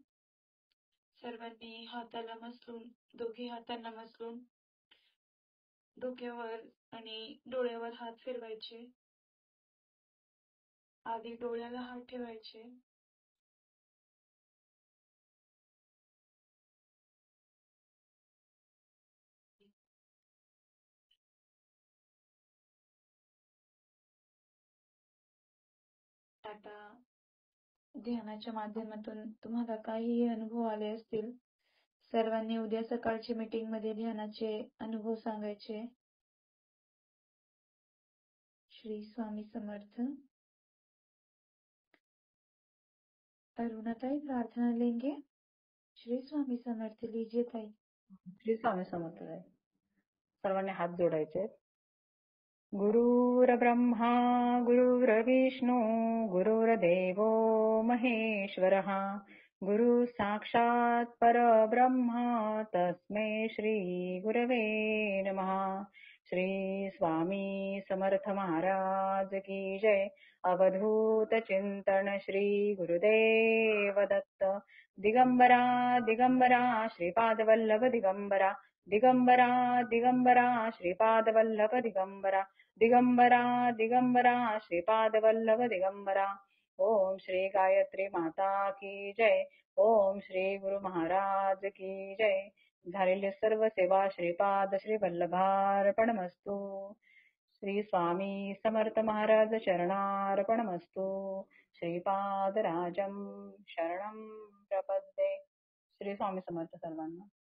सर्वांनी हाताला मसलून, दोघी हातांना मसलून डोक्यावर आणि डोळ्यावर हात फिरवायचे. आधी डोळ्याला हात ठेवायचे. आता ध्यानाच्या माध्यमातून तुम्हाला काहीही अनुभव आले असतील, सर्वांनी उद्या सकाळच्या मीटिंग मध्ये ध्यानाचे अनुभव सांगायचे. श्री स्वामी समर्थ. अरुणाताई प्रार्थना लेंगे. श्री स्वामी समर्थ लीजिए ताई. श्री स्वामी समर्थ आहे. सर्वांनी हात जोडायचे. गुरुर्ब्रह्मा गुरुर्विष्णू गुरुर्देवो महेश्वरः गुरु साक्षात परब्रह्मा तस्मै श्री गुरवे नमः. श्री स्वामी समर्थ महाराज की जय. अवधूत चिंतन श्री गुरुदेव दत्त. दिगंबरा दिगंबरा श्रीपाद वल्लभ दिगंबरा दिगंबरा दिगंबरा श्रीपाद वल्लभ दिगंबरा दिगंबरा दिगंबरा श्रीपाद वल्लभ दिगंबरा. ओम श्री गायत्री माता की जय. ओम श्री गुरु महाराज की जय. झालेली सर्व सेवा श्रीपाद श्री वल्लभार्पणमस्तु. श्री स्वामी समर्थ महाराज चरणार्पणमस्तु. श्रीपाद राजम शरणं प्रपद्ये. श्री स्वामी समर्थ सर्वांना.